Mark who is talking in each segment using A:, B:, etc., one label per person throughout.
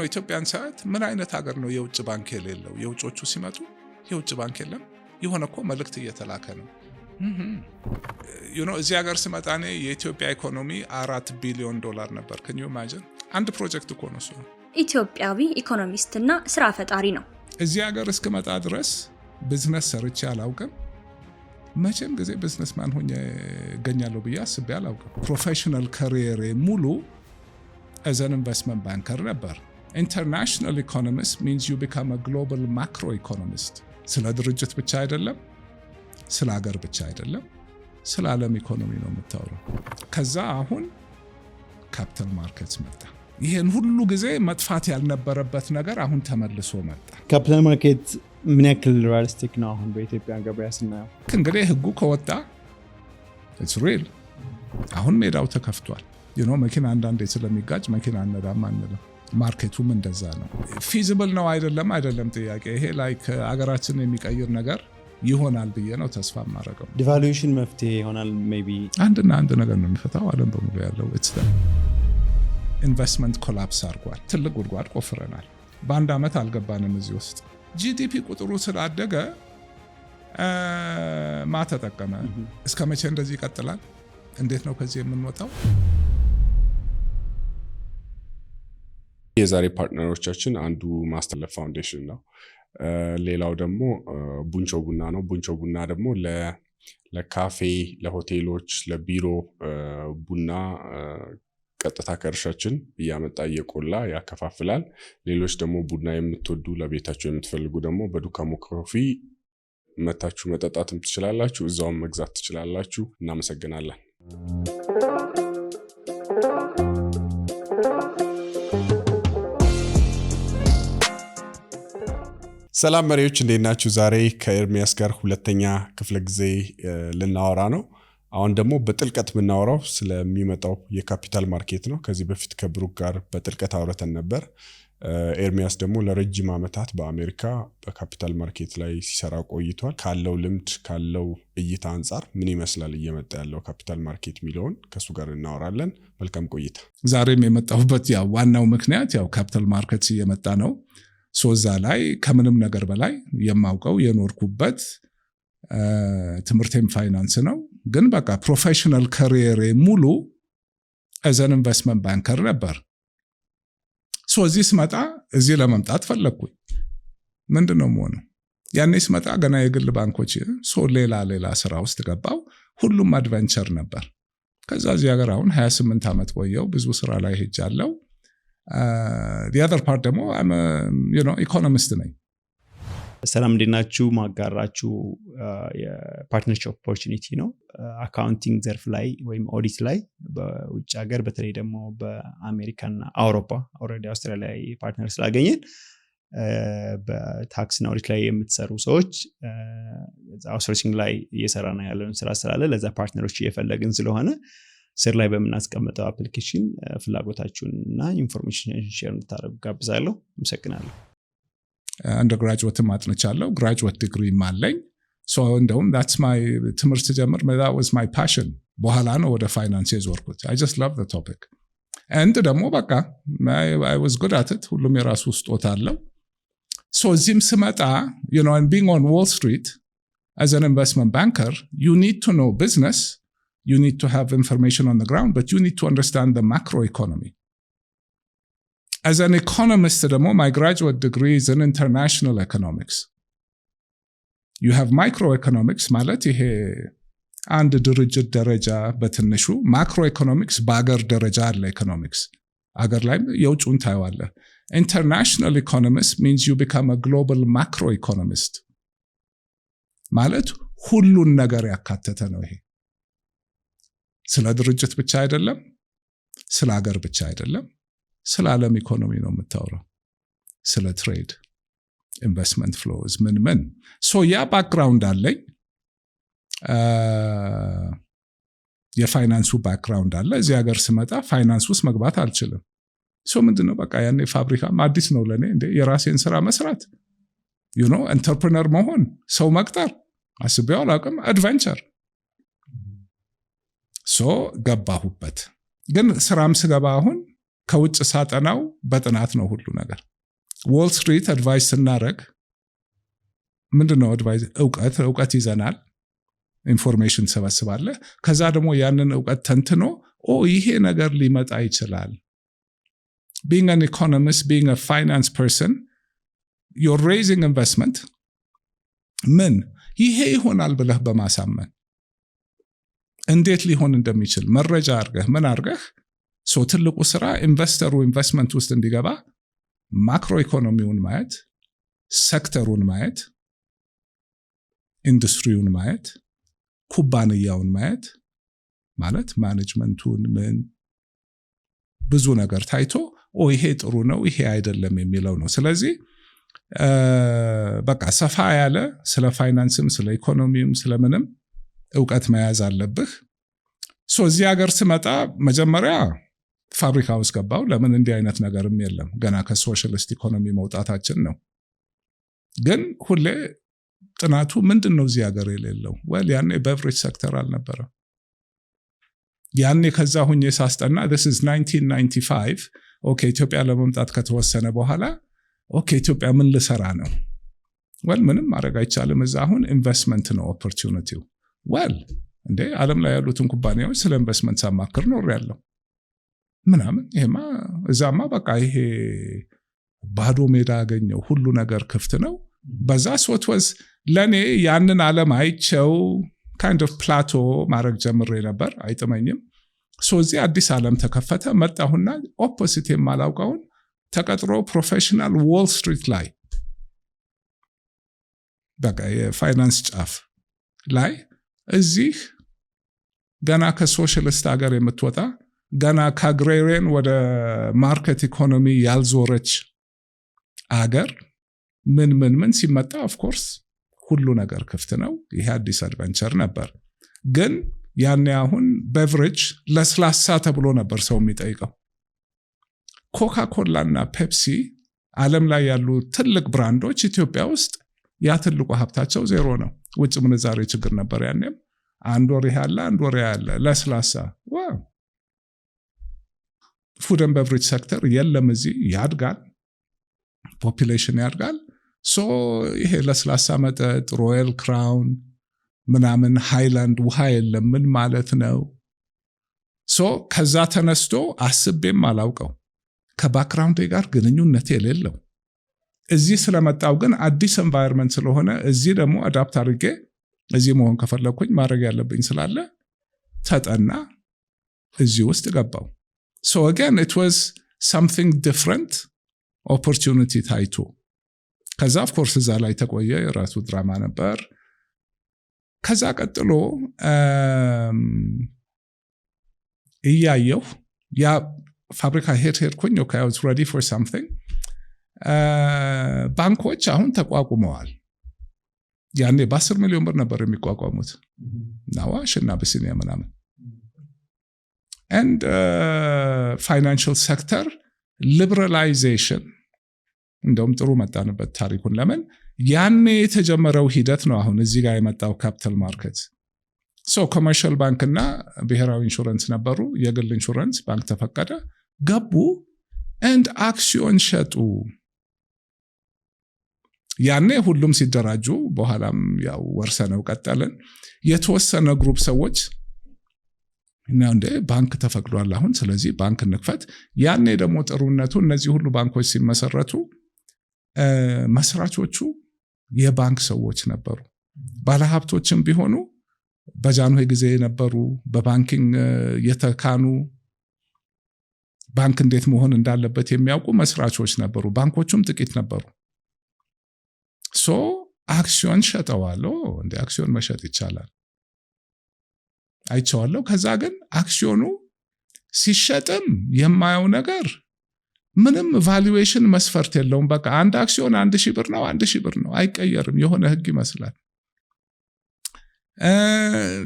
A: ኢትዮጵያን ሰዓት ምን አይነት ሀገር ነው የውጭ ባንክ የሌለው? የውጮቹ ሲመጡ የውጭ ባንክ የለም የሆነ እኮ መልእክት እየተላከ ነው። እዚህ ሀገር ስመጣ እኔ የኢትዮጵያ ኢኮኖሚ $4 ቢሊዮን ነበር። ከን ዩ ኢማጂን? አንድ ፕሮጀክት እኮ ነው እሱ።
B: ኢትዮጵያዊ ኢኮኖሚስትና ስራ ፈጣሪ ነው።
A: እዚህ ሀገር እስከመጣ ድረስ ቢዝነስ ሰርቼ አላውቅም። መቼም ጊዜ ቢዝነስማን ሆኜ እገኛለሁ ብዬ አስቤ አላውቅም። ፕሮፌሽናል ካሪየሬ ሙሉ as an investment banker ነበር። International economist means you become a global macro economist. ስለ ድርጅት ብቻ አይደለም፣ ስለ ሀገር ብቻ አይደለም፣ ስለ ዓለም ኢኮኖሚ ነው የምታወራው። ከዛ አሁን ካፒታል ማርኬትስ መጣ። ይሄን ሁሉ ጊዜ መጥፋት ያልነበረበት ነገር አሁን ተመልሶ መጣ።
C: ካፒታል ማርኬት ምን ያክል ሪያሊስቲክ ነው አሁን በኢትዮጵያ ገበያ ስናየው?
A: እንግዲህ ህጉ ከወጣ it's real። አሁን ሜዳው ተከፍቷል። መኪና አንዳንዴ ስለሚጋጭ መኪና አነዳም አንልም። ማርኬቱም እንደዛ ነው። ፊዚብል ነው አይደለም ጥያቄ። ይሄ ላይክ አገራችን የሚቀይር ነገር ይሆናል ብዬ ነው ተስፋ ማረገው።
C: ዲቫሉዌሽን መፍትሄ ይሆናል ሜቢ።
A: አንድ ነገር ነው የሚፈታው ዓለም በሙሉ ያለው ኢንቨስትመንት ኮላፕስ አድርጓል። ትልቅ ጉድጓድ ቆፍረናል። በአንድ ዓመት አልገባንም እዚህ ውስጥ። ጂዲፒ ቁጥሩ ስላደገ ተጠቀመ። እስከ መቼ እንደዚህ ይቀጥላል? እንዴት ነው ከዚህ የምንወጣው?
D: የዛሬ ፓርትነሮቻችን አንዱ ማስተርለፍ ፋውንዴሽን ነው። ሌላው ደግሞ ቡንቾ ቡና ነው። ቡንቾ ቡና ደግሞ ለካፌ፣ ለሆቴሎች፣ ለቢሮ ቡና ቀጥታ ከእርሻችን እያመጣ እየቆላ ያከፋፍላል። ሌሎች ደግሞ ቡና የምትወዱ ለቤታችሁ የምትፈልጉ ደግሞ በዱካሞ ኮፊ መታችሁ መጠጣትም ትችላላችሁ፣ እዛውም መግዛት ትችላላችሁ። እናመሰግናለን። ሰላም መሪዎች እንዴት ናችሁ? ዛሬ ከኤርሚያስ ጋር ሁለተኛ ክፍለ ጊዜ ልናወራ ነው። አሁን ደግሞ በጥልቀት የምናወራው ስለሚመጣው የካፒታል ማርኬት ነው። ከዚህ በፊት ከብሩክ ጋር በጥልቀት አውርተን ነበር። ኤርሚያስ ደግሞ ለረጅም ዓመታት በአሜሪካ በካፒታል ማርኬት ላይ ሲሰራ ቆይቷል። ካለው ልምድ ካለው እይታ አንጻር ምን ይመስላል እየመጣ ያለው ካፒታል ማርኬት የሚለውን ከሱ ጋር እናወራለን። መልካም ቆይታ።
A: ዛሬም የመጣሁበት ዋናው ምክንያት ካፒታል ማርኬት እየመጣ ነው። ሶዛ ላይ ከምንም ነገር በላይ የማውቀው የኖርኩበት ትምህርቴም ፋይናንስ ነው። ግን በቃ ፕሮፌሽናል ካሪየሬ ሙሉ as an investment banker ነበር። እዚህ ስመጣ እዚህ ለመምጣት ፈለግኩኝ። ምንድነው መሆኑ? ያኔ ስመጣ ገና የግል ባንኮች ሌላ ስራ ውስጥ ገባው። ሁሉም አድቨንቸር ነበር። ከዛ እዚህ ሀገር አሁን 28 ዓመት ቆየው። ብዙ ስራ ላይ ሄጃለሁ። the other part ደግሞ ኢኮኖሚስት ነኝ።
C: ሰላም እንዴት ናችሁ? ማጋራችሁ የፓርትነርሺፕ ኦፖርቹኒቲ ነው። አካውንቲንግ ዘርፍ ላይ ወይም ኦዲት ላይ በውጭ ሀገር በተለይ ደግሞ በአሜሪካና አውሮፓ ኦልሬዲ አውስትራሊያ ፓርትነር ስላገኘን በታክስ እና ኦዲት ላይ የምትሰሩ ሰዎች አውትሶርሲንግ ላይ እየሰራ ነው ያለውን ስራ ስላለ ለዛ ፓርትነሮች እየፈለግን ስለሆነ ስር ላይ በምናስቀምጠው አፕሊኬሽን ፍላጎታችሁንና ኢንፎርሜሽን ሼር እንድታደርጉ ጋብዛለሁ። አመሰግናለሁ።
A: አንደርግራጁዌትም አጥንቻለሁ። ግራጁዌት ዲግሪም አለኝ። እንደውም that's my ትምህርት ጀምር that was my passion። በኋላ ነው ወደ ፋይናንስ የዞርኩት። I just love the topic and ደግሞ በቃ I was good at it። ሁሉም የራሱ ስጦታ አለው። እዚህም ስመጣ and being on Wall Street as an investment banker, you need to know business, you need to have information on the ground, but you need to understand the macro economy. As an economist, my graduate degree is in international economics. You have microeconomics, ማለት ይሄ አንድ ድርጅት ደረጃ በትንሹ፣ ማክሮኢኮኖሚክስ በአገር ደረጃ አለ ኢኮኖሚክስ፣ አገር ላይ የውጭውን ታየዋለ። International economist means you become a global macroeconomist። ማለት ሁሉን ነገር ያካተተ ነው። ይሄ ስለ ድርጅት ብቻ አይደለም፣ ስለ አገር ብቻ አይደለም፣ ስለ ዓለም ኢኮኖሚ ነው የምታወራው። ስለ ትሬድ፣ ኢንቨስትመንት ፍሎውስ ምን ያ ባክግራውንድ አለኝ። የፋይናንሱ ባክግራውንድ አለ። እዚህ ሀገር ስመጣ ፋይናንስ ውስጥ መግባት አልችልም። ምንድነው በቃ ያኔ ፋብሪካም አዲስ ነው ለኔ። የራሴን ስራ መስራት ኢንተርፕረነር መሆን፣ ሰው መቅጠር አስቤው አላውቅም። አድቨንቸር ገባሁበት። ግን ስራም ስገባ አሁን ከውጭ ሳጠናው በጥናት ነው ሁሉ ነገር። ዎል ስትሪት አድቫይስ ስናደርግ ምንድነው አድቫይስ? እውቀት ይዘናል፣ ኢንፎርሜሽን ሰበስባለህ። ከዛ ደግሞ ያንን እውቀት ተንትኖ ይሄ ነገር ሊመጣ ይችላል። being an economist, being a finance person, you're raising investment. ምን ይሄ ይሆናል ብለህ በማሳመን እንዴት ሊሆን እንደሚችል መረጃ አርገህ ምን አርገህ ትልቁ ስራ ኢንቨስተሩ ኢንቨስትመንት ውስጥ እንዲገባ ማክሮ ኢኮኖሚውን ማየት፣ ሴክተሩን ማየት፣ ኢንዱስትሪውን ማየት፣ ኩባንያውን ማየት ማለት ማኔጅመንቱን ምን ብዙ ነገር ታይቶ ይሄ ጥሩ ነው ይሄ አይደለም የሚለው ነው። ስለዚህ በቃ ሰፋ ያለ ስለ ፋይናንስም ስለ ኢኮኖሚም ስለምንም እውቀት መያዝ አለብህ። እዚህ ሀገር ስመጣ መጀመሪያ ፋብሪካ ውስጥ ገባው። ለምን እንዲህ አይነት ነገርም የለም፣ ገና ከሶሻሊስት ኢኮኖሚ መውጣታችን ነው። ግን ሁሌ ጥናቱ ምንድነው እዚህ ሀገር የሌለው? ያኔ ቤቨሬጅ ሴክተር አልነበረም። ያኔ ከዛ ሁኜ ሳስጠና this is 1995 ኢትዮጵያ ለመምጣት ከተወሰነ በኋላ ኢትዮጵያ ምን ልሰራ ነው? ምንም ማድረግ አይቻልም። እዛ አሁን ኢንቨስትመንት ነው ኦፖርቹኒቲው። እንዴ ዓለም ላይ ያሉትን ኩባንያዎች ስለ ኢንቨስትመንት ሳማክር ኖር ያለው ምናምን ይሄማ እዛማ በቃ ይሄ ባዶ ሜዳ አገኘው፣ ሁሉ ነገር ክፍት ነው። በዛ ሶትወዝ ለኔ ያንን ዓለም አይቸው kind of plateau ማድረግ ጀምሬ ነበር። አይጥመኝም። እዚህ አዲስ ዓለም ተከፈተ። መጣሁና ኦፖዚት የማላውቀውን ተቀጥሮ ፕሮፌሽናል ዎል ስትሪት ላይ በቃ የፋይናንስ ጫፍ ላይ እዚህ ገና ከሶሻሊስት ሀገር የምትወጣ ገና ከአግሬሪያን ወደ ማርኬት ኢኮኖሚ ያልዞረች አገር ምን ሲመጣ ኦፍኮርስ ሁሉ ነገር ክፍት ነው። ይሄ አዲስ አድቨንቸር ነበር። ግን ያኔ አሁን ቤቨሬጅ ለስላሳ ተብሎ ነበር ሰው የሚጠይቀው። ኮካ ኮላ እና ፔፕሲ ዓለም ላይ ያሉ ትልቅ ብራንዶች ኢትዮጵያ ውስጥ ያ ትልቁ ሀብታቸው ዜሮ ነው። ውጭ ምንዛሬ ችግር ነበር ያኔም። አንድ ወር ያለ አንድ ወር ያለ ለስላሳ ፉድ ኤንድ ቤቨሬጅ ሴክተር የለም። እዚህ ያድጋል፣ ፖፑሌሽን ያድጋል። ይሄ ለስላሳ መጠጥ ሮያል ክራውን ምናምን ሃይላንድ ውሃ የለም። ምን ማለት ነው? ከዛ ተነስቶ አስቤም አላውቀው ከባክግራውንድ ጋር ግንኙነት የሌለው እዚህ ስለመጣው ግን አዲስ ኤንቫይሮንመንት ስለሆነ እዚህ ደግሞ አዳፕት አድርጌ እዚህ መሆን ከፈለኩኝ ማድረግ ያለብኝ ስላለ ተጠና፣ እዚህ ውስጥ ገባው። again it was something different opportunity ታይቶ ከዛ of course እዛ ላይ ተቆየ። የራሱ ድራማ ነበር። ከዛ ቀጥሎ እያየሁ ያ ፋብሪካ ሄድኩኝ። I was ready for something። ባንኮች አሁን ተቋቁመዋል። ያኔ በ10 ሚሊዮን ብር ነበር የሚቋቋሙት ናዋሽ እና አቢሲኒያ ምናምን። and financial sector liberalization እንደውም ጥሩ መጣንበት ታሪኩን። ለምን ያኔ የተጀመረው ሂደት ነው አሁን እዚህ ጋር የመጣው ካፒታል ማርኬት። ኮመርሻል ባንክ እና ብሔራዊ ኢንሹራንስ ነበሩ። የግል ኢንሹራንስ ባንክ ተፈቀደ፣ ገቡ and አክሲዮን ሸጡ። ያኔ ሁሉም ሲደራጁ በኋላም ያው ወርሰነው ቀጠልን። የተወሰነ ግሩፕ ሰዎች እና እንደ ባንክ ተፈቅዷል አሁን ስለዚህ ባንክ እንክፈት። ያኔ ደግሞ ጥሩነቱ እነዚህ ሁሉ ባንኮች ሲመሰረቱ መስራቾቹ የባንክ ሰዎች ነበሩ። ባለሀብቶችም ቢሆኑ በጃንሆይ ጊዜ የነበሩ በባንኪንግ የተካኑ ባንክ እንዴት መሆን እንዳለበት የሚያውቁ መስራቾች ነበሩ። ባንኮቹም ጥቂት ነበሩ። አክሲዮን ሸጠዋል። እንደ አክሲዮን መሸጥ ይቻላል አይቼዋለሁ። ከዛ ግን አክሲዮኑ ሲሸጥም የማየው ነገር ምንም ቫሉዌሽን መስፈርት የለውም። በቃ አንድ አክሲዮን 1000 ብር ነው፣ 1000 ብር ነው፣ አይቀየርም። የሆነ ህግ ይመስላል።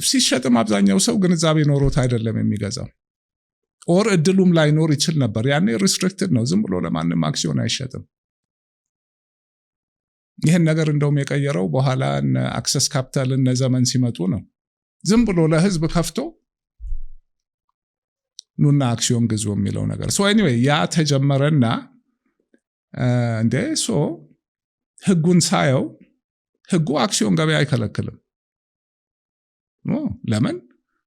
A: ሲሸጥም አብዛኛው ሰው ግንዛቤ ኖሮት አይደለም የሚገዛው። ኦር እድሉም ላይኖር ይችል ነበር። ያኔ ሪስትሪክትድ ነው። ዝም ብሎ ለማንም አክሲዮን አይሸጥም። ይህን ነገር እንደውም የቀየረው በኋላ አክሰስ ካፒታል እነ ዘመን ሲመጡ ነው። ዝም ብሎ ለህዝብ ከፍቶ ኑና አክሲዮን ግዙ የሚለው ነገር ኤኒዌይ ያ ተጀመረና እንደ ህጉን ሳየው ህጉ አክሲዮን ገበያ አይከለክልም። ለምን?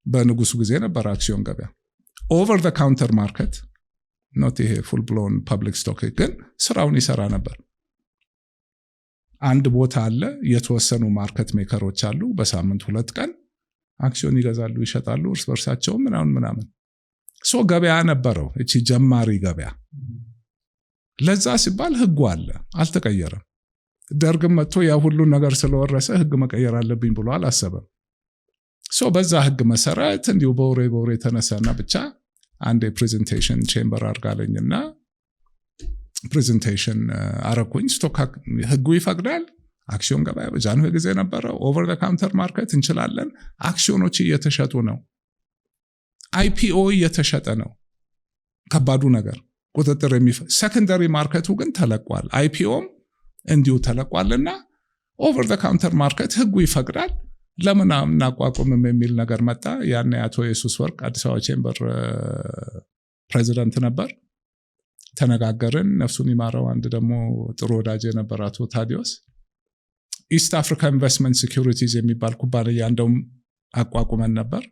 A: በንጉሱ ጊዜ ነበር አክሲዮን ገበያ ኦቨር ዘ ካውንተር ማርኬት ኖት ይሄ ፉል ብሎን ፐብሊክ ስቶክ ግን ስራውን ይሰራ ነበር። አንድ ቦታ አለ፣ የተወሰኑ ማርኬት ሜከሮች አሉ፣ በሳምንት 2 ቀን አክሲዮን ይገዛሉ ይሸጣሉ እርስ በርሳቸው ምናምን ገበያ ነበረው። እቺ ጀማሪ ገበያ ለዛ ሲባል ህጉ አለ፣ አልተቀየረም። ደርግም መጥቶ ያ ሁሉ ነገር ስለወረሰ ህግ መቀየር አለብኝ ብሎ አላሰበም። በዛ ህግ መሰረት እንዲሁ በወሬ ተነሳና ብቻ አንድ የፕሬዘንቴሽን ቼምበር አርጋለኝና ፕሬዘንቴሽን አረኩኝ። ስቶክ ህጉ ይፈቅዳል፣ አክሲዮን ገበያ በጃንሆይ ጊዜ ነበረ፣ ኦቨር ዘ ካውንተር ማርኬት እንችላለን፣ አክሲዮኖች እየተሸጡ ነው፣ አይፒኦ እየተሸጠ ነው። ከባዱ ነገር ቁጥጥር ሰከንደሪ ማርኬቱ ግን ተለቋል፣ አይፒኦም እንዲሁ ተለቋልና ኦቨር ዘ ካውንተር ማርኬት ህጉ ይፈቅዳል፣ ለምን እናቋቁምም የሚል ነገር መጣ። ያኔ አቶ ኢየሱስ ወርቅ አዲስ አበባ ቼምበር ፕሬዚዳንት ነበር። ተነጋገርን፣ ነፍሱን ይማረው። አንድ ደግሞ ጥሩ ወዳጅ የነበር አቶ ታዲዮስ ኢስት አፍሪካ ኢንቨስትመንት ሴኩሪቲዝ የሚባል ኩባንያ እንደውም አቋቁመን ነበር።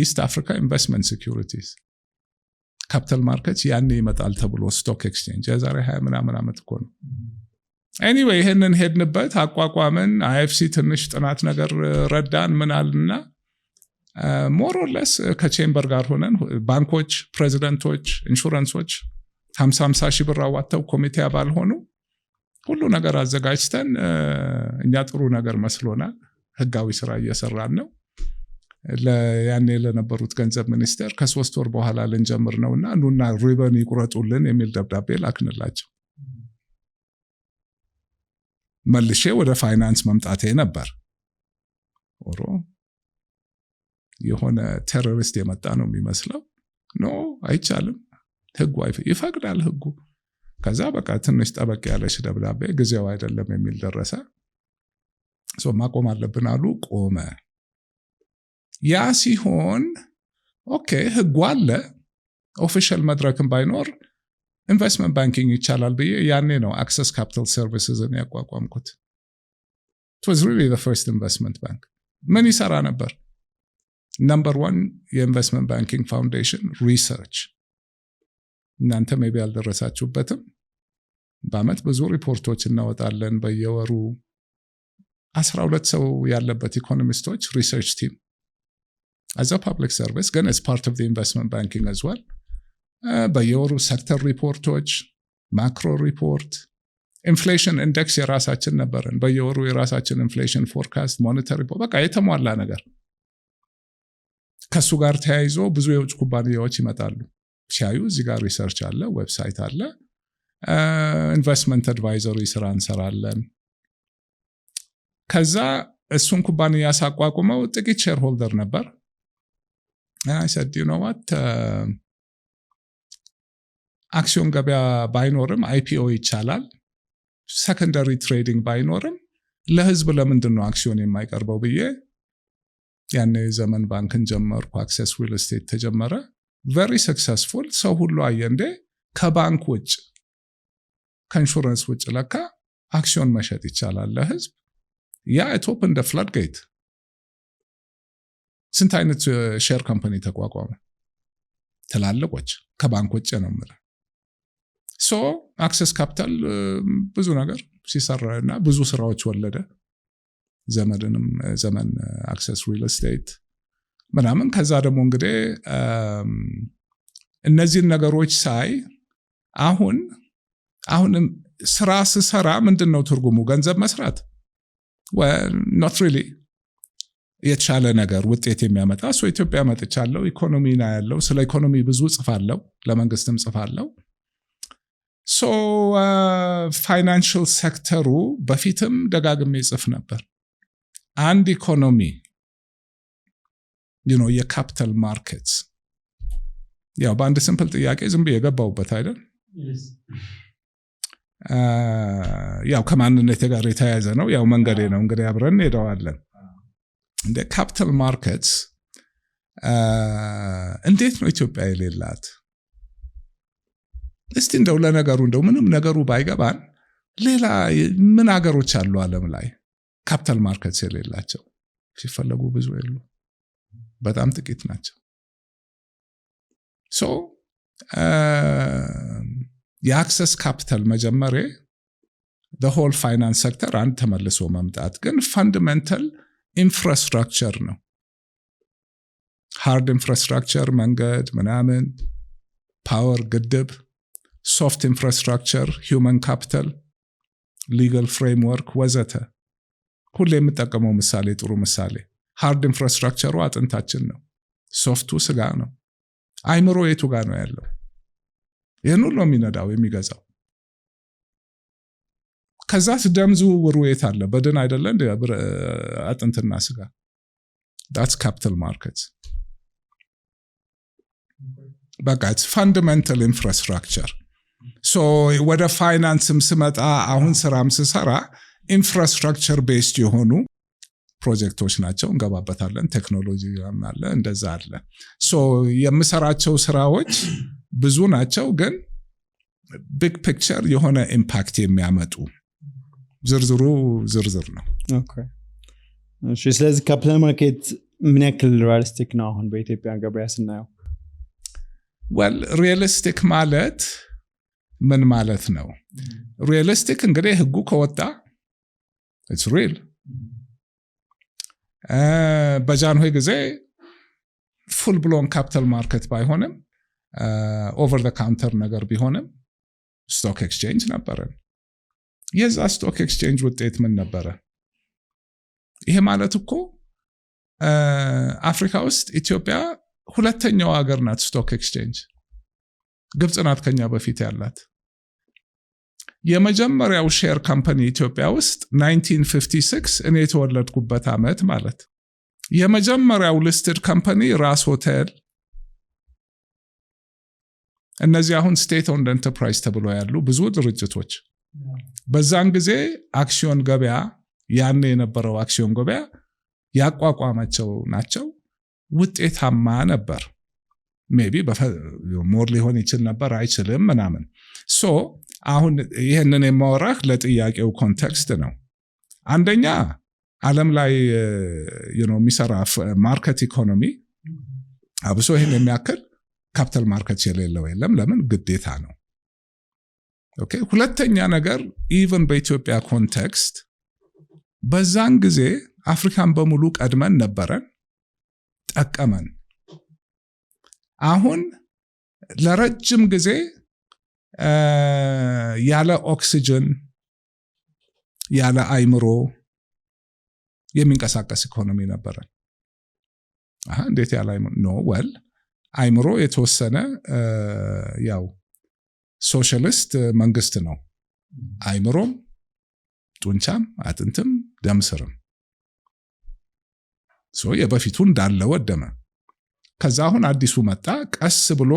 A: ኢስት አፍሪካ ኢንቨስትመንት ሴኩሪቲዝ ካፒታል ማርኬት ያኔ ይመጣል ተብሎ ስቶክ ኤክስቼንጅ የዛሬ 20 ምናምን ዓመት እኮ ነው። ኤኒዌይ ይሄንን ሄድንበት፣ አቋቋምን። አይኤፍሲ ትንሽ ጥናት ነገር ረዳን ምናልና ሞር ኦር ለስ ከቼምበር ጋር ሆነን ባንኮች፣ ፕሬዚደንቶች፣ ኢንሹራንሶች 50 ሺህ ብር አዋጥተው ኮሚቴ አባል ሆኑ። ሁሉ ነገር አዘጋጅተን እኛ ጥሩ ነገር መስሎናል። ህጋዊ ስራ እየሰራን ነው። ያኔ ለነበሩት ገንዘብ ሚኒስቴር ከ3 ወር በኋላ ልንጀምር ነውና ኑና ሪበን ይቁረጡልን የሚል ደብዳቤ ላክንላቸው። መልሼ ወደ ፋይናንስ መምጣቴ ነበር። የሆነ ቴሮሪስት የመጣ ነው የሚመስለው። ኖ አይቻልም፣ ህጉ ይፈቅዳል ህጉ። ከዛ በቃ ትንሽ ጠበቅ ያለች ደብዳቤ ጊዜው አይደለም የሚል ደረሰ። ማቆም አለብን አሉ። ቆመ። ያ ሲሆን ኦኬ ህጉ አለ፣ ኦፊሻል መድረክም ባይኖር ኢንቨስትመንት ባንኪንግ ይቻላል ብዬ ያኔ ነው አክሰስ ካፒታል ሰርቪስን ያቋቋምኩት። it was really the first investment bank። ምን ይሰራ ነበር? ነምበር 1 የኢንቨስትመንት ባንኪንግ ፋውንዴሽን ሪሰርች። እናንተ ሜቢ ያልደረሳችሁበትም በአመት ብዙ ሪፖርቶች እናወጣለን። በየወሩ 12 ሰው ያለበት ኢኮኖሚስቶች ሪሰርች ቲም as a public service ግን as part of the investment banking as well። በየወሩ ሴክተር ሪፖርቶች፣ ማክሮ ሪፖርት፣ ኢንፍሌሽን ኢንዴክስ የራሳችን ነበረን። በየወሩ የራሳችን ኢንፍሌሽን ፎርካስት፣ ሞኔታሪ በቃ የተሟላ ነገር። ከሱ ጋር ተያይዞ ብዙ የውጭ ኩባንያዎች ይመጣሉ። ሲያዩ እዚህ ጋር ሪሰርች አለ፣ ዌብሳይት አለ፣ ኢንቨስትመንት አድቫይዘሪ ስራ እንሰራለን። ከዛ እሱን ኩባንያ ሳቋቁመው ጥቂት ሼር ሆልደር ነበር። I said, you know what? አክሲዮን ገበያ ባይኖርም አይፒኦ ይቻላል። ሰከንደሪ ትሬዲንግ ባይኖርም ለህዝብ ለምንድን ነው አክሲዮን የማይቀርበው ብዬ ያኔ ዘመን ባንክን ጀመርኩ። አክሰስ ሪል ስቴት ተጀመረ። ቨሪ ሰክሰስፉል። ሰው ሁሉ አየ እንደ ከባንክ ውጭ ከኢንሹራንስ ውጭ ለካ አክሲዮን መሸጥ ይቻላል ለህዝብ። ያ it opened the floodgate። ስንት አይነት ሼር ካምፓኒ ተቋቋመ? ትላልቆች ከባንክ ውጭ ነው የምልህ። አክሰስ ካፒታል ብዙ ነገር ሲሰራና ብዙ ስራዎች ወለደ። ዘመን አክሰስ ሪል ስቴት ምናምን። ከዛ ደግሞ እንግዲህ እነዚህን ነገሮች ሳይ አሁንም ስራ ስሰራ ምንድን ነው ትርጉሙ? ገንዘብ መስራት? not really። የተሻለ ነገር ውጤት የሚያመጣ ኢትዮጵያ መጥቻለሁ። ኢኮኖሚ ና ያለው ስለ ኢኮኖሚ ብዙ ጽፋለሁ፣ ለመንግስትም ጽፋለሁ። ፋይናንሽል ሴክተሩ በፊትም ደጋግሜ ጽፍ ነበር። አንድ ኢኮኖሚ የካፒታል ማርኬትስ ያው በአንድ ሲምፕል ጥያቄ ዝም ብዬ የገባሁበት አይደል? ያው ከማንነቴ ጋር የተያያዘ ነው። ያው መንገዴ ነው እንግዲህ አብረን ሄደዋለን። እንደ ካፒታል ማርኬትስ እንዴት ነው ኢትዮጵያ የሌላት? እስቲ እንደው ለነገሩ እንደው ምንም ነገሩ ባይገባን ሌላ ምን ሀገሮች አሉ ዓለም ላይ ካፒታል ማርኬትስ የሌላቸው? ሲፈለጉ ብዙ የሉ፣ በጣም ጥቂት ናቸው። ሶ የአክሰስ ካፒታል መጀመሪያ the whole finance sector አንድ ተመልሶ መምጣት ግን fundamental infrastructure ነው። hard infrastructure መንገድ ምናምን፣ power ግድብ፣ soft infrastructure human capital፣ legal framework ወዘተ። ሁሌ የምጠቀመው ምሳሌ ጥሩ ምሳሌ hard infrastructure አጥንታችን ነው፣ ሶፍቱ ስጋ ነው። አይምሮ የቱ ጋር ነው ያለው? ይህን ሁሉ የሚነዳው የሚገዛው። ከዛስ ደም ዝውውሩ የት አለ? በድን አይደለ እንደ አጥንትና ስጋ። that's capital markets። በቃ it's fundamental infrastructure። so ወደ ፋይናንስም ስመጣ አሁን ስራም ስሰራ ኢንፍራስትራክቸር ቤስድ የሆኑ ፕሮጀክቶች ናቸው። እንገባበታለን። ቴክኖሎጂ አለ፣ እንደዛ አለ። so የምሰራቸው ስራዎች ብዙ ናቸው፣ ግን ቢግ ፒክቸር የሆነ ኢምፓክት የሚያመጡ ዝርዝሩ ዝርዝር ነው።
C: ኦኬ እሺ። ስለዚህ ካፒታል ማርኬት ምን ያክል ሪያሊስቲክ ነው አሁን በኢትዮጵያ ገበያ ስናየው?
A: well ሪያሊስቲክ ማለት ምን ማለት ነው? ሪያሊስቲክ እንግዲህ ህጉ ከወጣ it's real። በጃንሆይ ጊዜ ፉል ብሎን ካፒታል ማርኬት ባይሆንም ኦቨር ዘ ካውንተር ነገር ቢሆንም ስቶክ ኤክስቼንጅ ነበረን። የዛ ስቶክ ኤክስቼንጅ ውጤት ምን ነበረ? ይሄ ማለት እኮ አፍሪካ ውስጥ ኢትዮጵያ ሁለተኛው ሀገር ናት ስቶክ ኤክስቼንጅ። ግብጽ ናት ከኛ በፊት ያላት። የመጀመሪያው ሼር ካምፓኒ ኢትዮጵያ ውስጥ 1956 እኔ የተወለድኩበት ዓመት ማለት። የመጀመሪያው ሊስትድ ካምፓኒ ራስ ሆቴል። እነዚህ አሁን ስቴት ኦውንድ ኤንተርፕራይዝ ተብሎ ያሉ ብዙ ድርጅቶች በዛን ጊዜ አክሲዮን ገበያ ያኔ የነበረው አክሲዮን ገበያ ያቋቋማቸው ናቸው። ውጤታማ ነበር። ሜቢ ሞር ሊሆን ይችል ነበር፣ አይችልም ምናምን። ሶ አሁን ይህንን የማወራህ ለጥያቄው ኮንቴክስት ነው። አንደኛ ዓለም ላይ የሚሰራ ማርኬት ኢኮኖሚ አብሶ ይህን የሚያክል ካፒታል ማርኬት የሌለው የለም። ለምን? ግዴታ ነው። ኦኬ። ሁለተኛ ነገር ኢቨን በኢትዮጵያ ኮንቴክስት በዛን ጊዜ አፍሪካን በሙሉ ቀድመን ነበረን፣ ጠቀመን። አሁን ለረጅም ጊዜ ያለ ኦክሲጅን ያለ አይምሮ የሚንቀሳቀስ ኢኮኖሚ ነበረን። እንዴት ያለ አይምሮ ነው? ወል አይምሮ የተወሰነ ያው ሶሻሊስት መንግስት ነው። አይምሮም ጡንቻም አጥንትም ደምስርም የበፊቱ እንዳለ ወደመ። ከዛ አሁን አዲሱ መጣ፣ ቀስ ብሎ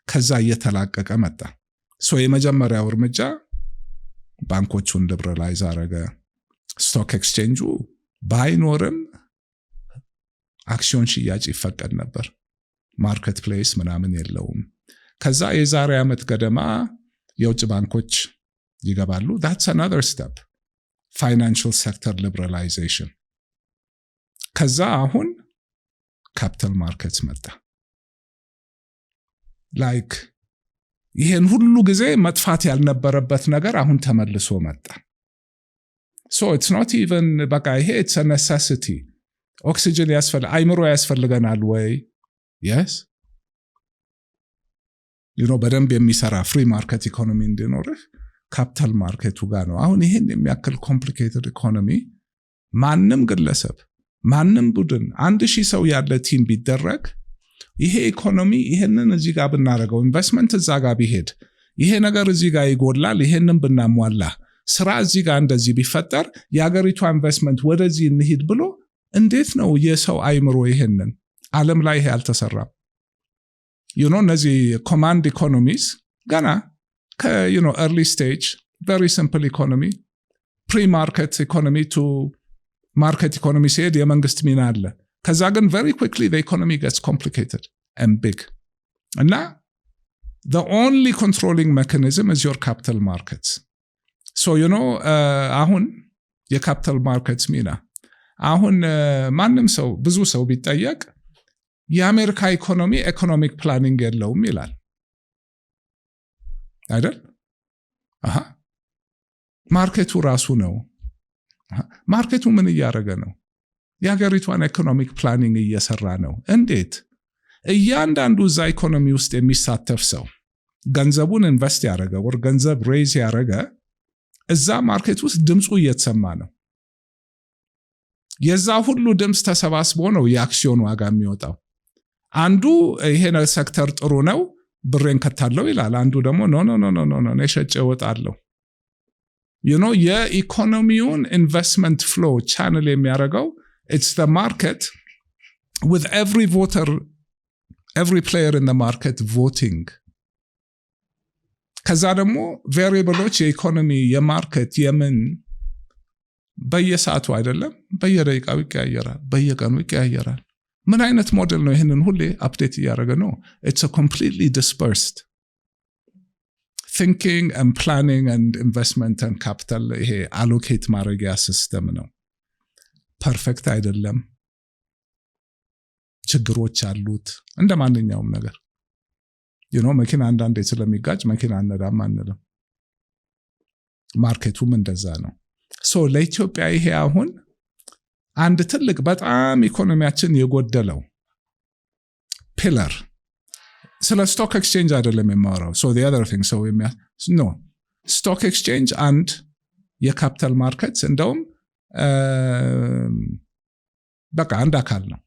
A: ከዛ እየተላቀቀ መጣ። የመጀመሪያው እርምጃ ባንኮቹን ሊበራላይዝ አረገ። ስቶክ ኤክስቼንጁ ባይኖርም አክሲዮን ሽያጭ ይፈቀድ ነበር። ማርኬት ፕሌስ ምናምን የለውም። ከዛ የዛሬ ዓመት ገደማ የውጭ ባንኮች ይገባሉ። that's another step financial sector liberalization። ከዛ አሁን ካፒታል ማርኬትስ መጣ። ላይክ ይሄን ሁሉ ጊዜ መጥፋት ያልነበረበት ነገር አሁን ተመልሶ መጣ። it's not even በቃ ይሄ it's a necessity። ኦክሲጅን አይምሮ ያስፈልገናል ወይ? yes በደንብ የሚሰራ ፍሪ ማርኬት ኢኮኖሚ እንዲኖርህ ካፒታል ማርኬቱ ጋር ነው። አሁን ይሄን የሚያክል ኮምፕሊኬትድ ኢኮኖሚ ማንም ግለሰብ ማንም ቡድን 1000 ሰው ያለ ቲም ቢደረግ ይሄ ኢኮኖሚ ይሄንን እዚህ ጋር ብናረገው ኢንቨስትመንት እዛ ጋር ቢሄድ ይሄ ነገር እዚህ ጋር ይጎላል፣ ይሄንን ብናሟላ ስራ እዚህ ጋር እንደዚህ ቢፈጠር የሀገሪቱ ኢንቨስትመንት ወደዚህ እንሂድ ብሎ እንዴት ነው የሰው አይምሮ ይሄንን ዓለም ላይ ይሄ አልተሰራም። እነዚህ ኮማንድ ኢኮኖሚስ ገና ኤርሊ ስቴጅ ቨሪ ሲምፕል ኢኮኖሚ ፕሪ ማርኬት ኢኮኖሚ ቱ ማርኬት ኢኮኖሚ ሲሄድ የመንግስት ሚና አለ። ከዛ ግን very quickly the economy gets complicated and big. እና the only controlling mechanism is your capital markets. So አሁን የካፒታል ማርኬትስ ሚና አሁን ማንም ሰው ብዙ ሰው ቢጠየቅ የአሜሪካ ኢኮኖሚ ኢኮኖሚክ ፕላኒንግ የለውም ይላል አይደል? ማርኬቱ ራሱ ነው። ማርኬቱ ምን እያደረገ ነው? የሀገሪቷን ኢኮኖሚክ ፕላኒንግ እየሰራ ነው። እንዴት? እያንዳንዱ እዛ ኢኮኖሚ ውስጥ የሚሳተፍ ሰው ገንዘቡን ኢንቨስት ያደረገ ወር ገንዘብ ሬይዝ ያደረገ እዛ ማርኬት ውስጥ ድምፁ እየተሰማ ነው። የዛ ሁሉ ድምፅ ተሰባስቦ ነው የአክሲዮን ዋጋ የሚወጣው። አንዱ ይሄ ሴክተር ጥሩ ነው ብሬን ከታለው ይላል። አንዱ ደግሞ ኖ ነሸጨ እወጣለሁ። የኢኮኖሚውን ኢንቨስትመንት ፍሎ ቻነል የሚያደርገው it's the market with every player in the market voting. ከዛ ደግሞ ቬሪየብሎች የኢኮኖሚ የማርኬት የምን በየሰዓቱ አይደለም በየደቂቃው ይቀያየራል፣ በየቀኑ ይቀያየራል። ምን አይነት ሞዴል ነው? ይህንን ሁሌ አፕዴት እያደረገ ነው። it's a completely dispersed thinking and planning and investment and capital ይሄ allocate ማድረጊያ ሲስተም ነው። ፐርፌክት አይደለም፣ ችግሮች አሉት እንደ ማንኛውም ነገር። መኪና አንዳንዴ ስለሚጋጭ መኪና አነዳም አንልም። ማርኬቱም እንደዛ ነው። ለኢትዮጵያ ይሄ አሁን አንድ ትልቅ በጣም ኢኮኖሚያችን የጎደለው ፒለር ስለ ስቶክ ኤክስቼንጅ አይደለም የማወራው። the other thing ስቶክ ኤክስቼንጅ አንድ የካፒታል ማርኬት እንደውም በቃ አንድ አካል ነው፣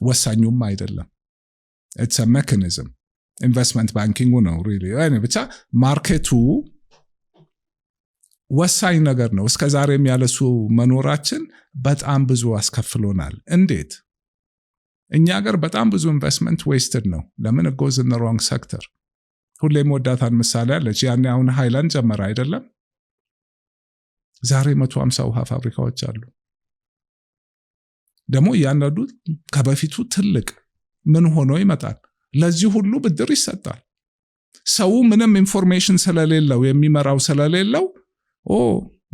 A: ወሳኙም አይደለም። it's a mechanism. ኢንቨስትመንት ባንኪንጉ ነው really ብቻ ማርኬቱ ወሳኝ ነገር ነው። እስከ ዛሬም ያለሱ መኖራችን በጣም ብዙ አስከፍሎናል። እንዴት? እኛ ሀገር በጣም ብዙ ኢንቨስትመንት ዌስትድ ነው። ለምን? it goes in the wrong sector. ሁሌም ወዳታን ምሳሌ አለች። ያኔ አሁን ሃይላንድ ጀመረ አይደለም? ዛሬ 150 ውሃ ፋብሪካዎች አሉ። ደግሞ እያንዳንዱ ከበፊቱ ትልቅ ምን ሆኖ ይመጣል? ለዚህ ሁሉ ብድር ይሰጣል። ሰው ምንም ኢንፎርሜሽን ስለሌለው የሚመራው ስለሌለው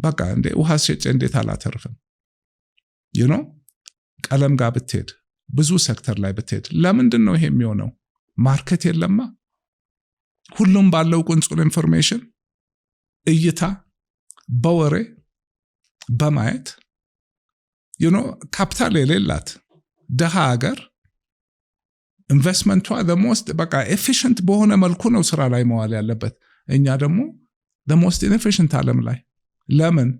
A: በቃ እንዴ ውሃ ሸጬ እንዴት አላተርፍም? ቀለም ጋር ብትሄድ ብዙ ሴክተር ላይ ብትሄድ ለምንድን ነው ይሄ የሚሆነው? ማርኬት የለማ። ሁሉም ባለው ቁንጽል ኢንፎርሜሽን እይታ በወሬ በማየት ካፒታል የሌላት ደሃ ሀገር ኢንቨስትመንቷ the most በቃ ኤፊሽንት በሆነ መልኩ ነው ስራ ላይ መዋል ያለበት። እኛ ደግሞ the most inefficient ዓለም ላይ ለምን?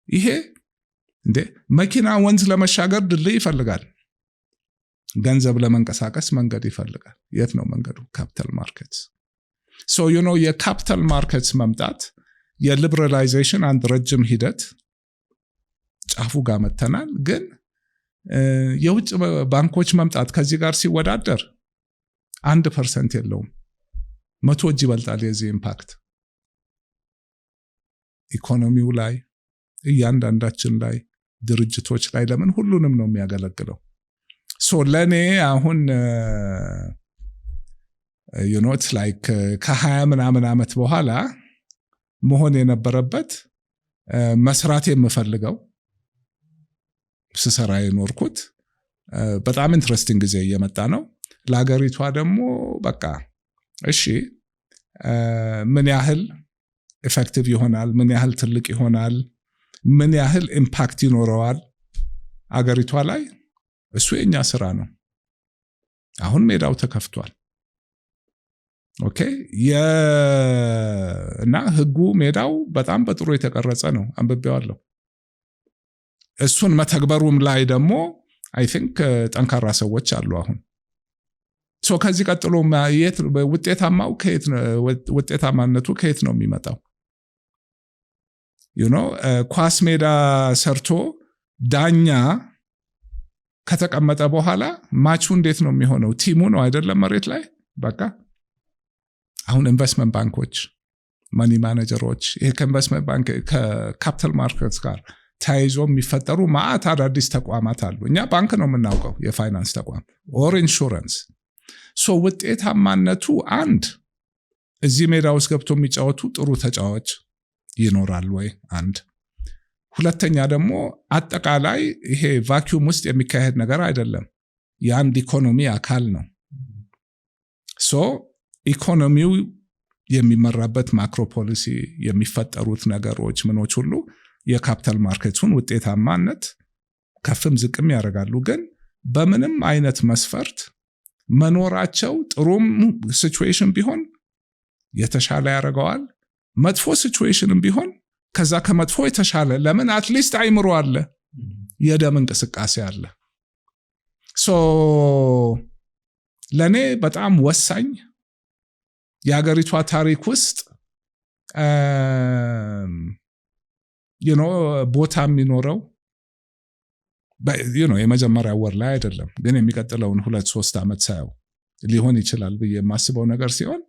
A: ይሄ እንዴ መኪና ወንዝ ለመሻገር ድልድይ ይፈልጋል፣ ገንዘብ ለመንቀሳቀስ መንገድ ይፈልጋል። የት ነው መንገዱ? ካፒታል ማርኬትስ። የካፒታል ማርኬትስ መምጣት የሊበራላይዜሽን አንድ ረጅም ሂደት ጫፉ ጋር መተናል። ግን የውጭ ባንኮች መምጣት ከዚህ ጋር ሲወዳደር 1% የለውም፣ 100 እጅ ይበልጣል የዚህ ኢምፓክት ኢኮኖሚው ላይ፣ እያንዳንዳችን ላይ፣ ድርጅቶች ላይ። ለምን? ሁሉንም ነው የሚያገለግለው። ለእኔ አሁን it's like ከ20 ምናምን ዓመት በኋላ መሆን የነበረበት መስራት የምፈልገው ስሰራ የኖርኩት በጣም ኢንትረስቲንግ ጊዜ እየመጣ ነው። ለሀገሪቷ ደግሞ በቃ እሺ ምን ያህል ኤፌክቲቭ ይሆናል፣ ምን ያህል ትልቅ ይሆናል፣ ምን ያህል ኢምፓክት ይኖረዋል አገሪቷ ላይ፣ እሱ የኛ ስራ ነው። አሁን ሜዳው ተከፍቷል። ኦኬ እና ህጉ ሜዳው በጣም በጥሩ የተቀረጸ ነው፣ አንብቤዋለሁ። እሱን መተግበሩም ላይ ደግሞ አይ ቲንክ ጠንካራ ሰዎች አሉ አሁን። ከዚህ ቀጥሎ ውጤታማነቱ ከየት ነው የሚመጣው? ኳስ ሜዳ ሰርቶ ዳኛ ከተቀመጠ በኋላ ማቹ እንዴት ነው የሚሆነው? ቲሙ ነው አይደለም መሬት ላይ በቃ። አሁን ኢንቨስትመንት ባንኮች፣ መኒ ማኔጀሮች ይሄ ከኢንቨስትመንት ባንክ ከካፒታል ማርኬትስ ጋር ተያይዞ የሚፈጠሩ ማአት አዳዲስ ተቋማት አሉ። እኛ ባንክ ነው የምናውቀው የፋይናንስ ተቋም ኦር ኢንሹራንስ። ሶ ውጤታማነቱ አንድ እዚህ ሜዳ ውስጥ ገብቶ የሚጫወቱ ጥሩ ተጫዋች ይኖራል ወይ አንድ። ሁለተኛ ደግሞ አጠቃላይ ይሄ ቫኪዩም ውስጥ የሚካሄድ ነገር አይደለም፣ የአንድ ኢኮኖሚ አካል ነው። ሶ ኢኮኖሚው የሚመራበት ማክሮ ፖሊሲ የሚፈጠሩት ነገሮች ምኖች ሁሉ የካፒታል ማርኬቱን ውጤታማነት ከፍም ዝቅም ያደርጋሉ። ግን በምንም አይነት መስፈርት መኖራቸው ጥሩም ሲቹዌሽን ቢሆን የተሻለ ያደርገዋል፣ መጥፎ ሲቹዌሽንም ቢሆን ከዛ ከመጥፎ የተሻለ። ለምን አትሊስት አይምሮ አለ፣ የደም እንቅስቃሴ አለ። ሶ ለኔ በጣም ወሳኝ የሀገሪቷ ታሪክ ውስጥ ቦታ የሚኖረው የመጀመሪያ ወር ላይ አይደለም፣ ግን የሚቀጥለውን 2-3 ዓመት ሳየው ሊሆን ይችላል ብዬ የማስበው ነገር ሲሆን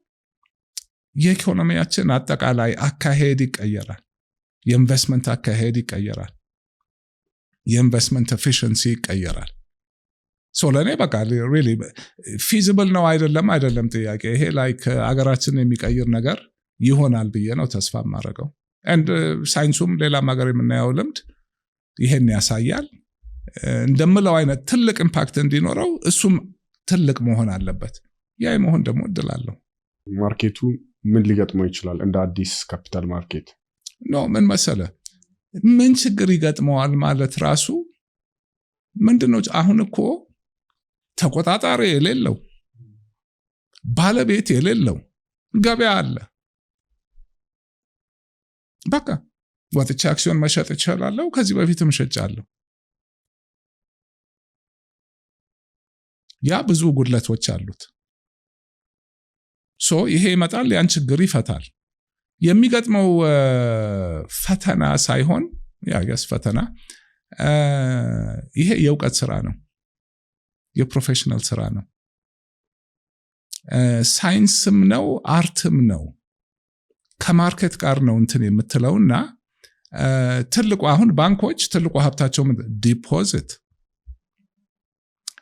A: የኢኮኖሚያችን አጠቃላይ አካሄድ ይቀየራል። የኢንቨስትመንት አካሄድ ይቀየራል። የኢንቨስትመንት ኤፊሽንሲ ይቀየራል። ሶ ለኔ በቃ ሪሊ ፊዚብል ነው አይደለም ጥያቄ። ይሄ ላይክ አገራችን የሚቀይር ነገር ይሆናል ብዬ ነው ተስፋ የማደርገው። and ሳይንሱም ሌላም ሀገር የምናየው ልምድ ይሄን ያሳያል። እንደምለው አይነት ትልቅ ኢምፓክት እንዲኖረው እሱም ትልቅ መሆን አለበት። ያ መሆን ደግሞ እድል አለው።
D: ማርኬቱ ምን ሊገጥመው ይችላል እንደ አዲስ ካፒታል ማርኬት?
A: ምን መሰለ፣ ምን ችግር ይገጥመዋል ማለት ራሱ ምንድነው? አሁን እኮ ተቆጣጣሪ የሌለው ባለቤት የሌለው ገበያ አለ። በቃ ወጥቼ አክሲዮን መሸጥ እችላለሁ። ከዚህ በፊትም ሸጫለሁ። ያ ብዙ ጉድለቶች አሉት። ሶ ይሄ ይመጣል፣ ያን ችግር ይፈታል። የሚገጥመው ፈተና ሳይሆን ያገስ ፈተና ይሄ የእውቀት ስራ ነው፣ የፕሮፌሽናል ስራ ነው፣ ሳይንስም ነው፣ አርትም ነው። ከማርኬት ጋር ነው እንትን የምትለውና ትልቁ አሁን ባንኮች ትልቁ ሀብታቸው ዲፖዚት።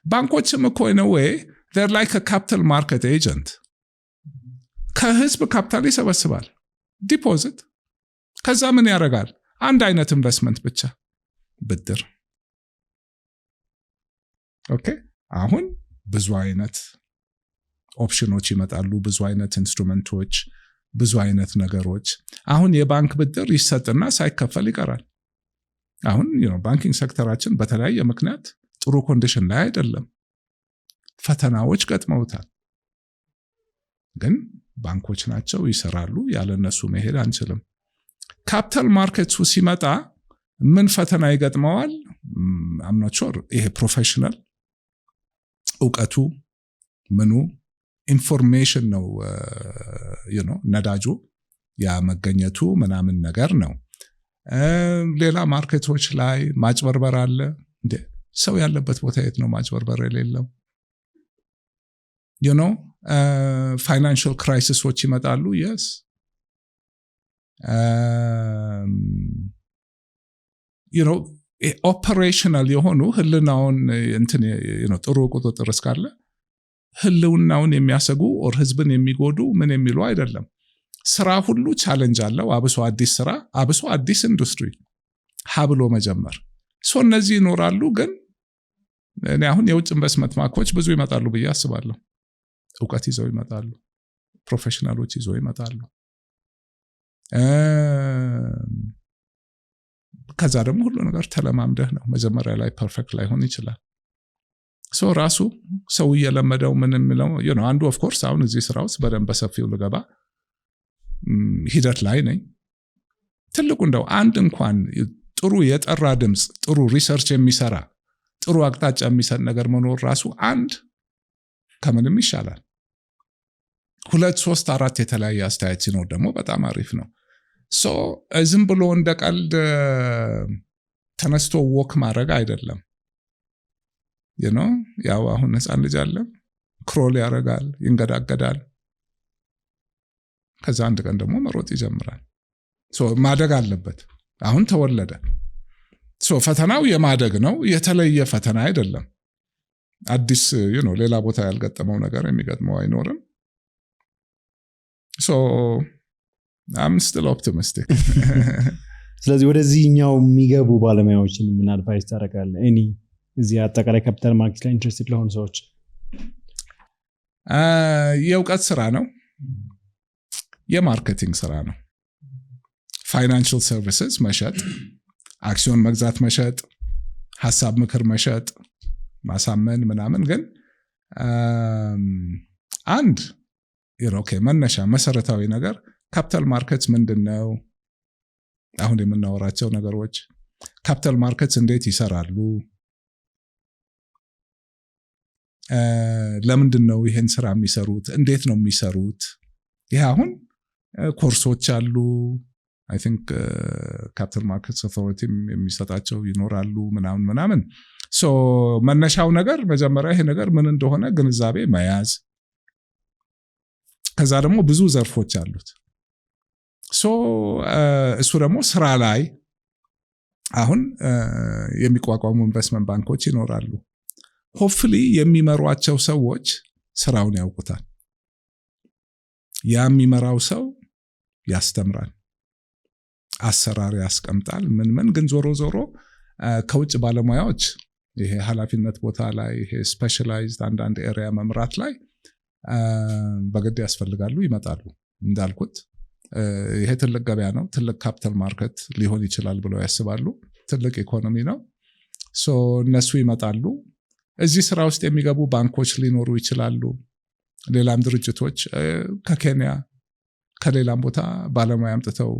A: ባንኮችም እኮ ነው they're like a capital market agent። ከህዝብ ካፒታል ይሰበስባል ዲፖዚት። ከዛ ምን ያደርጋል? አንድ አይነት ኢንቨስትመንት ብቻ ብድር። ኦኬ አሁን ብዙ አይነት ኦፕሽኖች ይመጣሉ፣ ብዙ አይነት ኢንስትሩመንቶች፣ ብዙ አይነት ነገሮች። አሁን የባንክ ብድር ይሰጥና ሳይከፈል ይቀራል። አሁን ባንኪንግ ሴክተራችን በተለያየ ምክንያት ጥሩ ኮንዲሽን ላይ አይደለም፣ ፈተናዎች ገጥመውታል። ግን ባንኮች ናቸው፣ ይሰራሉ። ያለ እነሱ መሄድ አንችልም። ካፒታል ማርኬቱ ሲመጣ ምን ፈተና ይገጥመዋል? አምናቾር ይሄ ፕሮፌሽናል እውቀቱ ምኑ ኢንፎርሜሽን ነው ነዳጁ ያ መገኘቱ ምናምን ነገር ነው። ሌላ ማርኬቶች ላይ ማጭበርበር አለ። ሰው ያለበት ቦታ የት ነው ማጭበርበር የሌለው? ፋይናንሻል ክራይሲሶች ይመጣሉ። የስ ኦፐሬሽናል የሆኑ ህልናውን እንትን ጥሩ ቁጥጥር እስካለ ህልውናውን የሚያሰጉ ኦር ህዝብን የሚጎዱ ምን የሚሉ አይደለም። ስራ ሁሉ ቻሌንጅ አለው። አብሶ አዲስ ስራ፣ አብሶ አዲስ ኢንዱስትሪ ሀብሎ መጀመር። እነዚህ ይኖራሉ። ግን እኔ አሁን የውጭ ኢንቨስትመንት ባንኮች ብዙ ይመጣሉ ብዬ አስባለሁ። እውቀት ይዘው ይመጣሉ፣ ፕሮፌሽናሎች ይዘው ይመጣሉ። ከዛ ደግሞ ሁሉ ነገር ተለማምደህ ነው። መጀመሪያ ላይ ፐርፌክት ላይሆን ይችላል። ራሱ ሰው እየለመደው ምን የሚለው አንዱ ኦፍ ኮርስ አሁን እዚህ ስራ ውስጥ በደንብ በሰፊው ልገባ ሂደት ላይ ነኝ። ትልቁ እንደው አንድ እንኳን ጥሩ የጠራ ድምፅ፣ ጥሩ ሪሰርች የሚሰራ ጥሩ አቅጣጫ የሚሰጥ ነገር መኖር ራሱ አንድ ከምንም ይሻላል። 2 3 4 የተለያየ አስተያየት ሲኖር ደግሞ በጣም አሪፍ ነው። ዝም ብሎ እንደ ቀልድ ተነስቶ ወክ ማድረግ አይደለም። ያው አሁን ህፃን ልጅ አለ፣ ክሮል ያደርጋል፣ ይንገዳገዳል። ከዛ አንድ ቀን ደግሞ መሮጥ ይጀምራል። ማደግ አለበት። አሁን ተወለደ፣ ፈተናው የማደግ ነው። የተለየ ፈተና አይደለም። አዲስ ሌላ ቦታ ያልገጠመው ነገር የሚገጥመው አይኖርም። I'm still optimistic.
C: ስለዚህ ወደዚህኛው የሚገቡ ባለሙያዎችን ምን አድቫይስ ታደርጋለህ? እኔ እዚህ አጠቃላይ ካፒታል ማርኬት ላይ ኢንትረስትድ ለሆኑ ሰዎች
A: የእውቀት ስራ ነው፣ የማርኬቲንግ ስራ ነው። ፋይናንሽል ሰርቪስስ መሸጥ፣ አክሲዮን መግዛት መሸጥ፣ ሀሳብ ምክር መሸጥ፣ ማሳመን ምናምን። ግን አንድ መነሻ መሰረታዊ ነገር ካፒታል ማርኬትስ ምንድን ነው? አሁን የምናወራቸው ነገሮች ካፒታል ማርኬትስ እንዴት ይሰራሉ? ለምንድን ነው ይሄን ስራ የሚሰሩት? እንዴት ነው የሚሰሩት? ይሄ አሁን ኮርሶች አሉ። አይ ቲንክ ካፒታል ማርኬትስ አውቶሪቲ የሚሰጣቸው ይኖራሉ ምናምን። መነሻው ነገር መጀመሪያ ይሄ ነገር ምን እንደሆነ ግንዛቤ መያዝ። ከዛ ደግሞ ብዙ ዘርፎች አሉት። እሱ ደግሞ ስራ ላይ አሁን የሚቋቋሙ ኢንቨስትመንት ባንኮች ይኖራሉ። ሆፕፉሊ የሚመሯቸው ሰዎች ስራውን ያውቁታል። ያ የሚመራው ሰው ያስተምራል፣ አሰራር ያስቀምጣል፣ ምን ግን ዞሮ ከውጭ ባለሙያዎች ይሄ ኃላፊነት ቦታ ላይ ይሄ ስፔሻላይዝድ አንዳንድ ኤሪያ መምራት ላይ በግድ ያስፈልጋሉ፣ ይመጣሉ። እንዳልኩት ይሄ ትልቅ ገበያ ነው፣ ትልቅ ካፒታል ማርኬት ሊሆን ይችላል ብለው ያስባሉ። ትልቅ ኢኮኖሚ ነው። እነሱ ይመጣሉ። እዚህ ስራ ውስጥ የሚገቡ ባንኮች ሊኖሩ ይችላሉ፣ ሌላም ድርጅቶች ከኬንያ ከሌላም ቦታ ባለሙያ አምጥተው።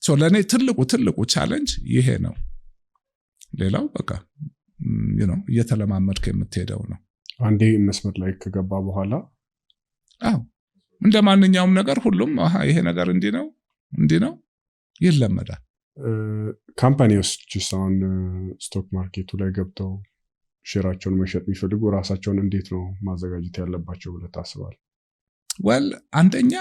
A: ለእኔ ትልቁ ቻሌንጅ ይሄ ነው። ሌላው በቃ እየተለማመድክ የምትሄደው ነው።
D: አንዴ መስመር ላይ ከገባ በኋላ
A: እንደ ማንኛውም ነገር ሁሉም ይሄ ነገር እንዲህ ነው ይለመዳል።
D: ካምፓኒዎች አሁን ስቶክ ማርኬቱ ላይ ገብተው ሼራቸውን መሸጥ የሚፈልጉ ራሳቸውን እንዴት ነው ማዘጋጀት ያለባቸው ብለህ ታስባለህ?
A: አንደኛ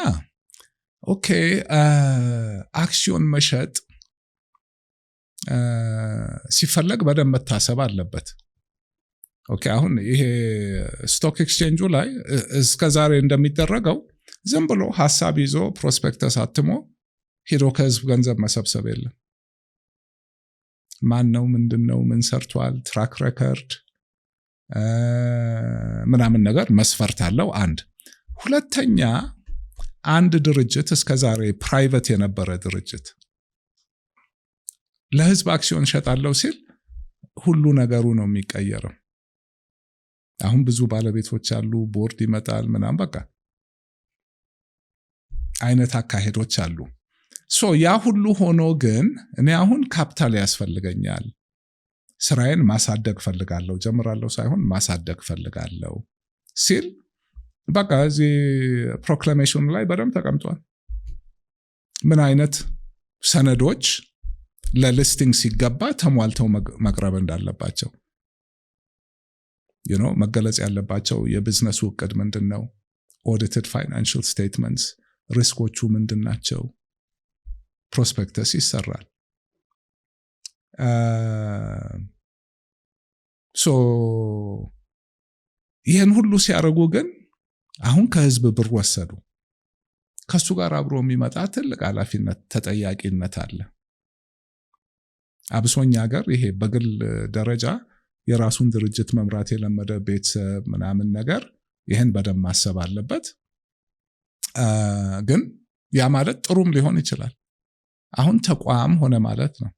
A: አክሲዮን መሸጥ ሲፈለግ በደንብ መታሰብ አለበት። አሁን ይሄ ስቶክ ኤክስቼንጁ ላይ እስከዛሬ እንደሚደረገው ዝም ብሎ ሐሳብ ይዞ ፕሮስፔክተስ አትሞ ሄዶ ከህዝብ ገንዘብ መሰብሰብ የለም። ማን ነው ምንድነው ምን ሰርቷል ትራክ ሬከርድ ምናምን ነገር መስፈርት አለው። አንድ ሁለተኛ አንድ ድርጅት እስከዛሬ ፕራይቬት የነበረ ድርጅት ለህዝብ አክሲዮን ሸጣለው ሲል ሁሉ ነገሩ ነው የሚቀየረው። አሁን ብዙ ባለቤቶች አሉ፣ ቦርድ ይመጣል ምናምን በቃ አይነት አካሄዶች አሉ። ያ ሁሉ ሆኖ ግን እኔ አሁን ካፒታል ያስፈልገኛል፣ ስራዬን ማሳደግ ፈልጋለሁ፣ ጀምራለሁ ሳይሆን ማሳደግ ፈልጋለሁ ሲል በቃ እዚህ ፕሮክላሜሽኑ ላይ በደንብ ተቀምጧል ምን አይነት ሰነዶች ለሊስቲንግ ሲገባ ተሟልተው መቅረብ እንዳለባቸው መገለጽ ያለባቸው። የቢዝነሱ እቅድ ምንድነው? ኦዲትድ ፋይናንሻል ስቴትመንትስ ሪስኮቹ ምንድናቸው? ፕሮስፔክተስ ይሰራል። ይህን ሁሉ ሲያደርጉ ግን አሁን ከህዝብ ብር ወሰዱ። ከሱ ጋር አብሮ የሚመጣ ትልቅ ኃላፊነት ተጠያቂነት አለ። አብሶኛ ሀገር ይሄ በግል ደረጃ የራሱን ድርጅት መምራት የለመደ ቤተሰብ ምናምን ነገር ይህን በደንብ ማሰብ አለበት። ግን ያ ማለት ጥሩም ሊሆን ይችላል። አሁን ተቋም ሆነ ማለት ነው።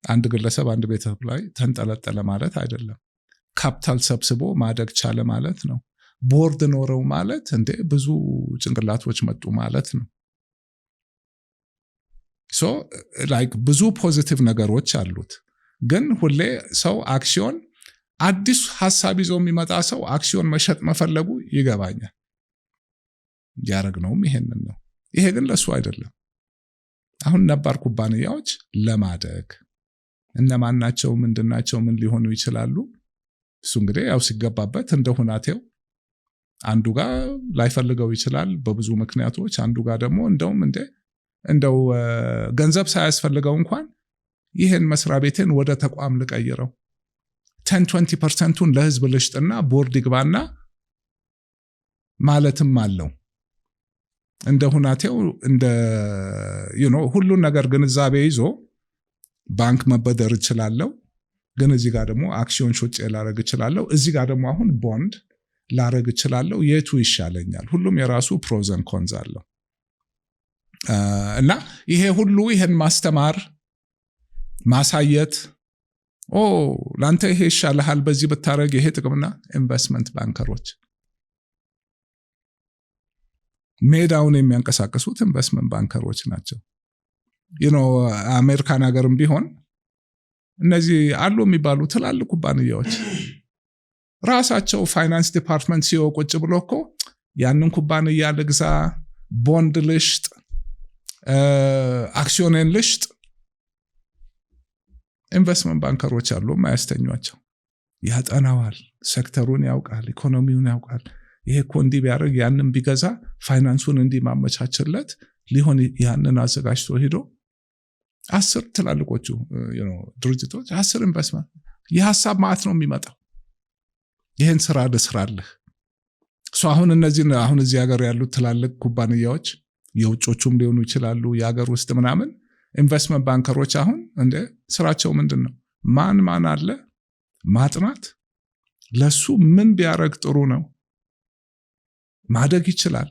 A: አንድ ግለሰብ አንድ ቤተሰብ ላይ ተንጠለጠለ ማለት አይደለም። ካፒታል ሰብስቦ ማደግ ቻለ ማለት ነው። ቦርድ ኖረው ማለት እንደ ብዙ ጭንቅላቶች መጡ ማለት ነው። ብዙ ፖዚቲቭ ነገሮች አሉት። ግን ሁሌ ሰው አክሲዮን አዲስ ሐሳብ ይዞ የሚመጣ ሰው አክሲዮን መሸጥ መፈለጉ ይገባኛል። ያረግነውም ይሄንን ነው። ይሄ ግን ለሱ አይደለም። አሁን ነባር ኩባንያዎች ለማደግ እነማናቸው ምንድናቸው ምን ሊሆኑ ይችላሉ? እሱ እንግዲህ ያው ሲገባበት እንደ ሁናቴው አንዱ ጋር ላይፈልገው ይችላል በብዙ ምክንያቶች። አንዱ ጋር ደግሞ እንደው ገንዘብ ሳያስፈልገው እንኳን ይህን መስሪያ ቤትን ወደ ተቋም ልቀይረው 10-20%ን ለህዝብ ልሽጥና ቦርድ ይግባና ማለትም አለው። እንደ ሁናቴው እንደ ሁሉን ነገር ግንዛቤ ይዞ ባንክ መበደር እችላለሁ፣ ግን እዚህ ጋር ደግሞ አክሲዮን ሾጬ ላረግ እችላለሁ፣ እዚህ ጋር ደግሞ አሁን ቦንድ ላረግ እችላለሁ፣ የቱ ይሻለኛል? ሁሉም የራሱ ፕሮዝ ኤንድ ኮንስ አለው እና ይሄ ሁሉ ይሄን ማስተማር ማሳየት ላንተ ይሄ ይሻልሃል በዚህ ብታረግ ይሄ ጥቅምና ኢንቨስትመንት ባንከሮች ሜዳውን የሚያንቀሳቅሱት ኢንቨስትመንት ባንከሮች ናቸው። አሜሪካን ሀገርም ቢሆን እነዚህ አሉ የሚባሉ ትላልቅ ኩባንያዎች ራሳቸው ፋይናንስ ዲፓርትመንት ሲዮ ቁጭ ብሎ እኮ ያንን ኩባንያ ልግዛ፣ ቦንድ ልሽጥ፣ አክሲዮንን ልሽጥ፣ ኢንቨስትመንት ባንከሮች አሉ ማያስተኛቸው። ያጠናዋል፣ ሴክተሩን ያውቃል፣ ኢኮኖሚውን ያውቃል። ይሄ እኮ እንዲህ ቢያደርግ ያንን ቢገዛ ፋይናንሱን እንዲህ ማመቻችለት ሊሆን ያንን አዘጋጅቶ ሄዶ 10 ትላልቆቹ ድርጅቶች 10 ኢንቨስትመንት የሐሳብ ማዕት ነው የሚመጣው። ይሄን ስራ ልስራልህ። አሁን አሁን እዚህ ሀገር ያሉት ትላልቅ ኩባንያዎች የውጮቹም ሊሆኑ ይችላሉ የሀገር ውስጥ ምናምን ኢንቨስትመንት ባንከሮች አሁን እንደ ስራቸው ምንድን ነው? ማን አለ ማጥናት፣ ለሱ ምን ቢያረግ ጥሩ ነው፣ ማደግ ይችላል፣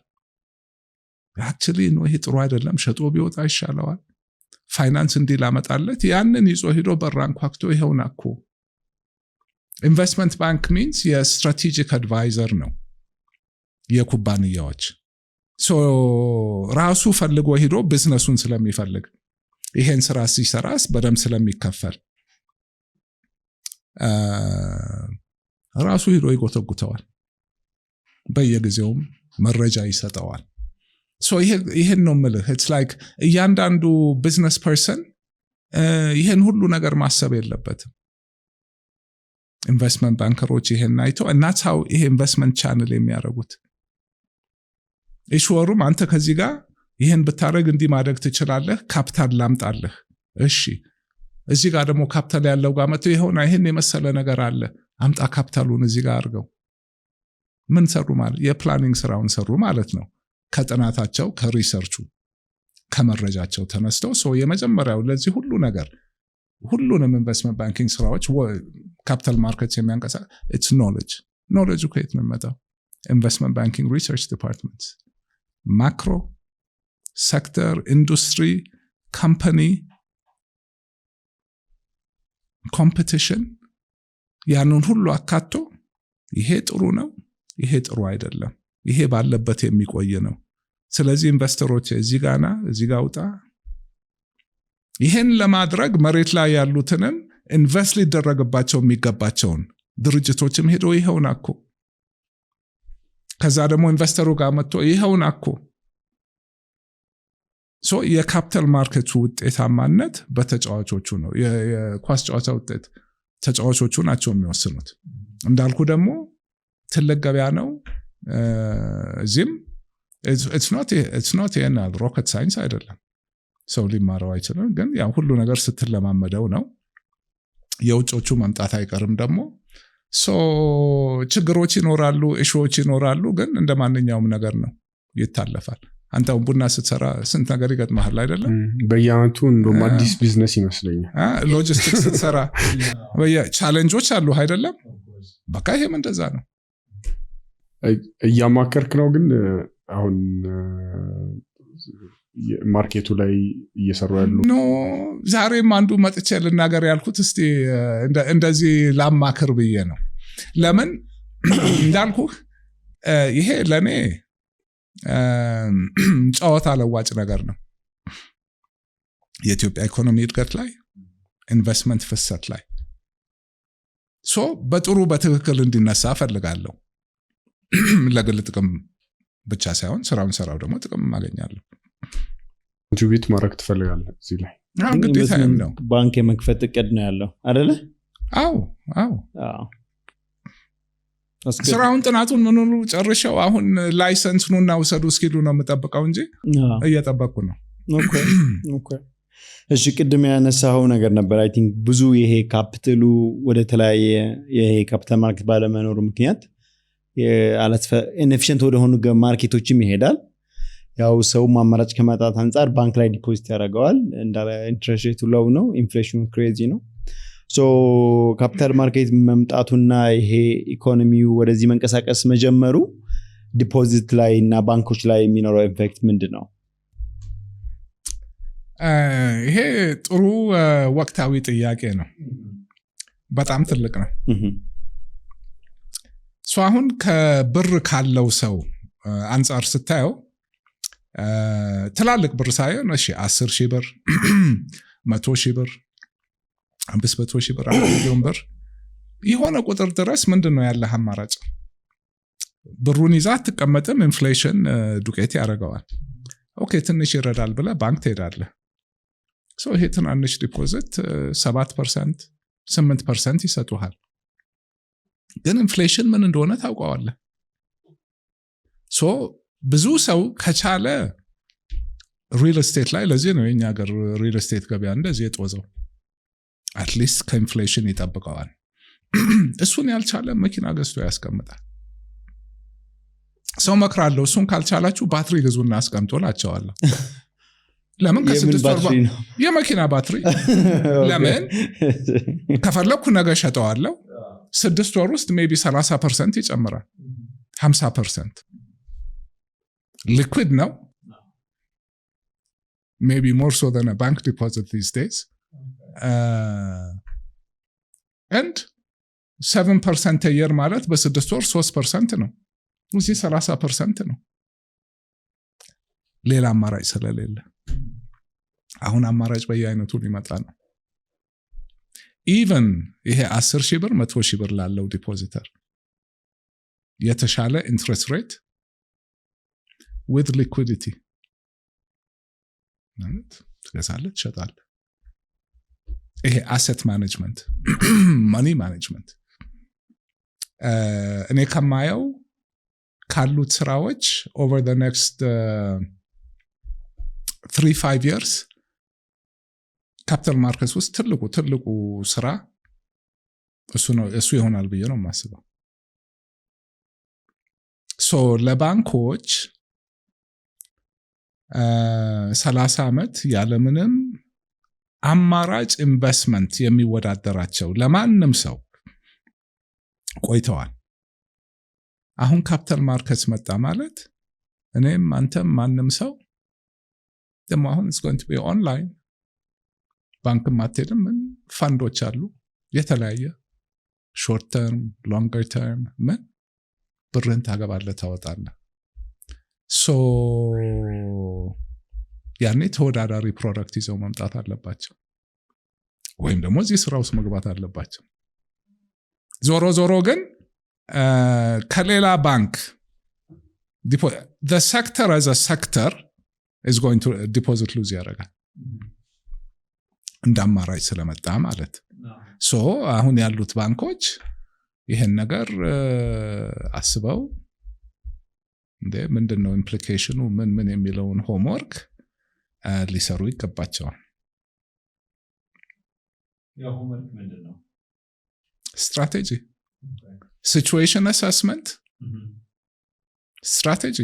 A: አክቹሊ ነው ይሄ ጥሩ አይደለም፣ ሸጦ ቢወጣ ይሻለዋል፣ ፋይናንስ እንዲህ ላመጣለት፣ ያንን ይዞ ሄዶ በራን ኳክቶ ይሄውና እኮ ኢንቨስትመንት ባንክ ሚንስ የስትራቴጂክ አድቫይዘር ነው የኩባንያዎች። ራሱ ፈልጎ ሄዶ ቢዝነሱን ስለሚፈልግ ይሄን ስራ ሲሰራስ በደንብ ስለሚከፈል ራሱ ሄዶ ይጎተጉተዋል፣ በየጊዜውም መረጃ ይሰጠዋል። ይሄን ነው የምልህ። ኢትስ ላይክ እያንዳንዱ ቢዝነስ ፐርሰን ይሄን ሁሉ ነገር ማሰብ የለበትም። ኢንቨስትመንት ባንከሮች ይሄን አይተው እናታው ይሄ ኢንቨስትመንት ቻነል የሚያደርጉት ኢሹወሩም አንተ ከዚህ ጋር ይሄን ብታረግ እንዲህ ማድረግ ትችላለህ፣ ካፒታል ላምጣልህ። እሺ እዚህ ጋር ደግሞ ካፒታል ያለው ጋር መጥቶ ይሄውና ይሄን የመሰለ ነገር አለ፣ አምጣ ካፒታሉን እዚህ ጋር አድርገው። ምን ሰሩ ማለት የፕላኒንግ ስራውን ሰሩ ማለት ነው። ከጥናታቸው ከሪሰርቹ ከመረጃቸው ተነስተው የመጀመሪያው ለዚህ ሁሉ ነገር ሁሉንም ኢንቨስትመንት ባንኪንግ ስራዎች ካፒታል ማርኬት የሚያንቀሳቅስ ኢትስ ኖሌጅ ከየት ነው የሚመጣው? ኢንቨስትመንት ባንኪንግ ሪሰርች ዲፓርትመንት፣ ማክሮ ሴክተር፣ ኢንዱስትሪ፣ ካምፓኒ፣ ኮምፒቲሽን ያንን ሁሉ አካቶ ይሄ ጥሩ ነው፣ ይሄ ጥሩ አይደለም፣ ይሄ ባለበት የሚቆይ ነው። ስለዚህ ኢንቨስተሮች እዚህ ጋና እዚህ ጋር ውጣ። ይሄን ለማድረግ መሬት ላይ ያሉትንም ኢንቨስት ሊደረግባቸው የሚገባቸውን ድርጅቶችም ሄዶ ይሄውና እኮ ከዛ ደግሞ ኢንቨስተሩ ጋር መጥቶ ይሄውና እኮ የካፒታል ማርኬቱ ውጤታማነት በተጫዋቾቹ ነው። የኳስ ጨዋታ ውጤት ተጫዋቾቹ ናቸው የሚወስኑት። እንዳልኩ ደግሞ ትልቅ ገበያ ነው። እዚህም it's not rocket science አይደለም፣ ሰው ሊማረው አይችልም። ግን ያው ሁሉ ነገር ስትለማመደው ነው። የውጮቹ መምጣት አይቀርም ደግሞ ችግሮች ይኖራሉ፣ እሾዎች ይኖራሉ። ግን እንደ ማንኛውም ነገር ነው፣ ይታለፋል። አንተው ቡና ስትሰራ ስንት ነገር ይገጥማል አይደለም?
D: በየአመቱ እንደውም አዲስ ቢዝነስ ይመስለኛል።
A: ሎጂስቲክስ ስትሰራ ቻሌንጆች አሉ አይደለም? በቃ ይሄም እንደዛ ነው።
D: እያማከርክ ነው። ግን አሁን ማርኬቱ ላይ እየሰሩ ያሉ
A: ዛሬም አንዱ መጥቼ ልናገር ያልኩት እስቲ እንደዚህ ላማክር ብዬ ነው። ለምን እንዳልኩህ ይሄ ለኔ ጨዋታ ለዋጭ ነገር ነው። የኢትዮጵያ ኢኮኖሚ እድገት ላይ፣ ኢንቨስትመንት ፍሰት ላይ በጥሩ በትክክል እንዲነሳ ፈልጋለሁ። ለግል ጥቅም ብቻ ሳይሆን ስራውን ሰራው ደግሞ ጥቅም ማገኛለሁ።
D: ኮንትሪቢዩት ማድረግ ትፈልጋለህ እዚህ ላይ?
A: ግዴታም ነው።
C: ባንክ የመክፈት እቅድ ነው ያለው አይደለ?
A: አዎ ስራውን ጥናቱን ምኑኑ ጨርሸው አሁን ላይሰንስ ኑና ውሰዱ እስኪሉ ነው የምጠብቀው እንጂ እየጠበቅኩ ነው።
C: እሺ ቅድም ያነሳው ነገር ነበር አይ ቲንክ ብዙ ይሄ ካፒታሉ ወደ ተለያየ ይሄ ካፒታል ማርኬት ባለመኖሩ ምክንያት ኢንኤፊሽንት ወደ ሆኑ ማርኬቶችም ይሄዳል ያው ሰው አማራጭ ከማጣት አንፃር ባንክ ላይ ዲፖዚት ያደርጋል እንዳለ ኢንትረስት ሬቱ ሎው ነው ኢንፍሌሽኑ ክሬዚ ነው ሶ ካፒታል ማርኬት መምጣቱና ይሄ ኢኮኖሚው ወደዚህ መንቀሳቀስ መጀመሩ ዲፖዚት ላይ እና ባንኮች ላይ የሚኖረው ኢፌክት ምንድነው
A: ይሄ ጥሩ ወቅታዊ ጥያቄ ነው በጣም ትልቅ ነው ሶ አሁን ከብር ካለው ሰው አንፃር ስታየው ትላልቅ ብር ሳይሆን እሺ 10,000 ብር 100,000 ብር 500,000 ብር 1 ሚሊዮን ብር የሆነ ቁጥር ድረስ ምንድነው ያለህ አማራጭ ብሩን ይዛ አትቀመጥም ኢንፍሌሽን ዱቄት ያደርገዋል ኦኬ ትንሽ ይረዳል ብለህ ባንክ ትሄዳለህ ሶ ይሄ ትናንሽ ዲፖዚት 7% 8% ይሰጡሃል ግን ኢንፍሌሽን ምን እንደሆነ ታውቀዋለህ ሶ ብዙ ሰው ከቻለ ሪል ስቴት ላይ ለዚህ ነው የኛ ሀገር ሪል ስቴት ገበያ እንደዚህ የጦዘው አትሊስት ከኢንፍሌሽን ይጠብቀዋል እሱን ያልቻለ መኪና ገዝቶ ያስቀምጣል ሰው መክራለሁ እሱን ካልቻላችሁ ባትሪ ግዙና አስቀምጦላቸዋለሁ ለምን ከስድስት ወር የመኪና ባትሪ ለምን ከፈለኩ ነገ ሸጠዋለሁ 6 ወር ውስጥ ሜቢ 30% ይጨምራል 50% liquid now maybe more so than a bank deposit these days and 7% a year ማለት በ6 ወር 3% ነው እዚህ 30% ነው ሌላ አማራጭ ስለሌለ አሁን አማራጭ በየአይነቱ ሊመጣ ነው even ይሄ 10,000 ብር 100,000 ብር ላለው ዲፖዚተር የተሻለ ኢንትረስት ሬት with liquidity ማለት ትገዛለህ ትሸጣለህ ይሄ asset management money management እኔ ከማየው ካሉት ስራዎች over the next 3-5 years ካፒታል ማርኬት ውስጥ ትልቁ ስራ እሱ ይሆናል ብዬ ነው የማስበው ሶ ለባንኮች 30 ዓመት ያለምንም አማራጭ ኢንቨስትመንት የሚወዳደራቸው ለማንም ሰው ቆይተዋል አሁን ካፒታል ማርኬት መጣ ማለት እኔም አንተም ማንም ሰው ደሞ አሁን it's going to be online ባንክ ማትሄድም ፈንዶች አሉ የተለያየ ሾርት ተርም ሎንገር ተርም ምን ብርን ታገባለህ ታወጣለህ ሶ ያኔ ተወዳዳሪ ፕሮዳክት ይዘው መምጣት አለባቸው ወይም ደግሞ እዚህ ስራ ውስጥ መግባት አለባቸው ዞሮ ግን ከሌላ ባንክ the sector as a sector is going to deposit lose ያደርጋል እንዳማራጭ ስለመጣ ማለት ሶ አሁን ያሉት ባንኮች ይሄን ነገር አስበው ምንድነው ኢምፕሊኬሽኑ ምን የሚለውን ሆምወርክ ሊሰሩ ይገባቸዋል
C: ያው ሆምወርክ ምንድነው
A: ስትራቴጂ ሲቹዌሽን አሰስመንት ስትራቴጂ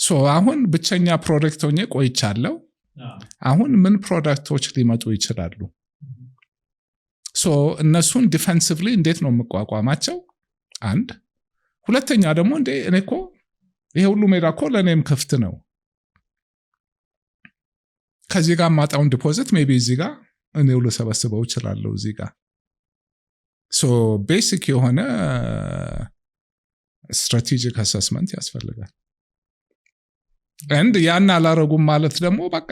A: ሶ አሁን ብቸኛ ፕሮዳክት ሆኜ ቆይቻለሁ አሁን ምን ፕሮዳክቶች ሊመጡ ይችላሉ ሶ እነሱን ዲፌንሲቭሊ እንዴት ነው መቋቋማቸው አንድ ሁለተኛ ደግሞ እኔኮ ይሄ ሁሉ ሜዳኮ ለኔም ክፍት ነው ከዚህ ጋር ማጣውን ዲፖዚት ሜቢ እዚህ ጋር እኔው ልሰበስበው ይችላልው እዚህ ጋር ሶ ቤሲክ የሆነ ስትራቴጂክ አሰስመንት ያስፈልጋል and ያን አላረጉም ማለት ደግሞ በቃ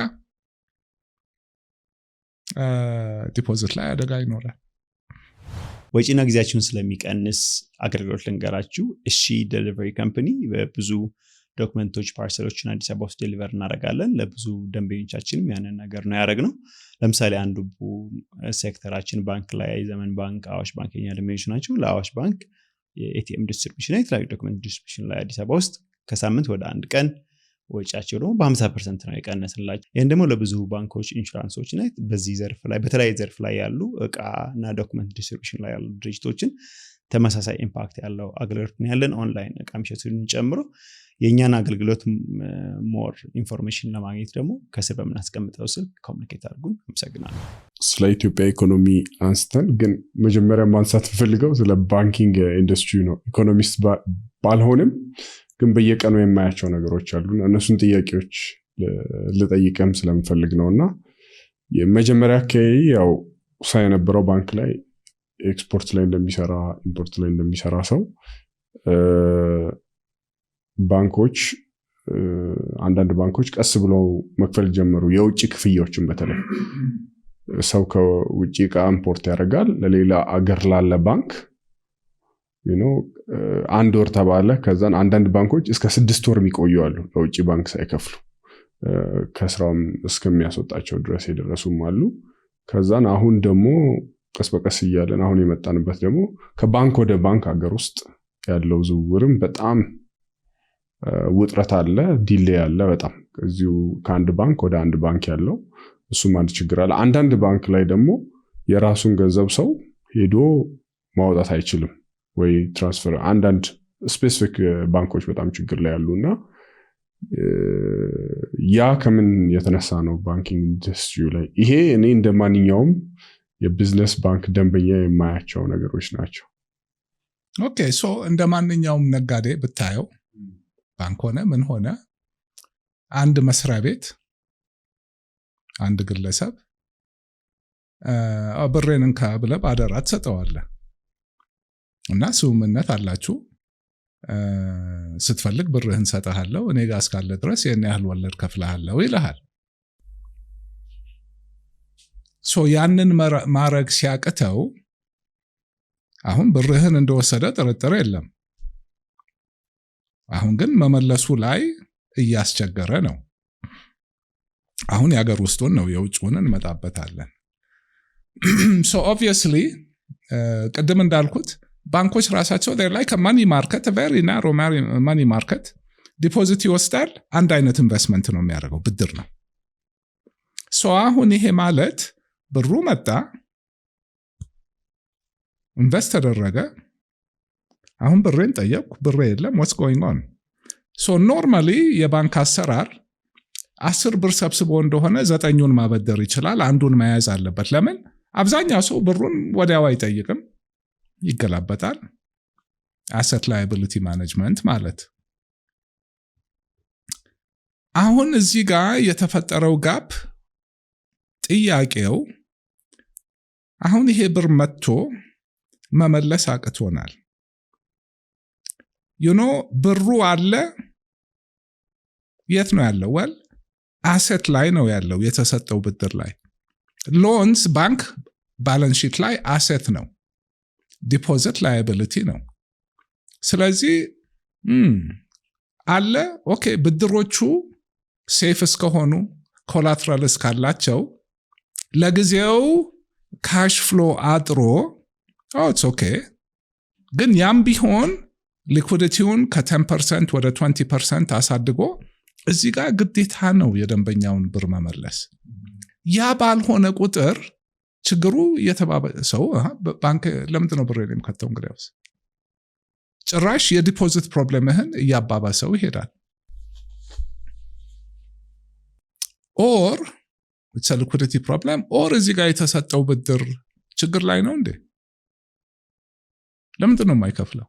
A: ዲፖዚት ላይ አደጋ ይኖራል
C: ወጪና ጊዜያችሁን ስለሚቀንስ አገልግሎት ልንገራችሁ እሺ ዴሊቨሪ ካምፓኒ በብዙ ዶክመንቶች ፓርሰሎችን አዲስ አበባ ውስጥ ዴሊቨር እናደርጋለን ለብዙ ደንበኞቻችንም ያንን ነገር ነው ያደረግነው ለምሳሌ አንዱ ሴክተራችን ባንክ ላይ ዘመን ባንክ አዋሽ ባንክ የኛ ደንበኞች ናቸው ለአዋሽ ባንክ የኤቲኤም ዲስትሪቢዩሽን ላይ የተለያዩ ዶክመንት ዲስትሪቢዩሽን ላይ አዲስ አበባ ውስጥ ከሳምንት ወደ አንድ ቀን ወጪያቸው ደግሞ በ50% ነው የቀነስላቸው። ይህን ደግሞ ለብዙ ባንኮች፣ ኢንሹራንሶች እና በዚህ ዘርፍ ላይ በተለያየ ዘርፍ ላይ ያሉ እቃ እና ዶክመንት ዲስትሪቢዩሽን ላይ ያሉ ድርጅቶችን ተመሳሳይ ኢምፓክት ያለው አገልግሎት ያለን ኦንላይን እቃ መሸጡን ጨምሮ የኛን አገልግሎት ሞር ኢንፎርሜሽን ለማግኘት ደግሞ ከስር በምናስቀምጠው ስልክ ኮሙኒኬት አድርጉን። አመሰግናለሁ።
D: ስለ ኢትዮጵያ ኢኮኖሚ አንስተን ግን መጀመሪያ ማንሳት ፈልገው ስለ ባንኪንግ ኢንዱስትሪ ነው። ኢኮኖሚስት ባልሆንም ግን በየቀኑ የማያቸው ነገሮች አሉ። እነሱን ጥያቄዎች ልጠይቅም ስለምፈልግ ነውና የመጀመሪያ አካባቢ ያው ሳይ የነበረው ባንክ ላይ ኤክስፖርት ላይ እንደሚሰራ ኢምፖርት ላይ እንደሚሰራ ሰው ባንኮች አንዳንድ ባንኮች ቀስ ብለው መክፈል ጀመሩ። የውጭ ክፍያዎችን በተለይ ሰው ከውጭ ዕቃ ኢምፖርት ያደርጋል ለሌላ አገር ላለ ባንክ አንድ ወር ተባለ። ከዛን አንዳንድ ባንኮች እስከ 6 ወር የሚቆዩ አሉ ለውጭ ባንክ ሳይከፍሉ ከስራውም እስከሚያስወጣቸው ድረስ የደረሱም አሉ። ከዛን አሁን ደግሞ ቀስ በቀስ እያለን አሁን የመጣንበት ደግሞ ከባንክ ወደ ባንክ ሀገር ውስጥ ያለው ዝውውርም በጣም ውጥረት አለ፣ ዲሌይ አለ። በጣም እዚሁ ከአንድ ባንክ ወደ አንድ ባንክ ያለው እሱም አንድ ችግር አለ። አንዳንድ ባንክ ላይ ደግሞ የራሱን ገንዘብ ሰው ሄዶ ማውጣት አይችልም ወይ ትራንስፈር። አንዳንድ ስፔሲፊክ ባንኮች በጣም ችግር ላይ ያሉና ያ ከምን የተነሳ ነው ባንኪንግ ኢንዱስትሪ ላይ? ይሄ እኔ እንደማንኛውም የቢዝነስ ባንክ ደንበኛ የማያቸው ነገሮች ናቸው።
A: ኦኬ ሶ እንደ ማንኛውም ነጋዴ ብታየው ባንክ ሆነ ምን ሆነ አንድ መስሪያ ቤት አንድ ግለሰብ ብሬን እንካ ብለህ አደራ ትሰጠዋለህ እና ስምምነት አላችሁ። ስትፈልግ ብርህን ሰጠሃለሁ እኔ ጋር እስካለ ድረስ የኔ ያህል ወለድ ከፍልሃለሁ ይልሃል። ሶ ያንን ማረግ ሲያቅተው አሁን ብርህን እንደወሰደ ጥርጥር የለም። አሁን ግን መመለሱ ላይ እያስቸገረ ነው። አሁን የሀገር ውስጡን ነው የውጭውን እንመጣበታለን። ሶ ኦብቪየስሊ ቅድም እንዳልኩት ባንኮች ራሳቸው ላይ ከማኒ ማርኬት ቬሪ ናሮ ማኒ ማርኬት ዲፖዚት ይወስዳል። አንድ አይነት ኢንቨስትመንት ነው የሚያደርገው፣ ብድር ነው። ሶ አሁን ይሄ ማለት ብሩ መጣ፣ ኢንቨስት ተደረገ። አሁን ብሬን ጠየቅኩ፣ ብሬ የለም። what's going on? ሶ ኖርማሊ የባንክ አሰራር 10 ብር ሰብስቦ እንደሆነ 9ን ማበደር ይችላል፣ አንዱን መያዝ አለበት። ለምን? አብዛኛው ሰው ብሩን ወዲያው አይጠይቅም፣ ይገላበጣል። አሰት ላያቢሊቲ ማኔጅመንት ማለት። አሁን እዚህ ጋር የተፈጠረው ጋፕ ጥያቄው አሁን ይሄ ብር መጥቶ መመለስ አቅቶናል። ብሩ አለ፣ የት ነው ያለው? ወል አሴት ላይ ነው ያለው፣ የተሰጠው ብድር ላይ። ሎንስ ባንክ ባላንስ ሺት ላይ አሴት ነው፣ ዲፖዚት ላያቢሊቲ ነው። ስለዚህ አለ ኦኬ፣ ብድሮቹ ሴፍ እስከሆኑ ኮላትራል እስካላቸው ለጊዜው ካሽ ፍሎ አጥሮ ኢትስ ኦኬ። ግን ያም ቢሆን ሊኩዊዲቲውን ከ10% ወደ 20% አሳድጎ እዚህ ጋር ግዴታ ነው የደንበኛውን ብር መመለስ። ያ ባልሆነ ቁጥር ችግሩ የተባባሰው ባንክ ለምንድን ነው ብር የምከተው? እንግዲያውስ ጭራሽ የዲፖዚት ፕሮብሌምህን እያባባሰው ይሄዳል። ኦር ኢትስ አ ሊኩዊዲቲ ፕሮብሌም ኦር እዚህ ጋር የተሰጠው ብድር ችግር ላይ ነው እንዴ? ለምንድን ነው የማይከፍለው?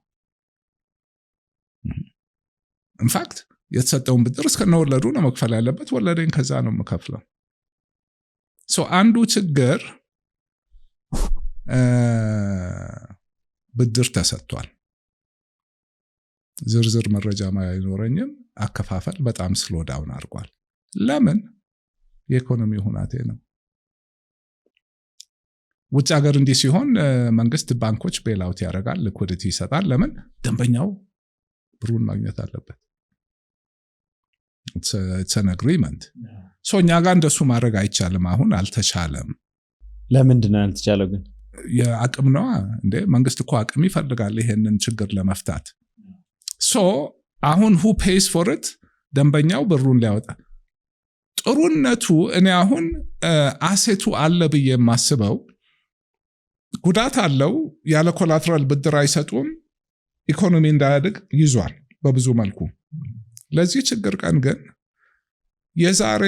A: ኢንፋክት የተሰጠውን ብድር እስከነወለዱ ነው መክፈል ያለበት። ወለደኝ ከዛ ነው የምከፍለው። ሶ አንዱ ችግር ብድር ተሰጥቷል፣ ዝርዝር መረጃ አይኖረኝም፣ አከፋፈል በጣም ስሎ ዳውን አድርጓል። ለምን? የኢኮኖሚ ሁናቴ ነው። ውጭ ሀገር እንዲህ ሲሆን መንግስት ባንኮች ቤላውት ያደርጋል፣ ሊኩዊዲቲ ይሰጣል። ለምን? ደንበኛው ብሩን ማግኘት አለበት። it's an agreement። ሶ እኛ ጋር እንደሱ ማድረግ አይቻልም። አሁን አልተቻለም።
C: ለምንድን ነው ያልተቻለው? ግን
A: የአቅም ነው እንዴ? መንግስት እኮ አቅም ይፈልጋል ይሄንን ችግር ለመፍታት። ሶ አሁን who pays for it? ደንበኛው ብሩን ሊያወጣ ጥሩነቱ እኔ አሁን አሴቱ አለ ብዬ የማስበው ጉዳት አለው። ያለ ኮላትራል ብድር አይሰጡም። ኢኮኖሚ እንዳያድግ ይዟል በብዙ መልኩ። ለዚህ ችግር ቀን ግን የዛሬ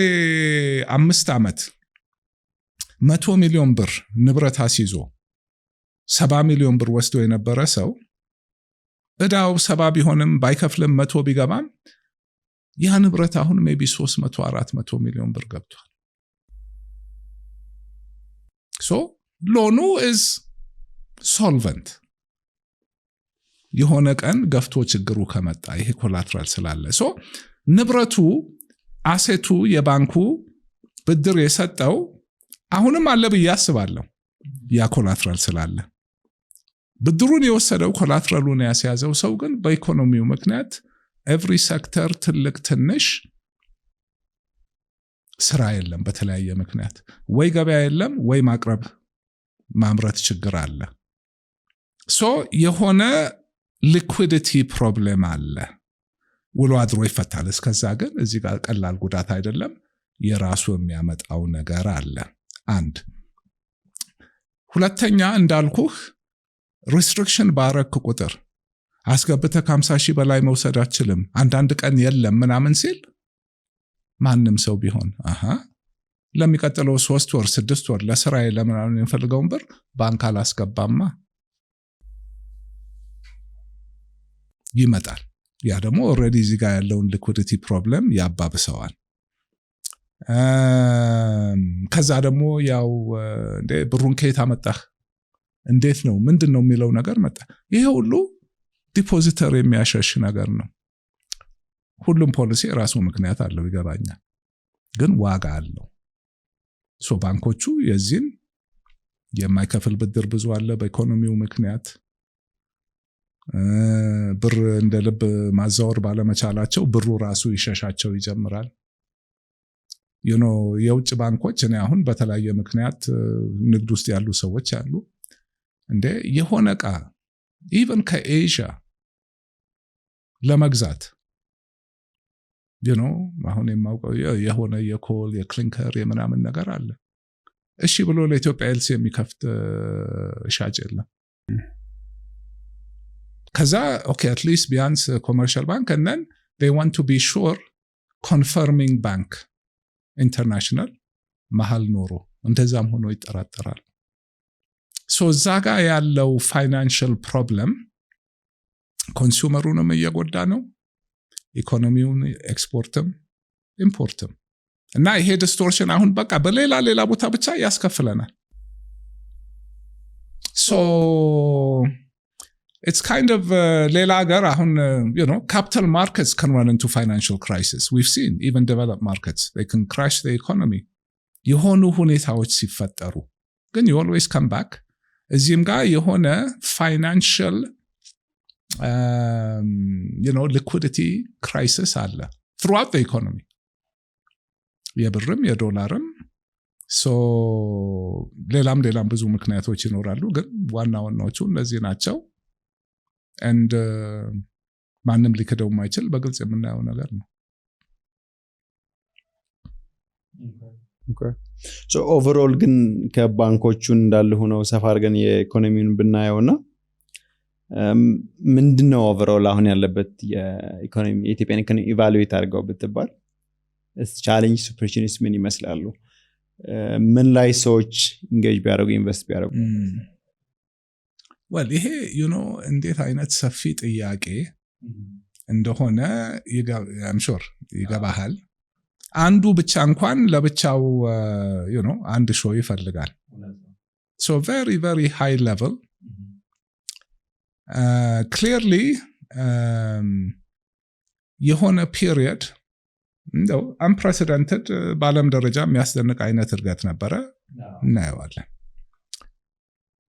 A: 5 ዓመት 100 ሚሊዮን ብር ንብረት አስይዞ 70 ሚሊዮን ብር ወስዶ የነበረ ሰው እዳው 70 ቢሆንም ባይከፍልም 100 ቢገባም ያ ንብረት አሁን ሜቢ 300-400 ሚሊዮን ብር ገብቷል። ሶ ሎኑ is solvent የሆነ ቀን ገፍቶ ችግሩ ከመጣ ይሄ ኮላትራል ስላለ ሶ ንብረቱ አሴቱ የባንኩ ብድር የሰጠው አሁንም አለ ብዬ አስባለሁ። ያ ኮላትራል ስላለ ብድሩን የወሰደው ኮላትራሉን ያስያዘው ሰው ግን በኢኮኖሚው ምክንያት ኤቭሪ ሴክተር ትልቅ ትንሽ ስራ የለም። በተለያየ ምክንያት ወይ ገበያ የለም ወይ ማቅረብ ማምረት ችግር አለ። ሶ የሆነ ሊኩዊዲቲ ፕሮብሌም አለ። ውሎ አድሮ ይፈታል። እስከዛ ግን እዚህ ጋር ቀላል ጉዳት አይደለም፣ የራሱ የሚያመጣው ነገር አለ። አንድ ሁለተኛ እንዳልኩህ ሪስትሪክሽን ባረክ ቁጥር አስገብተህ 50 ሺህ በላይ መውሰድ አትችልም፣ አንዳንድ ቀን የለም ምናምን ሲል ማንም ሰው ቢሆን ለሚቀጥለው 3 ወር 6 ወር ለስራዬ ለምናምን የሚፈልገውን ብር ባንክ አላስገባማ ይመጣል። ያ ደግሞ ኦልሬዲ እዚህ ጋር ያለውን ሊኩዊዲቲ ፕሮብለም ያባብሰዋል። ከዛ ደግሞ ያው ብሩን ከየት አመጣህ፣ እንዴት ነው፣ ምንድን ነው የሚለው ነገር መጣ። ይሄ ሁሉ ዲፖዚተር የሚያሸሽ ነገር ነው። ሁሉም ፖሊሲ ራሱ ምክንያት አለው ይገባኛል፣ ግን ዋጋ አለው። ሶ ባንኮቹ የዚህን የማይከፍል ብድር ብዙ አለ በኢኮኖሚው ምክንያት ብር እንደ ልብ ማዛወር ባለመቻላቸው ብሩ ራሱ ይሸሻቸው ይጀምራል። የውጭ ባንኮች እኔ አሁን በተለያየ ምክንያት ንግድ ውስጥ ያሉ ሰዎች አሉ የሆነ ዕቃ ኢቨን ከኤዥያ ለመግዛት አሁን የማውቀው የሆነ የኮል የክሊንከር የምናምን ነገር አለ። እሺ ብሎ ለኢትዮጵያ ኤልሲ የሚከፍት ሻጭ የለም። ከዛ ኦኬ አትሊስት ቢያንስ ኮመርሻል ባንክ and then they want to be sure confirming bank ኢንተርናሽናል መሃል ኖሮ እንደዛም ሆኖ ይጠራጠራል። ሶ እዛ ጋር ያለው ፋይናንሽል ፕሮብለም ኮንሱመሩንም እየጎዳ ነው፣ ኢኮኖሚውን ኤክስፖርትም ኢምፖርትም እና ይሄ ዲስቶርሽን አሁን በቃ በሌላ ቦታ ብቻ ያስከፍለናል። ሶ it's kind of ሌላ ሀገር አሁን capital markets can run into financial crisis. We've seen even developed markets they can crash the economy የሆኑ ሁኔታዎች ሲፈጠሩ ግን you always come back። እዚህም ጋር የሆነ financial liquidity crisis አለ throughout the economy የብርም የዶላርም ሶ ሌላም ብዙ ምክንያቶች ይኖራሉ፣ ግን ዋናዎቹ እነዚህ ናቸው። and ማንም ሊክደው የማይችል በግልጽ የምናየው ነገር ነው።
C: ሶ ኦቨርኦል ግን ከባንኮቹ እንዳለ ሆነው ሰፋ አድርገን የኢኮኖሚውን ብናየውና ምንድነው ኦቨርኦል አሁን ያለበት የኢኮኖሚ የኢትዮጵያን ኢኮኖሚ ኢቫሉዌት አድርገው ብትባል ቻሌንጅ ኦፖርቹኒቲስ ምን ይመስላሉ? ምን ላይ ሰዎች ኢንጌጅ ቢያደርጉ ኢንቨስት ቢያደርጉ?
A: ይሄ እንዴት አይነት ሰፊ ጥያቄ እንደሆነ I'm sure ይገባሃል። አንዱ ብቻ እንኳን ለብቻው አንድ ሾው ይፈልጋል። so very very high level clearly የሆነ ፒሪየድ እንደው unprecedented በዓለም ደረጃ የሚያስደንቅ አይነት እድገት ነበረ እናየዋለን።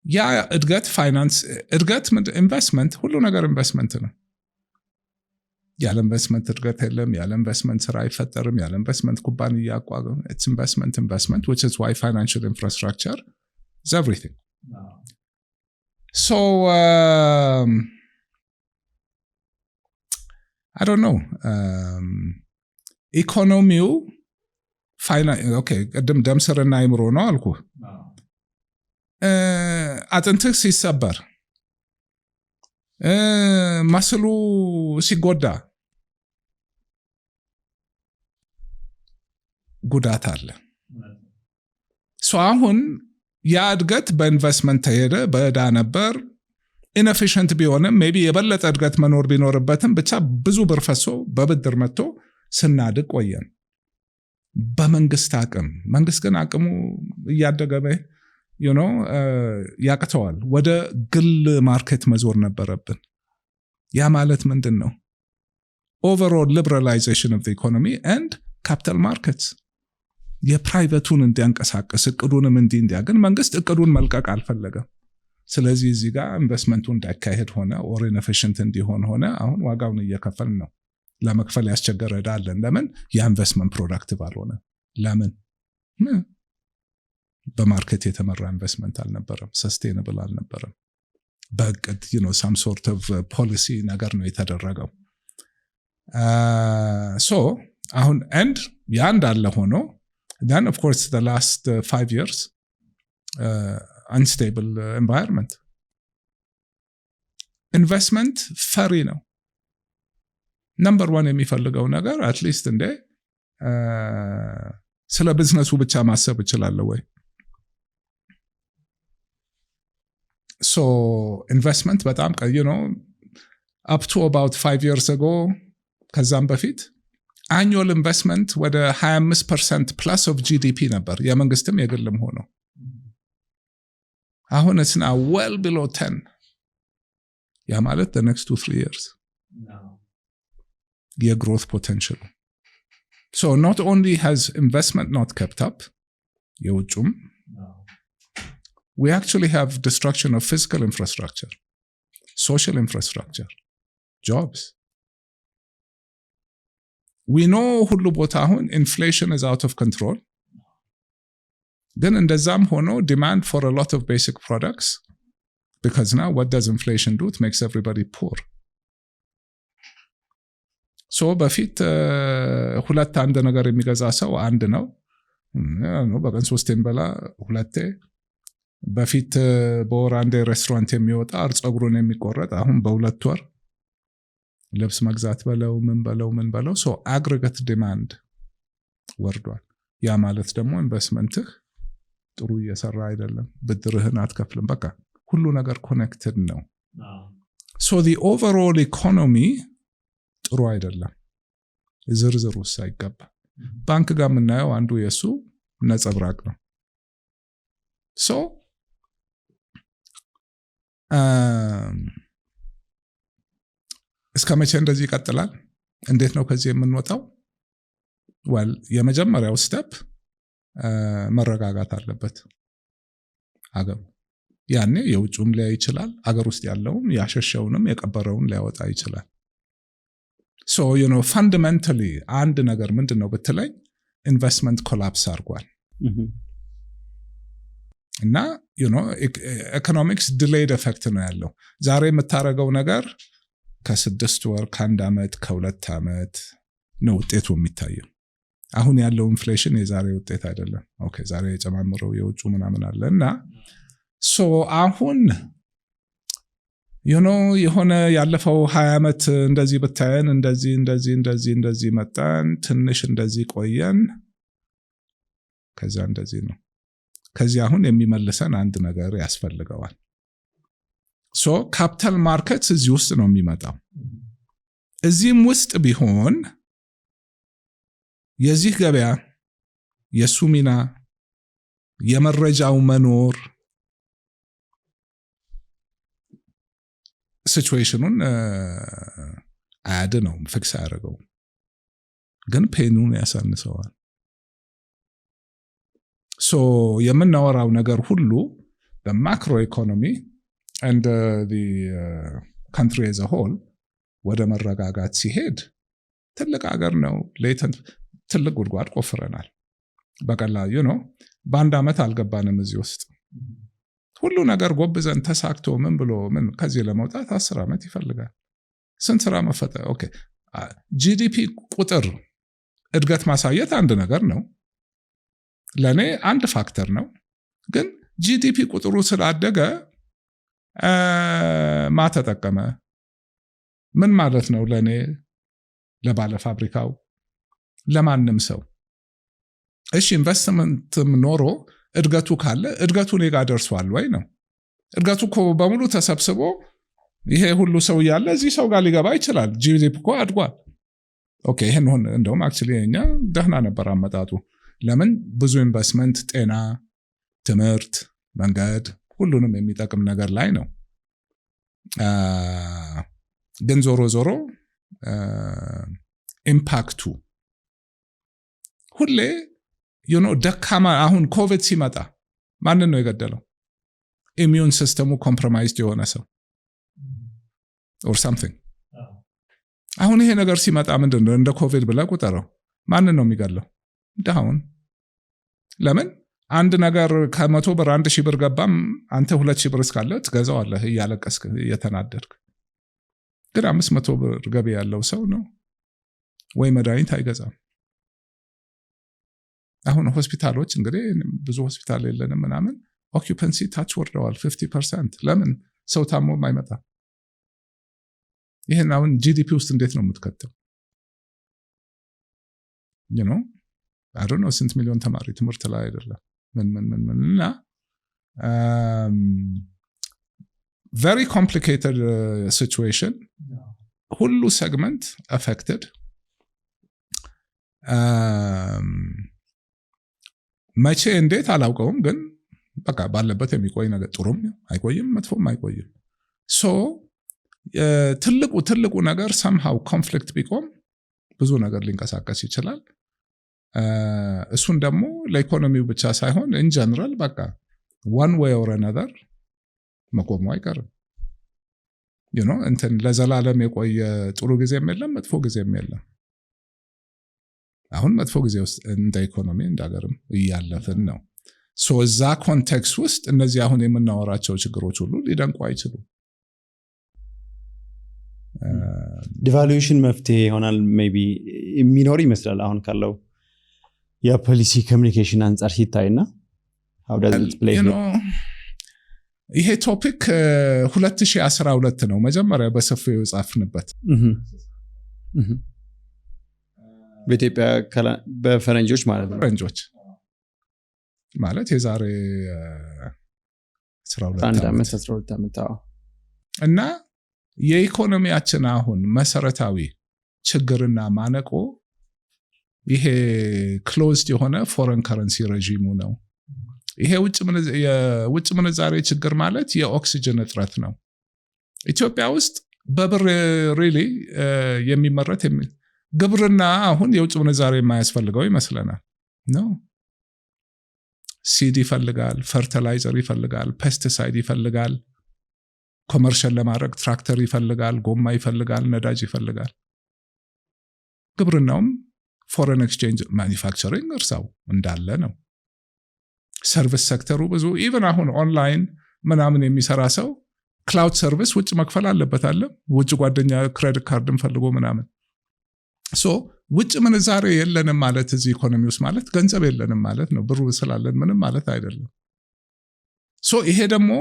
A: ያ እድገት ፋይናንስ እድገት ኢንቨስትመንት ሁሉ ነገር ኢንቨስትመንት ነው። ያለ ኢንቨስትመንት እድገት የለም። ያለ ኢንቨስትመንት ስራ አይፈጠርም። ያለ ኢንቨስትመንት ኩባንያ አቋቋም it's investment which is why financial infrastructure is everything. So I don't know ኢኮኖሚው ቅድም ደም ስርና አይምሮ ነው አልኩ። አጥንትህ ሲሰበር መስሉ ሲጎዳ ጉዳት አለ። አሁን ያ እድገት በኢንቨስትመንት ተሄደ፣ በዕዳ ነበር ኢንኤፊሽንት ቢሆንም ሜቢ የበለጠ እድገት መኖር ቢኖርበትም ብቻ ብዙ ብር ፈሶ በብድር መጥቶ ስናድግ ቆየን። በመንግስት አቅም መንግስት ግን አቅሙ እያደገ ያቅተዋል። ወደ ግል ማርኬት መዞር ነበረብን። ያ ማለት ምንድን ነው? ኦቨርኦል ሊበራላይዜሽን ኦፍ ዘ ኢኮኖሚ ኤንድ ካፒታል ማርኬትስ የፕራይቬቱን እንዲያንቀሳቀስ እቅዱንም እንዲያገን መንግስት እቅዱን መልቀቅ አልፈለገም። ስለዚህ እዚህ ጋር ኢንቨስትመንቱ እንዳይካሄድ ሆነ፣ ኦር ኢንኤፊሽንት እንዲሆን ሆነ። አሁን ዋጋውን እየከፈልን ነው። ለመክፈል ያስቸገረ ዕዳ አለን። ለምን? የኢንቨስትመንት ፕሮዳክቲቭ አልሆነ። ለምን? በማርኬት የተመራ ኢንቨስትመንት አልነበረም፣ ሰስቴነብል አልነበረም። በእቅድ ሳም ሶርት ኦፍ ፖሊሲ ነገር ነው የተደረገው። አሁን ኤንድ ያ እንዳለ ሆኖ then of course the last 5 years unstable environment. ኢንቨስትመንት ፈሪ ነው። ነምበር 1 የሚፈልገው ነገር አትሊስት እንደ ስለ ቢዝነሱ ብቻ ማሰብ እችላለሁ ወይ? ኢንቨስትመንት በጣም ቀይ ነው። up to about 5 years ago ከዛም በፊት annual investment ወደ 25% plus of GDP ነበር፣ የመንግስትም የግልም ሆኖ። አሁን it's now well below 10. ያ ማለት the next 2-3 years የgrowth potential. So not only has investment not kept up, የውጭም we actually have destruction of physical infrastructure, social infrastructure, jobs. We know ሁሉ ቦታ አሁን inflation is out of control. Then እንደዛም ሆኖ demand for a lot of basic products, because now what does inflation do? It makes everybody poor. So በፊት ሁለት አንድ ነገር የሚገዛ ሰው አንድ ነው በቀን 3 በላ ሁለቴ። በፊት በወር አንድ ሬስቶራንት የሚወጣ ጸጉሩን የሚቆረጥ አሁን በ2 ወር ልብስ መግዛት በለው ምን በለው ሶ አግሪጌት ዲማንድ ወርዷል። ያ ማለት ደግሞ ኢንቨስትመንትህ ጥሩ እየሰራ አይደለም፣ ብድርህን አትከፍልም። በቃ ሁሉ ነገር ኮኔክትድ ነው። ሶ the overall economy ጥሩ አይደለም። ዝርዝር ውስጥ አይገባ። ባንክ ጋር የምናየው አንዱ የሱ ነጸብራቅ ነው። ሶ እስከ መቼ እንደዚህ ይቀጥላል? እንዴት ነው ከዚህ የምንወጣው? የመጀመሪያው ስቴፕ መረጋጋት አለበት አገሩ። ያኔ የውጭም ሊያይ ይችላል፣ አገር ውስጥ ያለውም ያሸሸውንም የቀበረውን ሊያወጣ ይችላል። ሶ ፈንዳሜንታሊ አንድ ነገር ምንድን ነው ብትለኝ ኢንቨስትመንት ኮላፕስ አድርጓል። እና ኢኮኖሚክስ ዲሌይድ ኤፌክት ነው ያለው። ዛሬ የምታደርገው ነገር ከ6 ወር ከ1 ዓመት ከ2 ዓመት ነው ውጤቱ የሚታየው። አሁን ያለው ኢንፍሌሽን የዛሬ ውጤት አይደለም። ኦኬ ዛሬ የጨማምረው የውጭ ምናምን አለ እና ሶ አሁን የሆነ ያለፈው 20 ዓመት እንደዚህ ብታየን እንደዚህ መጣን፣ ትንሽ እንደዚህ ቆየን፣ ከዛ እንደዚህ ነው። ከዚህ አሁን የሚመልሰን አንድ ነገር ያስፈልገዋል። ሶ ካፒታል ማርኬትስ እዚህ ውስጥ ነው የሚመጣው። እዚህም ውስጥ ቢሆን የዚህ ገበያ የሱ ሚና የመረጃው መኖር ሲቹዌሽኑን አያድነውም፣ ፊክስ አያደርገውም፣ ግን ፔኑን ያሳንሰዋል። ሶ የምናወራው ነገር ሁሉ በማክሮ ኢኮኖሚ and the country as a whole ወደ መረጋጋት ሲሄድ ትልቅ ሀገር ነው። ሌተንት ትልቅ ጉድጓድ ቆፍረናል። በቀላሉ በአንድ ዓመት አልገባንም እዚህ ውስጥ። ሁሉ ነገር ጎብዘን ተሳክቶ ምን ብሎ ምን ከዚህ ለመውጣት 10 ዓመት ይፈልጋል። ስንት ስራ መፈጠር። ኦኬ ጂዲፒ ቁጥር እድገት ማሳየት አንድ ነገር ነው፣ ለእኔ አንድ ፋክተር ነው። ግን ጂዲፒ ቁጥሩ ስላደገ ማተጠቀመ ምን ማለት ነው? ለእኔ፣ ለባለ ፋብሪካው፣ ለማንም ሰው። እሺ ኢንቨስትመንትም ኖሮ እድገቱ ካለ እድገቱ እኔ ጋር ደርሷል ወይ ነው። እድገቱ እኮ በሙሉ ተሰብስቦ ይሄ ሁሉ ሰው እያለ እዚህ ሰው ጋር ሊገባ ይችላል። ጂዲፒ እኮ አድጓል። ኦኬ ይሄን ሆነ። እንደውም አክቹሊ እኛ ደህና ነበር አመጣጡ። ለምን? ብዙ ኢንቨስትመንት ጤና፣ ትምህርት፣ መንገድ፣ ሁሉንም የሚጠቅም ነገር ላይ ነው። ግን ዞሮ ዞሮ ኢምፓክቱ ሁሌ ደካማ። አሁን ኮቪድ ሲመጣ ማንን ነው የገደለው? ኢሚዩን ሲስተሙ ኮምፕሮማይዝድ የሆነ ሰው or something። አሁን ይሄ ነገር ሲመጣ ምንድን ነው? እንደ ኮቪድ ብለህ ቁጠረው። ማንን ነው የሚገለው? ድሃውን። ለምን? አንድ ነገር ከ100 ብር 1000 ብር ገባም አንተ 2000 ብር እስካለ ትገዛዋለህ እያለቀስክ እየተናደድክ። ግን 500 ብር ገቢ ያለው ሰው ነው ወይ መድኃኒት አይገዛም። አሁን ሆስፒታሎች እንግዲህ ብዙ ሆስፒታል የለንም ምናምን፣ ኦኪዩፐንሲ ታች ወርደዋል 50%። ለምን? ሰው ታሞም አይመጣም። ይህን አሁን ጂዲፒ ውስጥ እንዴት ነው የምትከተው? አይ ዶንት ኖ ስንት ሚሊዮን ተማሪ ትምህርት ላይ አይደለም ምን እና very complicated situation። ሁሉ ሴግመንት affected። መቼ እንዴት አላውቀውም፣ ግን በቃ ባለበት የሚቆይ ነገር ጥሩም አይቆይም መጥፎም አይቆይም። ሶ ትልቁ ነገር somehow ኮንፍሊክት ቢቆም ብዙ ነገር ሊንቀሳቀስ ይችላል። እሱን ደግሞ ለኢኮኖሚው ብቻ ሳይሆን in general በቃ one way or another መቆሙ አይቀርም። እንትን ለዘላለም የቆየ ጥሩ ጊዜም የለም መጥፎ ጊዜም የለም። አሁን መጥፎ ጊዜ ውስጥ እንደ ኢኮኖሚ እንደ ሀገርም እያለፍን ነው። ሶ እዛ ኮንቴክስት ውስጥ እነዚህ አሁን የምናወራቸው ችግሮች ሁሉ ሊደንቁ አይችሉም።
C: ዲቫሉዌሽን መፍትሄ ይሆናል ሜይ ቢ የሚኖር ይመስላል አሁን ካለው የፖሊሲ ኮሚኒኬሽን አንጻር ሲታይና how does it play?
A: ይሄ ቶፒክ 2012 ነው መጀመሪያ በሰፊው የጻፍንበት።
C: በኢትዮጵያ በፈረንጆች ማለት ነው።
A: ፈረንጆች ማለት የዛሬ
C: 12 ዓመት
A: እና የኢኮኖሚያችን አሁን መሰረታዊ ችግርና ማነቆ ይሄ ክሎዝድ የሆነ ፎረን ከረንሲ ሬጂሙ ነው። ይሄ የውጭ ምንዛሬ ችግር ማለት የኦክሲጅን እጥረት ነው። ኢትዮጵያ ውስጥ በብር ሪሊ የሚመረት ግብርና አሁን የውጭ ምንዛሬ የማያስፈልገው ይመስለናል ነው። ሲድ ይፈልጋል፣ ፈርቲላይዘር ይፈልጋል፣ ፔስቲሳይድ ይፈልጋል፣ ኮመርሻል ለማድረግ ትራክተር ይፈልጋል፣ ጎማ ይፈልጋል፣ ነዳጅ ይፈልጋል። ግብርናውም ፎሬን ኤክስቼንጅ ማኒፋክቸሪንግ እርሳው እንዳለ ነው። ሰርቪስ ሴክተሩ ብዙ ኢቨን አሁን ኦንላይን ምናምን የሚሰራ ሰው ክላውድ ሰርቪስ ውጭ መክፈል አለበት አለ። ውጭ ጓደኛ ክሬዲት ካርድን ፈልጎ ምናምን። ሶ ውጭ ምንዛሬ የለንም ማለት እዚህ ኢኮኖሚ ውስጥ ማለት ገንዘብ የለንም ማለት ነው። ብሩ ስላለን ምንም ማለት አይደለም። ሶ ይሄ ደግሞ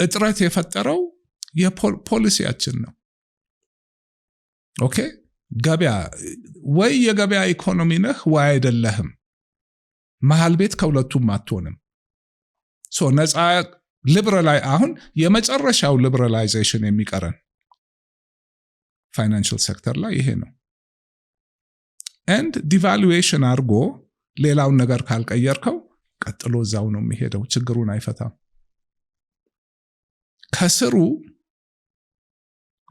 A: እጥረት የፈጠረው የፖሊሲያችን ነው። ኦኬ ገበያ ወይ የገበያ ኢኮኖሚ ነህ ወይ አይደለህም። መሃል ቤት ከሁለቱም አትሆንም። ሶ ነፃ ሊበራላይ አሁን የመጨረሻው ሊበራላይዜሽን የሚቀረን ፋይናንሻል ሴክተር ላይ ይሄ ነው። ኤንድ ዲቫሉዌሽን አድርጎ ሌላውን ነገር ካልቀየርከው ቀጥሎ እዛው ነው የሚሄደው፣ ችግሩን አይፈታም። ከስሩ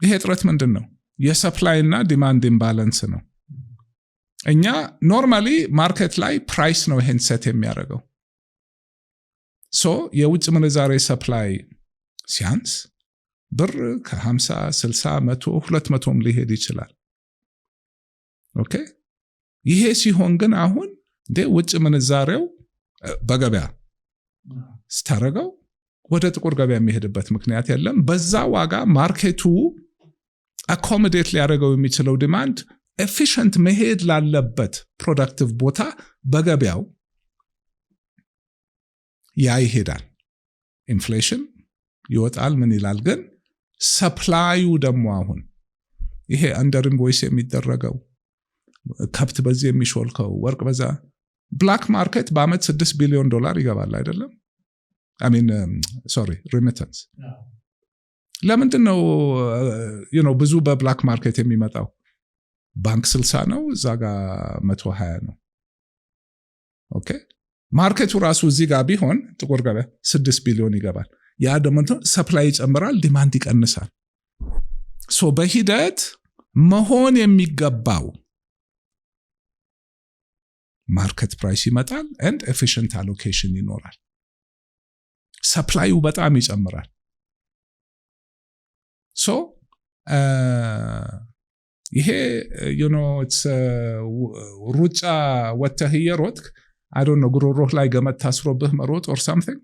A: ይሄ እጥረት ምንድን ነው? የሰፕላይ እና ዲማንድ ኢምባላንስ ነው። እኛ ኖርማሊ ማርኬት ላይ ፕራይስ ነው ይሄን ሴት የሚያደርገው። ሶ የውጭ ምንዛሬ ሰፕላይ ሲያንስ ብር ከ50 60 100 200ም ሊሄድ ይችላል። ኦኬ ይሄ ሲሆን ግን አሁን ውጭ ምንዛሬው በገበያ ስታረገው ወደ ጥቁር ገበያ የሚሄድበት ምክንያት የለም። በዛ ዋጋ ማርኬቱ አኮሞዴት ሊያደርገው የሚችለው ዲማንድ ኤፊሽንት መሄድ ላለበት ፕሮዳክቲቭ ቦታ በገበያው ያ ይሄዳል። ኢንፍሌሽን ይወጣል፣ ምን ይላል። ግን ሰፕላዩ ደግሞ አሁን ይሄ አንደር ኢንቮይስ የሚደረገው ከብት በዚህ የሚሾልከው ወርቅ በዛ ብላክ ማርኬት በአመት $6 ቢሊዮን ይገባል አይደለም? ሪሚተንስ። ለምንድን ነው ብዙ በብላክ ማርኬት የሚመጣው? ባንክ 60 ነው፣ እዛ ጋር 120 ነው። ኦኬ ማርኬቱ ራሱ እዚህ ጋር ቢሆን ጥቁር ገበያ 6 ቢሊዮን ይገባል። ያ ደግሞ ሰፕላይ ይጨምራል፣ ዲማንድ ይቀንሳል። ሶ በሂደት መሆን የሚገባው ማርኬት ፕራይስ ይመጣል and efficient allocation ይኖራል። ሰፕላዩ በጣም ይጨምራል። ሶ ይሄ ሩጫ ወተህ እየሮጥክ I don't know ጉሮሮህ ላይ ገመድ ታስሮብህ መሮጥ or something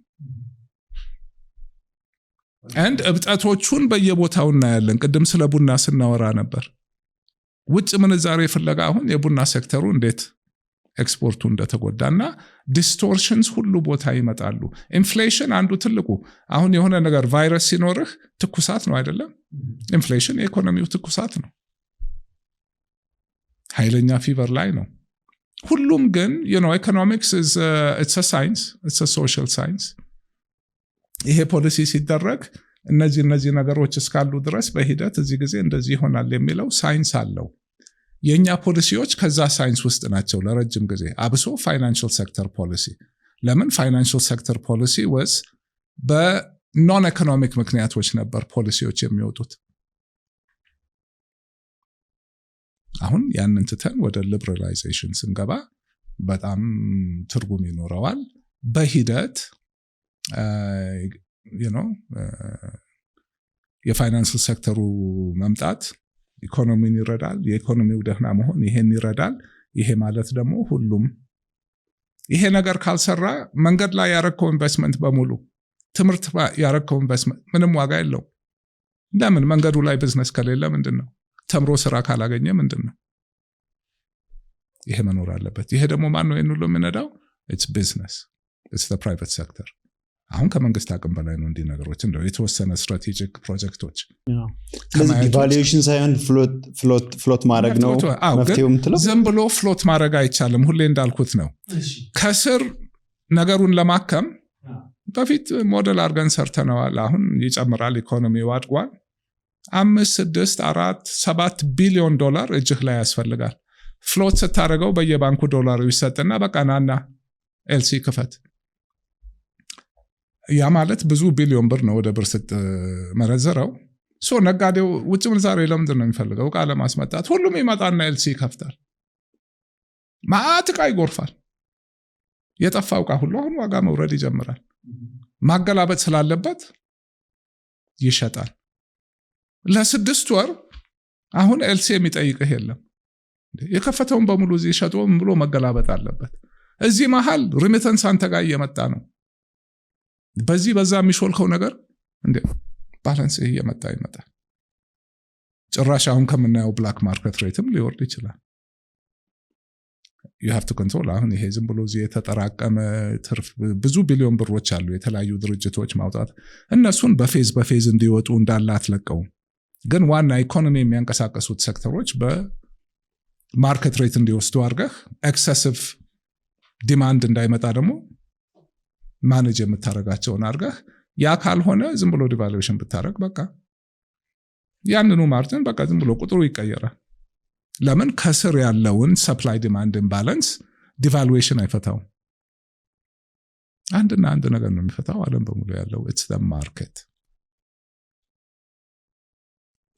A: and እብጠቶቹን በየቦታው እናያለን። ቅድም ስለ ቡና ስናወራ ነበር። ውጭ ምንዛሬ ፍለጋ አሁን የቡና ሴክተሩ እንዴት ኤክስፖርቱ እንደተጎዳና ዲስቶርሽንስ ሁሉ ቦታ ይመጣሉ። ኢንፍሌሽን አንዱ ትልቁ አሁን የሆነ ነገር ቫይረስ ሲኖርህ ትኩሳት ነው አይደለም? ኢንፍሌሽን የኢኮኖሚው ትኩሳት ነው። ኃይለኛ ፊቨር ላይ ነው። ሁሉም ግን ኢኮኖሚክስ it's a science, it's a social science። ይሄ ፖሊሲ ሲደረግ እነዚህ ነገሮች እስካሉ ድረስ በሂደት እዚህ ጊዜ እንደዚህ ይሆናል የሚለው ሳይንስ አለው። የኛ ፖሊሲዎች ከዛ ሳይንስ ውስጥ ናቸው ለረጅም ጊዜ። አብሶ ፋይናንሻል ሴክተር ፖሊሲ። ለምን ፋይናንሻል ሴክተር ፖሊሲ was በኖን ኢኮኖሚክ ምክንያቶች ነበር ፖሊሲዎች የሚወጡት። አሁን ያንን ትተን ወደ ሊበራላይዜሽን ስንገባ በጣም ትርጉም ይኖረዋል። በሂደት የፋይናንሻል ሴክተሩ መምጣት ኢኮኖሚን ይረዳል። የኢኮኖሚው ደህና መሆን ይሄን ይረዳል። ይሄ ማለት ደግሞ ሁሉም ይሄ ነገር ካልሰራ መንገድ ላይ ያረከው ኢንቨስትመንት በሙሉ ትምህርት ያረከው ኢንቨስትመንት ምንም ዋጋ የለው። ለምን? መንገዱ ላይ ቢዝነስ ከሌለ ምንድነው? ተምሮ ስራ ካላገኘ ምንድነው? ይሄ መኖር አለበት። ይሄ ደግሞ ማን ነው ይሄን ሁሉ የሚነዳው? it's business, it's the private sector። አሁን ከመንግስት አቅም በላይ ነው እንዲህ ነገሮች እንደው የተወሰነ ስትራቴጂክ ፕሮጀክቶች
C: ስለዚህ ዲቫሉዌሽን ሳይሆን ፍሎት ማድረግ ነው መፍትሄው የምትለው።
A: ዝም ብሎ ፍሎት ማድረግ አይቻልም። ሁሌ እንዳልኩት ነው ከስር ነገሩን ለማከም በፊት ሞዴል አድርገን ሰርተነዋል። አሁን ይጨምራል፣ ኢኮኖሚው አድጓል። 5 6 4 7 ቢሊዮን ዶላር እጅህ ላይ ያስፈልጋል። ፍሎት ስታደርገው በየባንኩ ዶላሩ ይሰጥና በቃ ናና ኤልሲ ክፈት። ያ ማለት ብዙ ቢሊዮን ብር ነው ወደ ብር ስትመረዘረው። ነጋዴው ውጭ ምንዛሬ ለምንድን ነው የሚፈልገው? ዕቃ ለማስመጣት። ሁሉም ይመጣና ኤልሲ ይከፍታል፣ ማዕት ዕቃ ይጎርፋል። የጠፋው ዕቃ ሁሉ አሁን ዋጋ መውረድ ይጀምራል። ማገላበጥ ስላለበት ይሸጣል። ለ6 ወር አሁን ኤልሲ የሚጠይቅህ የለም። የከፈተውን በሙሉ እዚህ ሸጦ ምን ብሎ መገላበጥ አለበት? እዚህ መሃል ሪሚተንስ አንተ ጋር እየመጣ ነው። በዚህ በዛ የሚሾልከው ነገር እንዴ ባላንስ እየመጣ ይመጣል። ጭራሽ አሁን ከምናየው ብላክ ማርኬት ሬትም ሊወርድ ይችላል። you have to control። አሁን ይሄ ዝም ብሎ እዚህ የተጠራቀመ ትርፍ ብዙ ቢሊዮን ብሮች አሉ የተለያዩ ድርጅቶች ማውጣት፣ እነሱን በፌዝ እንዲወጡ እንዳለ አትለቀውም። ግን ዋና ኢኮኖሚ የሚያንቀሳቀሱት ሴክተሮች በማርኬት ሬት እንዲወስዱ አድርገህ ኤክሰሲቭ ዲማንድ እንዳይመጣ ደግሞ ማኔጅ የምታረጋቸውን አድርገህ፣ ያ ካልሆነ ዝም ብሎ ዲቫሉዌሽን ብታረግ በቃ ያንኑ ማርጅን በቃ ዝም ብሎ ቁጥሩ ይቀየራል። ለምን? ከስር ያለውን ሰፕላይ ዲማንድ ኢምባላንስ ዲቫሉዌሽን አይፈታውም። አንድና አንድ ነገር ነው የሚፈታው ዓለም በሙሉ ያለው it's the market።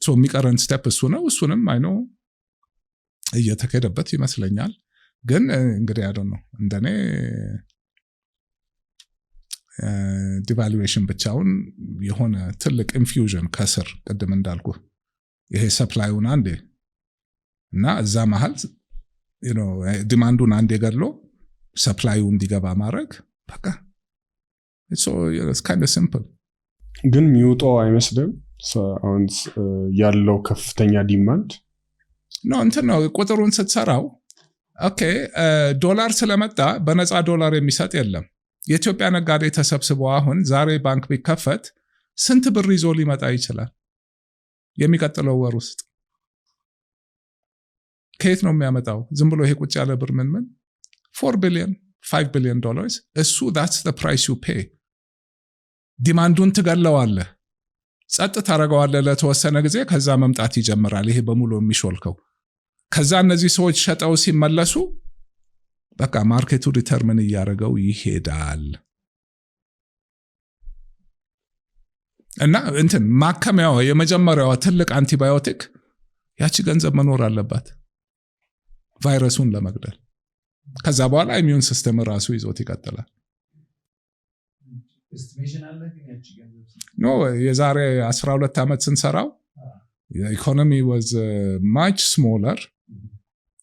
A: የሚቀረን ስቴፕ እሱ ነው። እሱንም አይኖ እየተከደበት ይመስለኛል። ግን እንግዲህ ያለው ነው እንደኔ ዲቫሉዌሽን ብቻውን የሆነ ትልቅ ኢንፊውዥን ከስር ቅድም እንዳልኩ ይሄ ሰፕላዩን አንዴ እና እዛ መሃል ዲማንዱን አንዴ ገድሎ ሰፕላዩ እንዲገባ ማድረግ በቃ it's kind of simple።
D: ግን የሚወጣው አይመስልም። አሁን ያለው ከፍተኛ ዲማንድ
A: እንትን ነው ቁጥሩን ስትሰራው ኦኬ ዶላር ስለመጣ በነፃ ዶላር የሚሰጥ የለም። የኢትዮጵያ ነጋዴ ተሰብስቦ አሁን ዛሬ ባንክ ቢከፈት ስንት ብር ይዞ ሊመጣ ይችላል? የሚቀጥለው ወር ውስጥ ከየት ነው የሚያመጣው? ዝም ብሎ ይሄ ቁጭ ያለ ብር ምን 4 ቢሊዮን $5 billion እሱ that's the price you pay። ዲማንዱን ትገለዋለህ፣ ጸጥ ታረጋዋለህ ለተወሰነ ጊዜ፣ ከዛ መምጣት ይጀምራል። ይሄ በሙሉ የሚሾልከው ከዛ እነዚህ ሰዎች ሸጠው ሲመለሱ በቃ ማርኬቱ ዲተርሚን እያደረገው ይሄዳል። እና እንትን ማከሚያው የመጀመሪያው ትልቅ አንቲባዮቲክ ያቺ ገንዘብ መኖር አለባት ቫይረሱን ለመግደል። ከዛ በኋላ ኢሚዩን ሲስተም ራሱ ይዞት ይቀጥላል። የዛሬ 12 ዓመት ስንሰራው ኢኮኖሚ was much smaller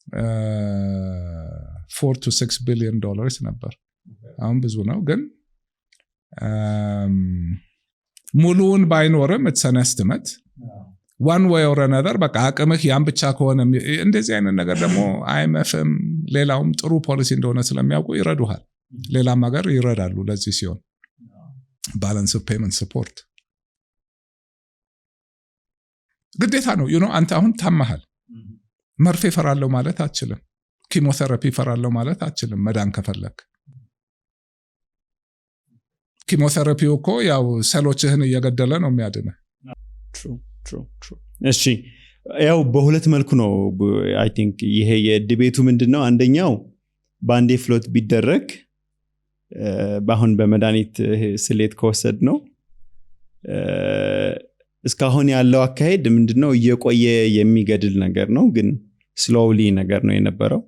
A: $4 to $6 billion ነበር። አሁን ብዙ ነው ግን ሙሉውን ባይኖርም it's an estimate one way or another። በቃ አቅምህ ያን ብቻ ከሆነ እንደዚህ አይነት ነገር ደግሞ IMFም ሌላውም ጥሩ ፖሊሲ እንደሆነ ስለሚያውቁ ይረዱሃል። ሌላም ሀገር ይረዳሉ ለዚህ ሲሆን ባላንስ ኦፍ ፔመንት ሰፖርት ግዴታ ነው። አንተ አሁን ታመሃል፣ መርፌ ፈራለሁ ማለት አትችልም። ኪሞቴራፒ ፈራለሁ ማለት አትችልም። መዳን ከፈለክ ኪሞቴራፒው እኮ ያው ሴሎችህን እየገደለ ነው የሚያድነህ።
C: እሺ ያው በሁለት መልኩ ነው አይ ቲንክ ይሄ የዲቤቱ ምንድነው፣ አንደኛው ባንዴ ፍሎት ቢደረግ በአሁን በመድኃኒት ስሌት ከወሰድ ነው እስካሁን ያለው አካሄድ ምንድነው እየቆየ የሚገድል ነገር ነው፣ ግን ስሎውሊ ነገር ነው የነበረው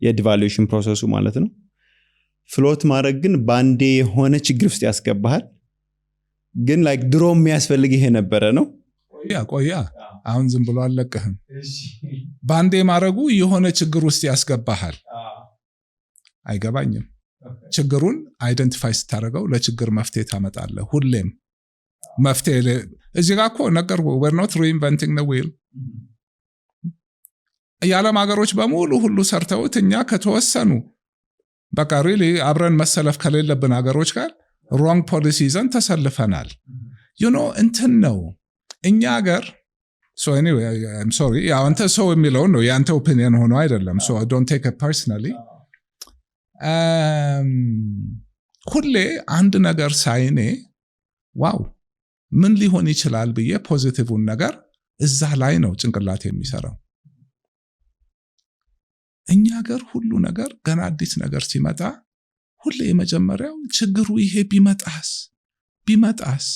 C: የዲቫሉዌሽን ፕሮሰሱ ማለት ነው። ፍሎት ማድረግ ግን ባንዴ የሆነ ችግር ውስጥ ያስገባሃል፣ ግን ላይክ ድሮ የሚያስፈልግ ይሄ ነበረ ነው።
A: ቆያ አሁን ዝም ብሎ አለቅህም። ባንዴ ማድረጉ የሆነ ችግር ውስጥ ያስገባሃል። አይገባኝም። ችግሩን አይደንቲፋይ ስታደርገው ለችግር መፍትሄ ታመጣለህ። ሁሌም መፍትሄ እዚህ ጋር እኮ ነገር we're not reinventing the wheel። የዓለም ሀገሮች በሙሉ ሁሉ ሰርተውት እኛ ከተወሰኑ በቃ ሪሊ አብረን መሰለፍ ከሌለብን ሀገሮች ጋር ሮንግ ፖሊሲ ይዘን ተሰልፈናል። እንትን ነው እኛ ሀገር so anyway I'm sorry አንተ ሰው የሚለው ነው ያንተ ኦፒኒየን ሆኖ አይደለም። so don't take it personally። ሁሌ አንድ ነገር ሳይኔ ዋው ምን ሊሆን ይችላል ብዬ ፖዚቲቭን ነገር እዛ ላይ ነው ጭንቅላት የሚሰራው። እኛ ሀገር ሁሉ ነገር ገና አዲስ ነገር ሲመጣ ሁሌ የመጀመሪያው ችግሩ ይሄ ቢመጣስ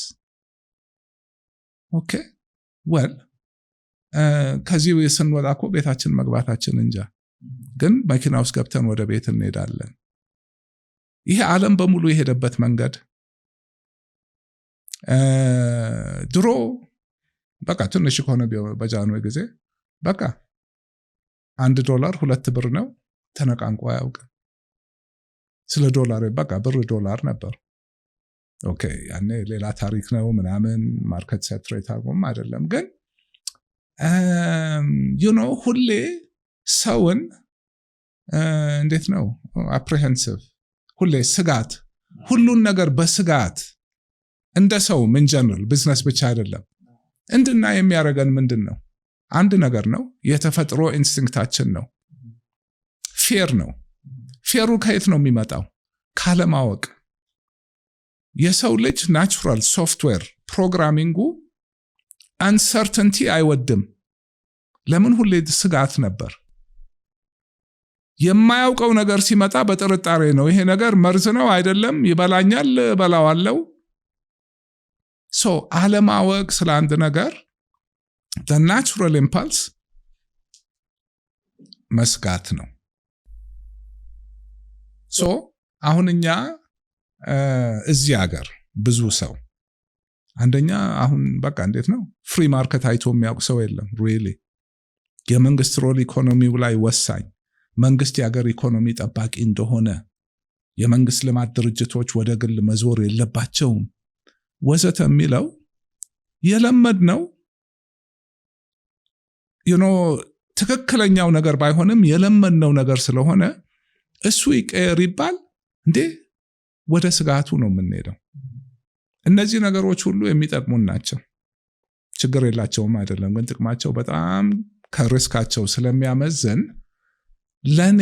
A: ኦኬ well ከዚህ ስንወጣ እኮ ቤታችን መግባታችን እንጃ፣ ግን መኪና ውስጥ ገብተን ወደ ቤት እንሄዳለን። ይሄ ዓለም በሙሉ የሄደበት መንገድ ድሮ በቃ ትንሽ ከሆነ በጃንዌ ጊዜ በቃ $1 2 ብር ነው፣ ተነቃንቆ አያውቅም። ስለ ዶላር በቃ ብር ዶላር ነበር። ኦኬ ያኔ ሌላ ታሪክ ነው ምናምን ማርኬት ሴትሬት አርጎም አይደለም፣ ግን ሁሌ ሰውን እንዴት ነው አፕሪሄንሲቭ፣ ሁሌ ስጋት፣ ሁሉን ነገር በስጋት እንደ ሰው ምን ጀነራል ቢዝነስ ብቻ አይደለም እንድና የሚያደርገን ምንድን ነው? አንድ ነገር ነው፣ የተፈጥሮ ኢንስቲንክታችን ነው። ፌር ነው። ፌሩ ከየት ነው የሚመጣው? ካለማወቅ። የሰው ልጅ ናቹራል ሶፍትዌር ፕሮግራሚንጉ አንሰርተንቲ አይወድም። ለምን? ሁሌ ስጋት ነበር። የማያውቀው ነገር ሲመጣ በጥርጣሬ ነው። ይሄ ነገር መርዝ ነው አይደለም፣ ይበላኛል፣ በላዋለው። አለማወቅ ስለ አንድ ነገር the natural impulse መስጋት ነው። አሁን እኛ እዚህ ሀገር ብዙ ሰው አንደኛ አሁን በቃ እንዴት ነው ፍሪ ማርኬት አይቶ የሚያውቅ ሰው የለም። ሪሊ የመንግስት ሮል ኢኮኖሚው ላይ ወሳኝ፣ መንግስት የሀገር ኢኮኖሚ ጠባቂ እንደሆነ፣ የመንግስት ልማት ድርጅቶች ወደ ግል መዞር የለባቸውም ወዘተ የሚለው የለመድ ነው። ትክክለኛው ነገር ባይሆንም የለመነው ነገር ስለሆነ እሱ ይቀየር ይባል እንዴ ወደ ስጋቱ ነው የምንሄደው። እነዚህ ነገሮች ሁሉ የሚጠቅሙን ናቸው፣ ችግር የላቸውም አይደለም፣ ግን ጥቅማቸው በጣም ከሪስካቸው ስለሚያመዝን ለኔ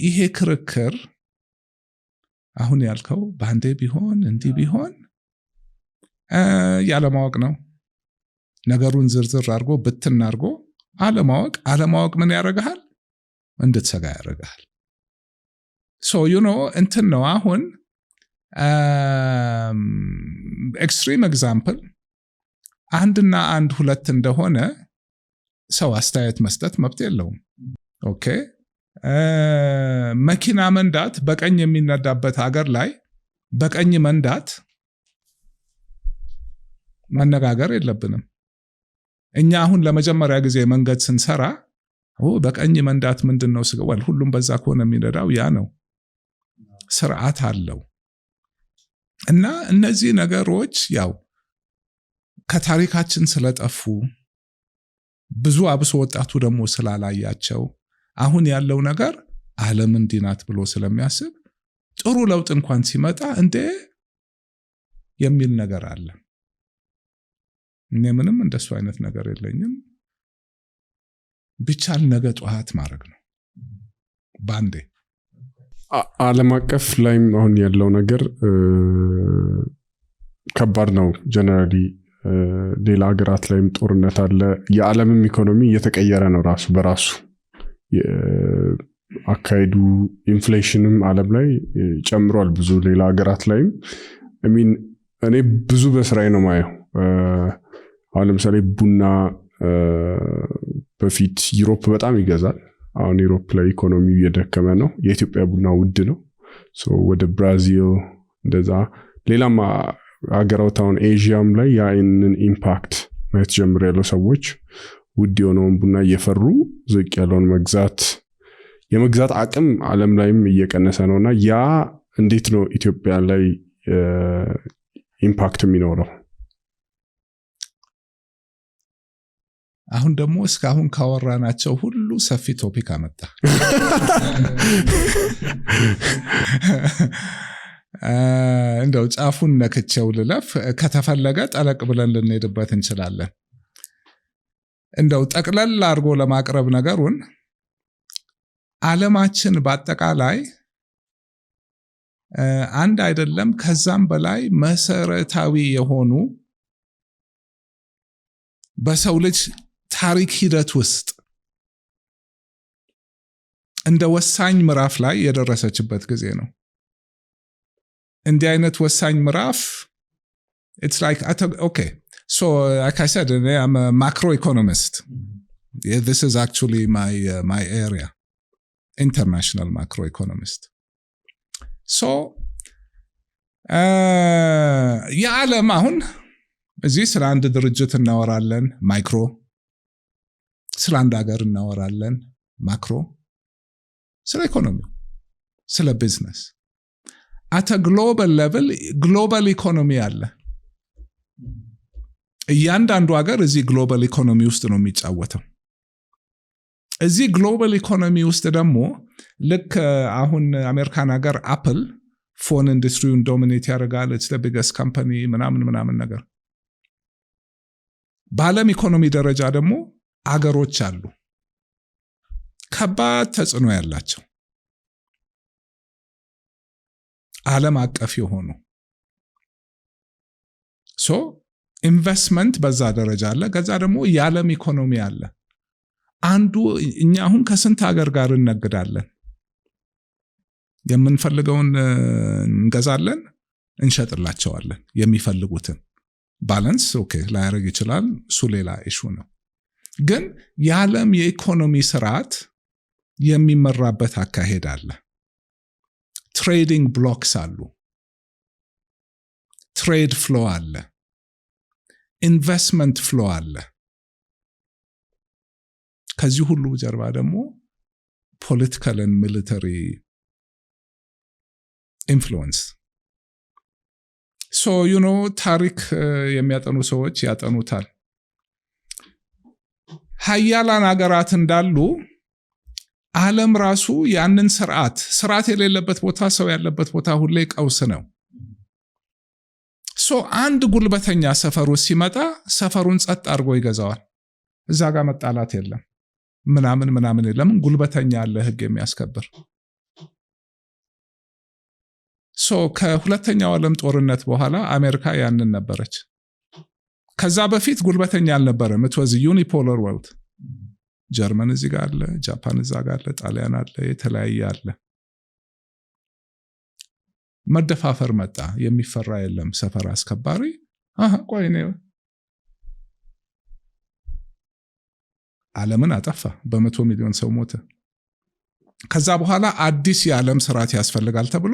A: ይሄ ክርክር አሁን ያልከው ባንዴ ቢሆን እንዲህ ቢሆን ያለማወቅ ነው። ነገሩን ዝርዝር አድርጎ ብትን አድርጎ አለማወቅ ምን ያደርግሃል? እንድትሰጋ ያደርግሃል። ሶ እንትን ነው አሁን ኤክስትሪም ኤግዛምፕል አንድና አንድ ሁለት እንደሆነ ሰው አስተያየት መስጠት መብት የለውም። ኦኬ መኪና መንዳት በቀኝ የሚነዳበት ሀገር ላይ በቀኝ መንዳት መነጋገር የለብንም። እኛ አሁን ለመጀመሪያ ጊዜ መንገድ ስንሰራ በቀኝ መንዳት ምንድነው ስገዋል? ሁሉም በዛ ከሆነ የሚነዳው ያ ነው፣ ስርዓት አለው። እና እነዚህ ነገሮች ያው ከታሪካችን ስለጠፉ ብዙ አብሶ ወጣቱ ደግሞ ስላላያቸው አሁን ያለው ነገር ዓለም እንዲህ ናት ብሎ ስለሚያስብ ጥሩ ለውጥ እንኳን ሲመጣ እንዴ የሚል ነገር አለ። እኔ ምንም እንደሱ አይነት ነገር የለኝም። ቢቻል ነገ ጠዋት ማድረግ ነው ባንዴ።
D: ዓለም አቀፍ ላይም አሁን ያለው ነገር ከባድ ነው። ጀነራሊ ሌላ ሀገራት ላይም ጦርነት አለ። የዓለምም ኢኮኖሚ እየተቀየረ ነው ራሱ በራሱ አካሄዱ። ኢንፍሌሽንም ዓለም ላይ ጨምሯል ብዙ ሌላ ሀገራት ላይም። እኔ ብዙ በስራዬ ነው ማየው። አሁን ለምሳሌ ቡና በፊት ዩሮፕ በጣም ይገዛል። አሁን ዩሮፕ ላይ ኢኮኖሚው እየደከመ ነው። የኢትዮጵያ ቡና ውድ ነው። ወደ ብራዚል እንደዛ ሌላም ሀገራት አሁን ኤዥያም ላይ ያንን ኢምፓክት ማየት ጀምረው ሰዎች ውድ የሆነውን ቡና እየፈሩ ዝቅ ያለውን የመግዛት አቅም ዓለም ላይም እየቀነሰ ነውና ያ እንዴት ነው ኢትዮጵያ ላይ ኢምፓክት የሚኖረው?
A: አሁን ደግሞ እስካሁን ካወራናቸው ሁሉ ሰፊ ቶፒክ አመጣ። እንደው ጫፉን ነክቼው ልለፍ። ከተፈለገ ጠለቅ ብለን ልንሄድበት እንችላለን። እንደው ጠቅለል አድርጎ ለማቅረብ ነገሩን ዓለማችን በአጠቃላይ አንድ አይደለም ከዛም በላይ መሰረታዊ የሆኑ በሰው ልጅ ታሪክ ሂደት ውስጥ እንደ ወሳኝ ምዕራፍ ላይ የደረሰችበት ጊዜ ነው። እንዲህ አይነት ወሳኝ ምዕራፍ it's like okay, so like I said, I'm a macroeconomist. This is actually my area, international macroeconomist. So የዓለም አሁን እዚህ ስለ አንድ ድርጅት እናወራለን ማይክሮ፣ ስለ አንድ ሀገር እናወራለን ማክሮ፣ ስለ ኢኮኖሚው፣ ስለ ቢዝነስ አት ግሎባል ሌቭል ግሎባል ኢኮኖሚ አለ። እያንዳንዱ ሀገር እዚህ ግሎባል ኢኮኖሚ ውስጥ ነው የሚጫወተው። እዚህ ግሎባል ኢኮኖሚ ውስጥ ደግሞ ልክ አሁን አሜሪካን ሀገር አፕል ፎን ኢንዱስትሪውን ዶሚኔት ያደርጋል። it's the biggest company ምናምን ነገር። በዓለም ኢኮኖሚ ደረጃ ደግሞ አገሮች አሉ ከባድ ተጽዕኖ ያላቸው ዓለም አቀፍ የሆኑ ኢንቨስትመንት በዛ ደረጃ አለ። ከዛ ደግሞ የዓለም ኢኮኖሚ አለ። አንዱ እኛ አሁን ከስንት ሀገር ጋር እነግዳለን? የምንፈልገውን እንገዛለን፣ እንሸጥላቸዋለን። የሚፈልጉትን ባላንስ ኦኬ ላያደርግ ይችላል፣ እሱ ሌላ ኢሹ ነው። ግን የዓለም የኢኮኖሚ ስርዓት የሚመራበት አካሄድ አለ። ትሬዲንግ ብሎክስ አሉ፣ ትሬድ ፍሎ አለ፣ ኢንቨስትመንት ፍሎ አለ። ከዚህ ሁሉ ጀርባ ደግሞ ፖለቲካል እና ሚሊተሪ ኢንፍሉዌንስ። ታሪክ የሚያጠኑ ሰዎች ያጠኑታል። ሀያላን ሀገራት እንዳሉ ዓለም ራሱ ያንን ስርዓት የሌለበት ቦታ ሰው ያለበት ቦታ ሁሌ ቀውስ ነው። አንድ ጉልበተኛ ሰፈሩ ሲመጣ ሰፈሩን ጸጥ አድርጎ ይገዛዋል። እዛ ጋር መጣላት የለም ምናምን የለም። ጉልበተኛ አለ ህግ የሚያስከብር። ከሁለተኛው ዓለም ጦርነት በኋላ አሜሪካ ያንን ነበረች። ከዛ በፊት ጉልበተኛ አልነበረም። it was a unipolar world። ጀርመን እዚህ ጋር አለ፣ ጃፓን እዛ ጋር አለ፣ ጣሊያን አለ፣ የተለያየ አለ። መደፋፈር መጣ። የሚፈራ የለም። ሰፈር አስከባሪ ቆይ ነው ዓለምን አጠፋ። በ100 ሚሊዮን ሰው ሞተ። ከዛ በኋላ አዲስ የዓለም ስርዓት ያስፈልጋል ተብሎ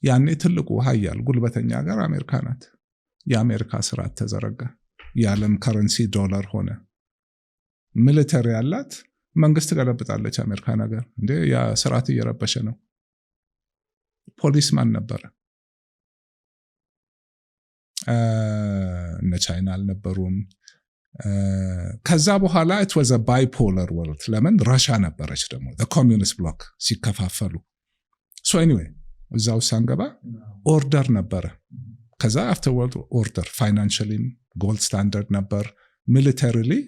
A: ያኔ ትልቁ ሀያል ጉልበተኛ ሀገር አሜሪካ ናት። የአሜሪካ ስርዓት ተዘረጋ። የዓለም ከረንሲ ዶላር ሆነ። ሚሊተሪ ያላት መንግስት ገለብጣለች አሜሪካ ነገር። እንዴ ያ ስርዓት እየረበሸ ነው። ፖሊስማን ነበረ። እነ ቻይና አልነበሩም። ከዛ በኋላ it was a bipolar world። ለምን ራሻ ነበረች ደግሞ the communist bloc ሲከፋፈሉ። anyway እዛው ሳንገባ ኦርደር ነበረ። ከዛ after world order financially gold standard ነበር። militarily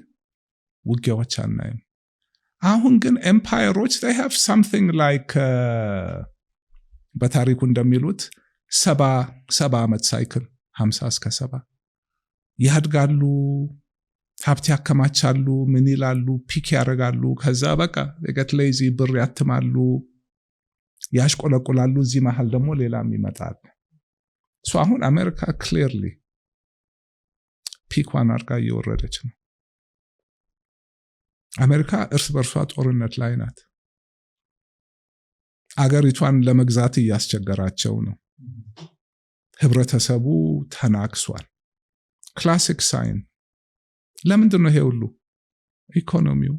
A: ውጊያዎች አናይም። አሁን ግን ኤምፓየሮች they have something like በታሪኩ እንደሚሉት 70 ዓመት ሳይክል 50 እስከ 70 ያድጋሉ፣ ሀብት ያከማቻሉ፣ ምን ይላሉ፣ ፒክ ያደርጋሉ። ከዛ በቃ የገት ሌዚ ብር ያትማሉ፣ ያሽቆለቁላሉ። እዚህ መሃል ደግሞ ሌላም ይመጣል። አሁን አሜሪካ ክሊርሊ ፒክዋን አድርጋ እየወረደች ነው። አሜሪካ እርስ በርሷ ጦርነት ላይ ናት። አገሪቷን ለመግዛት እያስቸገራቸው ነው። ህብረተሰቡ ተናክሷል። ክላሲክ ሳይን። ለምንድን ነው ይሄ ሁሉ? ኢኮኖሚው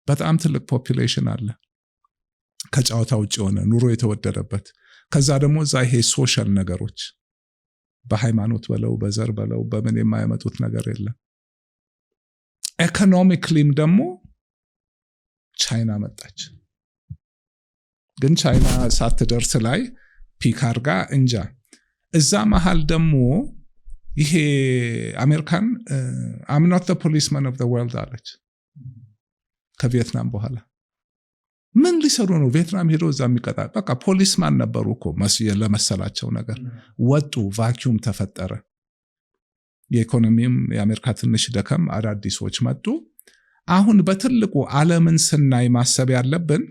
A: በጣም ትልቅ ፖፑሌሽን አለ፣ ከጨዋታ ውጭ የሆነ ኑሮ የተወደደበት። ከዛ ደግሞ እዛ ይሄ ሶሻል ነገሮች በሃይማኖት በለው በዘር በለው በምን የማያመጡት ነገር የለም። ኢኮኖሚክሊም ደግሞ ቻይና መጣች። ግን ቻይና ሳትደርስ ላይ ፒክ አድርጋ እንጃ። እዛ መሃል ደግሞ ይሄ አሜሪካን I'm not the policeman of the world አለች ከቪየትናም በኋላ። ምን ሊሰሩ ነው? ቪየትናም ሄዶ እዛ የሚቀጣ በቃ ፖሊስማን ነበሩ እኮ ለመሰላቸው ነገር ወጡ። ቫኪዩም ተፈጠረ። የኢኮኖሚም የአሜሪካ ትንሽ ደከም፣ አዳዲሶች መጡ። አሁን በትልቁ ዓለምን ስናይ ማሰብ ያለብን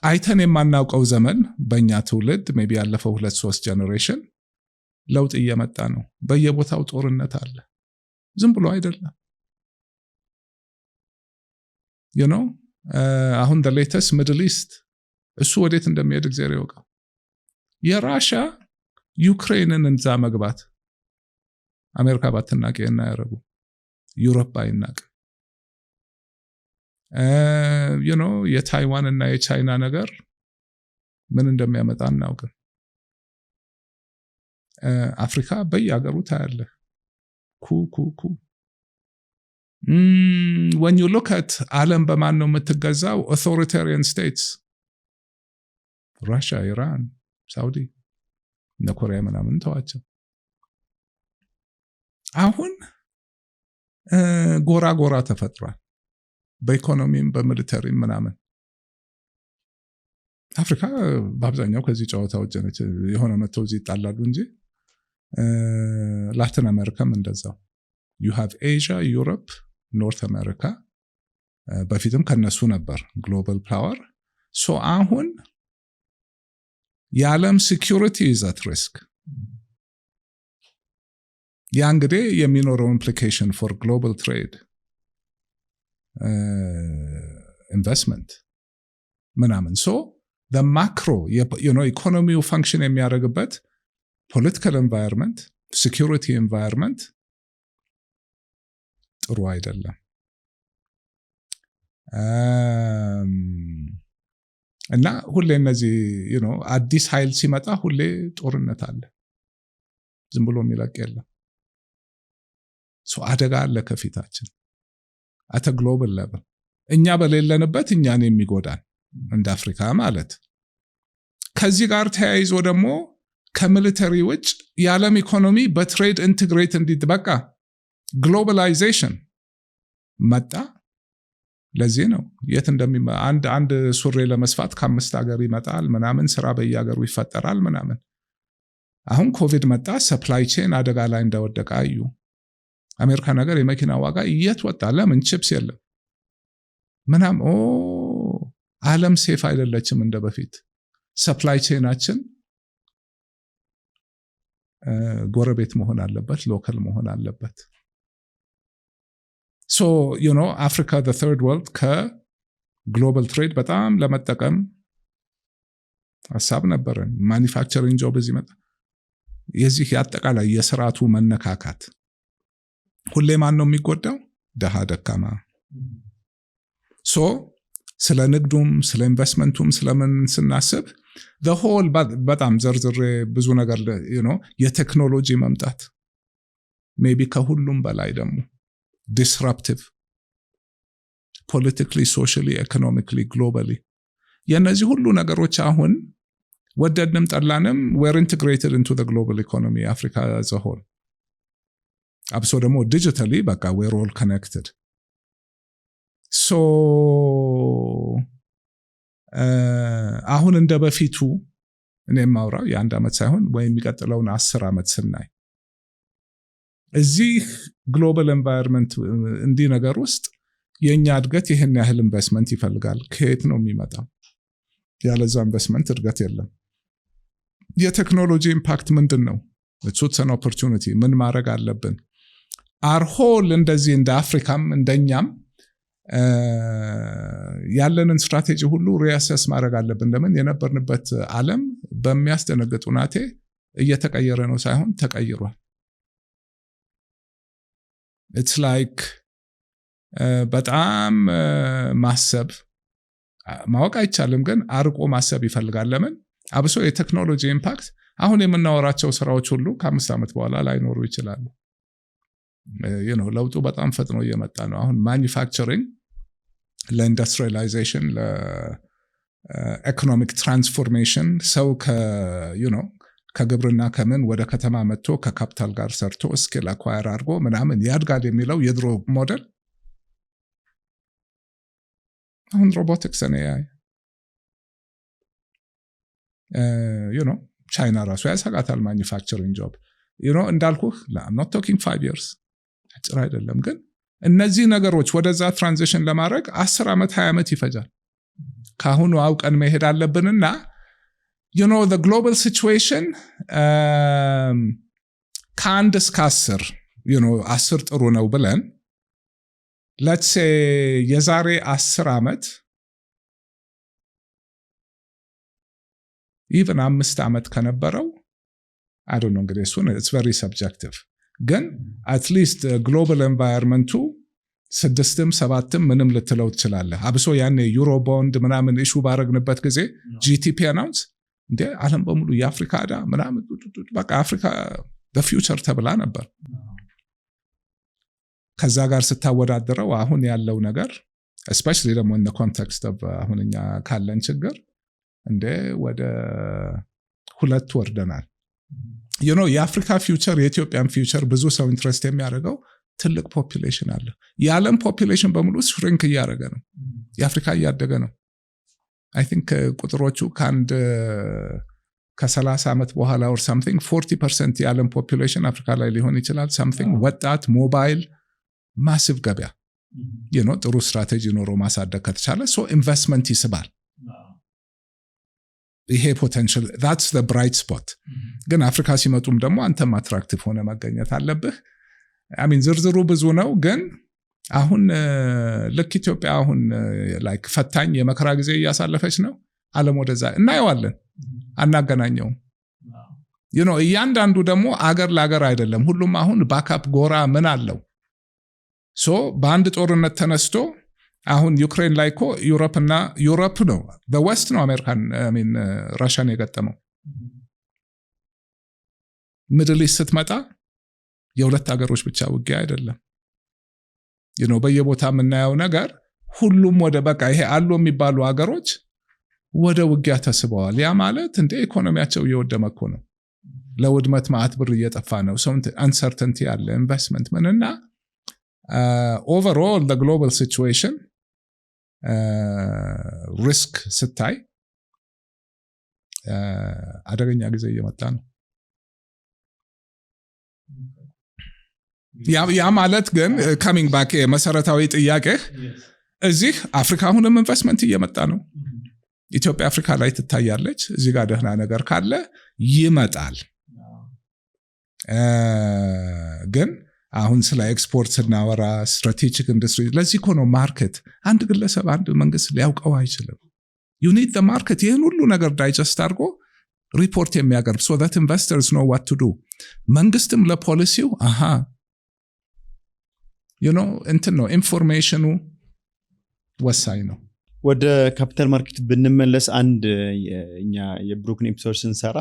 A: አይተን የማናውቀው ዘመን በእኛ ትውልድ ሜቢ ያለፈው 2-3 ጀነሬሽን ለውጥ እየመጣ ነው። በየቦታው ጦርነት አለ። ዝም ብሎ አይደለም። አሁን the latest Middle East እሱ ወዴት እንደሚሄድ እግዚአብሔር ያውቃል። የራሻ ዩክሬንን እንዛ መግባት አሜሪካ ባትናቅ እና ያረጉ ዩሮፕ ባይናቅ የታይዋን እና የቻይና ነገር ምን እንደሚያመጣ እናውቅም። አፍሪካ በየሀገሩ ታያለህ። ኩ when you look at ዓለም በማን ነው የምትገዛው? authoritarian states ራሻ፣ ኢራን፣ ሳውዲ እነ ኮሪያ ምናምን ተዋቸው። አሁን ጎራ ተፈጥሯል። በኢኮኖሚም በሚሊተሪም ምናምን። አፍሪካ በአብዛኛው ከዚህ ጨዋታ ውጭ ነች። የሆነ መተው እዚህ ይጣላሉ እንጂ ላቲን አሜሪካም እንደዛው። you have Asia, Europe, North America በፊትም ከነሱ ነበር ግሎባል ፓወር። አሁን የዓለም ሴኩሪቲ is at risk። ያ እንግዲህ የሚኖረው ኢምፕሊኬሽን ፎር ግሎባል ትሬድ ኢንቨስትመንት ምናምን the macro ኢኮኖሚው ፈንክሽን የሚያደርግበት ፖለቲካል ኤንቫይሮንመንት፣ ሴኩሪቲ ኤንቫይሮንመንት ጥሩ አይደለም። እና ሁሌ እነዚህ አዲስ ኃይል ሲመጣ ሁሌ ጦርነት አለ። ዝም ብሎ የሚለቅ የለም። አደጋ አለ ከፊታችን አተ ግሎባል ሌቨል እኛ በሌለንበት እኛን የሚጎዳን እንደ አፍሪካ ማለት። ከዚህ ጋር ተያይዞ ደግሞ ከሚሊተሪ ውጭ የዓለም ኢኮኖሚ በትሬድ ኢንቴግሬት እንዲበቃ ግሎባላይዜሽን መጣ። ለዚህ ነው የት አንድ ሱሪ ለመስፋት ከ5 ሀገር ይመጣል ምናምን ስራ በየሀገሩ ይፈጠራል ምናምን። አሁን ኮቪድ መጣ፣ ሰፕላይ ቼን አደጋ ላይ እንደወደቀ አዩ። አሜሪካ ነገር የመኪና ዋጋ እየተወጣ ለምን ቺፕስ የለም ምናምን። ዓለም ሴፍ አይደለችም እንደ በፊት። ሰፕላይ ቼናችን ጎረቤት መሆን አለበት፣ ሎካል መሆን አለበት። ሶ ዩ ኖ አፍሪካ the third world ከግሎባል ትሬድ በጣም ለመጠቀም ሀሳብ ነበረን። ማኒፋክቸሪንግ ጆብ እዚህ መጣ። የዚህ ያጠቃላይ የስርዓቱ መነካካት ሁሌ ማን ነው የሚጎዳው? ደሃ ደካማ። ሶ ስለ ንግዱም ስለ ኢንቨስትመንቱም ስለምን ስናስብ the whole በጣም ዘርዝሬ ብዙ ነገር የቴክኖሎጂ መምጣት ሜቢ ከሁሉም በላይ ደግሞ disruptive politically socially economically globally የነዚህ ሁሉ ነገሮች አሁን ወደድንም ጠላንም we're integrated into the global economy Africa as a whole አብሶ ደግሞ digitally በቃ we're all connected so አሁን እንደ በፊቱ እኔ ማውራው የአንድ ዓመት ሳይሆን ወይ የሚቀጥለውን 10 ዓመት ስናይ እዚህ ግሎባል ኤንቫይሮንመንት እንዲህ ነገር ውስጥ የኛ እድገት ይሄን ያህል ኢንቨስትመንት ይፈልጋል። ከየት ነው የሚመጣው? ያለዛ ኢንቨስትመንት እድገት የለም። የቴክኖሎጂ ኢምፓክት ምንድነው? it's an opportunity ምን ማድረግ አለብን? our whole እንደዚህ እንደ አፍሪካም እንደኛም ያለንን ስትራቴጂ ሁሉ ሪአሰስ ማድረግ አለብን። ለምን የነበርንበት ዓለም በሚያስደነግጥ ሁኔታ እየተቀየረ ነው ሳይሆን ተቀይሯል። it's like በጣም ማሰብ ማወቅ አይቻልም፣ ግን አርቆ ማሰብ ይፈልጋል። ለምን አብሶ የቴክኖሎጂ ኢምፓክት አሁን የምናወራቸው ስራዎች ሁሉ ከ5 ዓመት በኋላ ላይኖሩ ይችላሉ። ለውጡ በጣም ፈጥኖ እየመጣ ነው። አሁን ማኒፋክቸሪንግ ለኢንዱስትሪላይዜሽን ለኢኮኖሚክ ትራንስፎርሜሽን ሰው ከግብርና ከምን ወደ ከተማ መጥቶ ከካፒታል ጋር ሰርቶ ስኪል አኳየር አድርጎ ምናምን ያድጋል የሚለው የድሮ ሞዴል አሁን ሮቦቲክስ እና ኤአይ ቻይና ራሱ ያሰጋታል ማኒፋክቸሪንግ ጆብ እንዳልኩህ I'm not talking 5 years አጭር አይደለም፣ ግን እነዚህ ነገሮች ወደዛ ትራንዚሽን ለማድረግ 10 ዓመት 20 ዓመት ይፈጃል። ካሁኑ አውቀን መሄድ አለብንና the global situation ከ1 እስከ 10 10 ጥሩ ነው ብለን let's say የዛሬ 10 ዓመት even 5 ዓመት ከነበረው I don't know እንግዲህ እሱን it's very subjective፣ ግን at least global environment 6ም 7ም ምንም ልትለው ትችላለህ። አብሶ ያኔ ዩሮ ቦንድ ምናምን ኢሹ ባረግንበት ጊዜ GTP አናውንስ እንደ ዓለም በሙሉ የአፍሪካ ዕዳ ምናምን በቃ አፍሪካ the future ተብላ ነበር። ከዛ ጋር ስታወዳድረው አሁን ያለው ነገር especially ደግሞ in the context of አሁን እኛ ካለን ችግር እንደ ወደ 2 ወርደናል። የአፍሪካ ፊውቸር የኢትዮጵያን ፊውቸር ብዙ ሰው ኢንትረስት የሚያደርገው ትልቅ ፖፑሌሽን አለ። የዓለም ፖፑሌሽን በሙሉ ሽሪንክ እያደረገ ነው፣ የአፍሪካ እያደገ ነው። I think ቁጥሮቹ ከ30 ዓመት በኋላ or something 40% የዓለም ፖፑሌሽን አፍሪካ ላይ ሊሆን ይችላል። something ወጣት ሞባይል ማሲቭ ገበያ ጥሩ ስትራቴጂ ኖሮ ማሳደግ ከተቻለ so ኢንቨስትመንት ይስባል። ይሄ ፖቴንሻል that's the bright spot። ግን አፍሪካ ሲመጡም ደግሞ አንተም አትራክቲቭ ሆነ መገኘት አለብህ። ዝርዝሩ ብዙ ነው፣ ግን አሁን ልክ ኢትዮጵያ አሁን ላይክ ፈታኝ የመከራ ጊዜ እያሳለፈች ነው። ዓለም ወደዛ እናየዋለን፣ አናገናኘውም። እያንዳንዱ ደግሞ አገር ለአገር አይደለም። ሁሉም አሁን ባካፕ ጎራ ምን አለው። ሶ በአንድ ጦርነት ተነስቶ አሁን ዩክሬን ላይ እኮ ዩሮፕ ነው በዌስት ነው አሜሪካን ራሽያን የገጠመው። ሚድል ኢስት ስትመጣ የሁለት ሀገሮች ብቻ ውጊያ አይደለም። በየቦታ የምናየው ነገር ሁሉም ወደ በቃ ይሄ አሉ የሚባሉ ሀገሮች ወደ ውጊያ ተስበዋል። ያ ማለት እንደ ኢኮኖሚያቸው እየወደመ እኮ ነው። ለውድመት ማዕት ብር እየጠፋ ነው። ሰው አንሰርተንቲ ያለ ኢንቨስትመንት ምንና ኦቨርኦል ለግሎባል ሲቹዌሽን ሪስክ ስታይ አደገኛ ጊዜ እየመጣ ነው። ያ ማለት ግን ካሚንግ ባክ መሰረታዊ ጥያቄ እዚህ አፍሪካ አሁንም ኢንቨስትመንት እየመጣ ነው። ኢትዮጵያ አፍሪካ ላይ ትታያለች። እዚህ ጋር ደህና ነገር ካለ ይመጣል። ግን አሁን ስለ ኤክስፖርት ስናወራ ስትራቴጂክ ኢንዱስትሪ ለዚህ እኮ ነው ማርኬት አንድ ግለሰብ አንድ መንግስት ሊያውቀው አይችልም። you need the market ይህን ሁሉ ነገር ዳይጀስት አድርጎ ሪፖርት የሚያቀርብ so that investors know what to do። መንግስትም ለፖሊሲው እንትን ነው ኢንፎርሜሽኑ ወሳኝ ነው።
C: ወደ ካፒታል ማርኬት ብንመለስ አንድ እኛ የብሩክን ኤፒሶድ ስንሰራ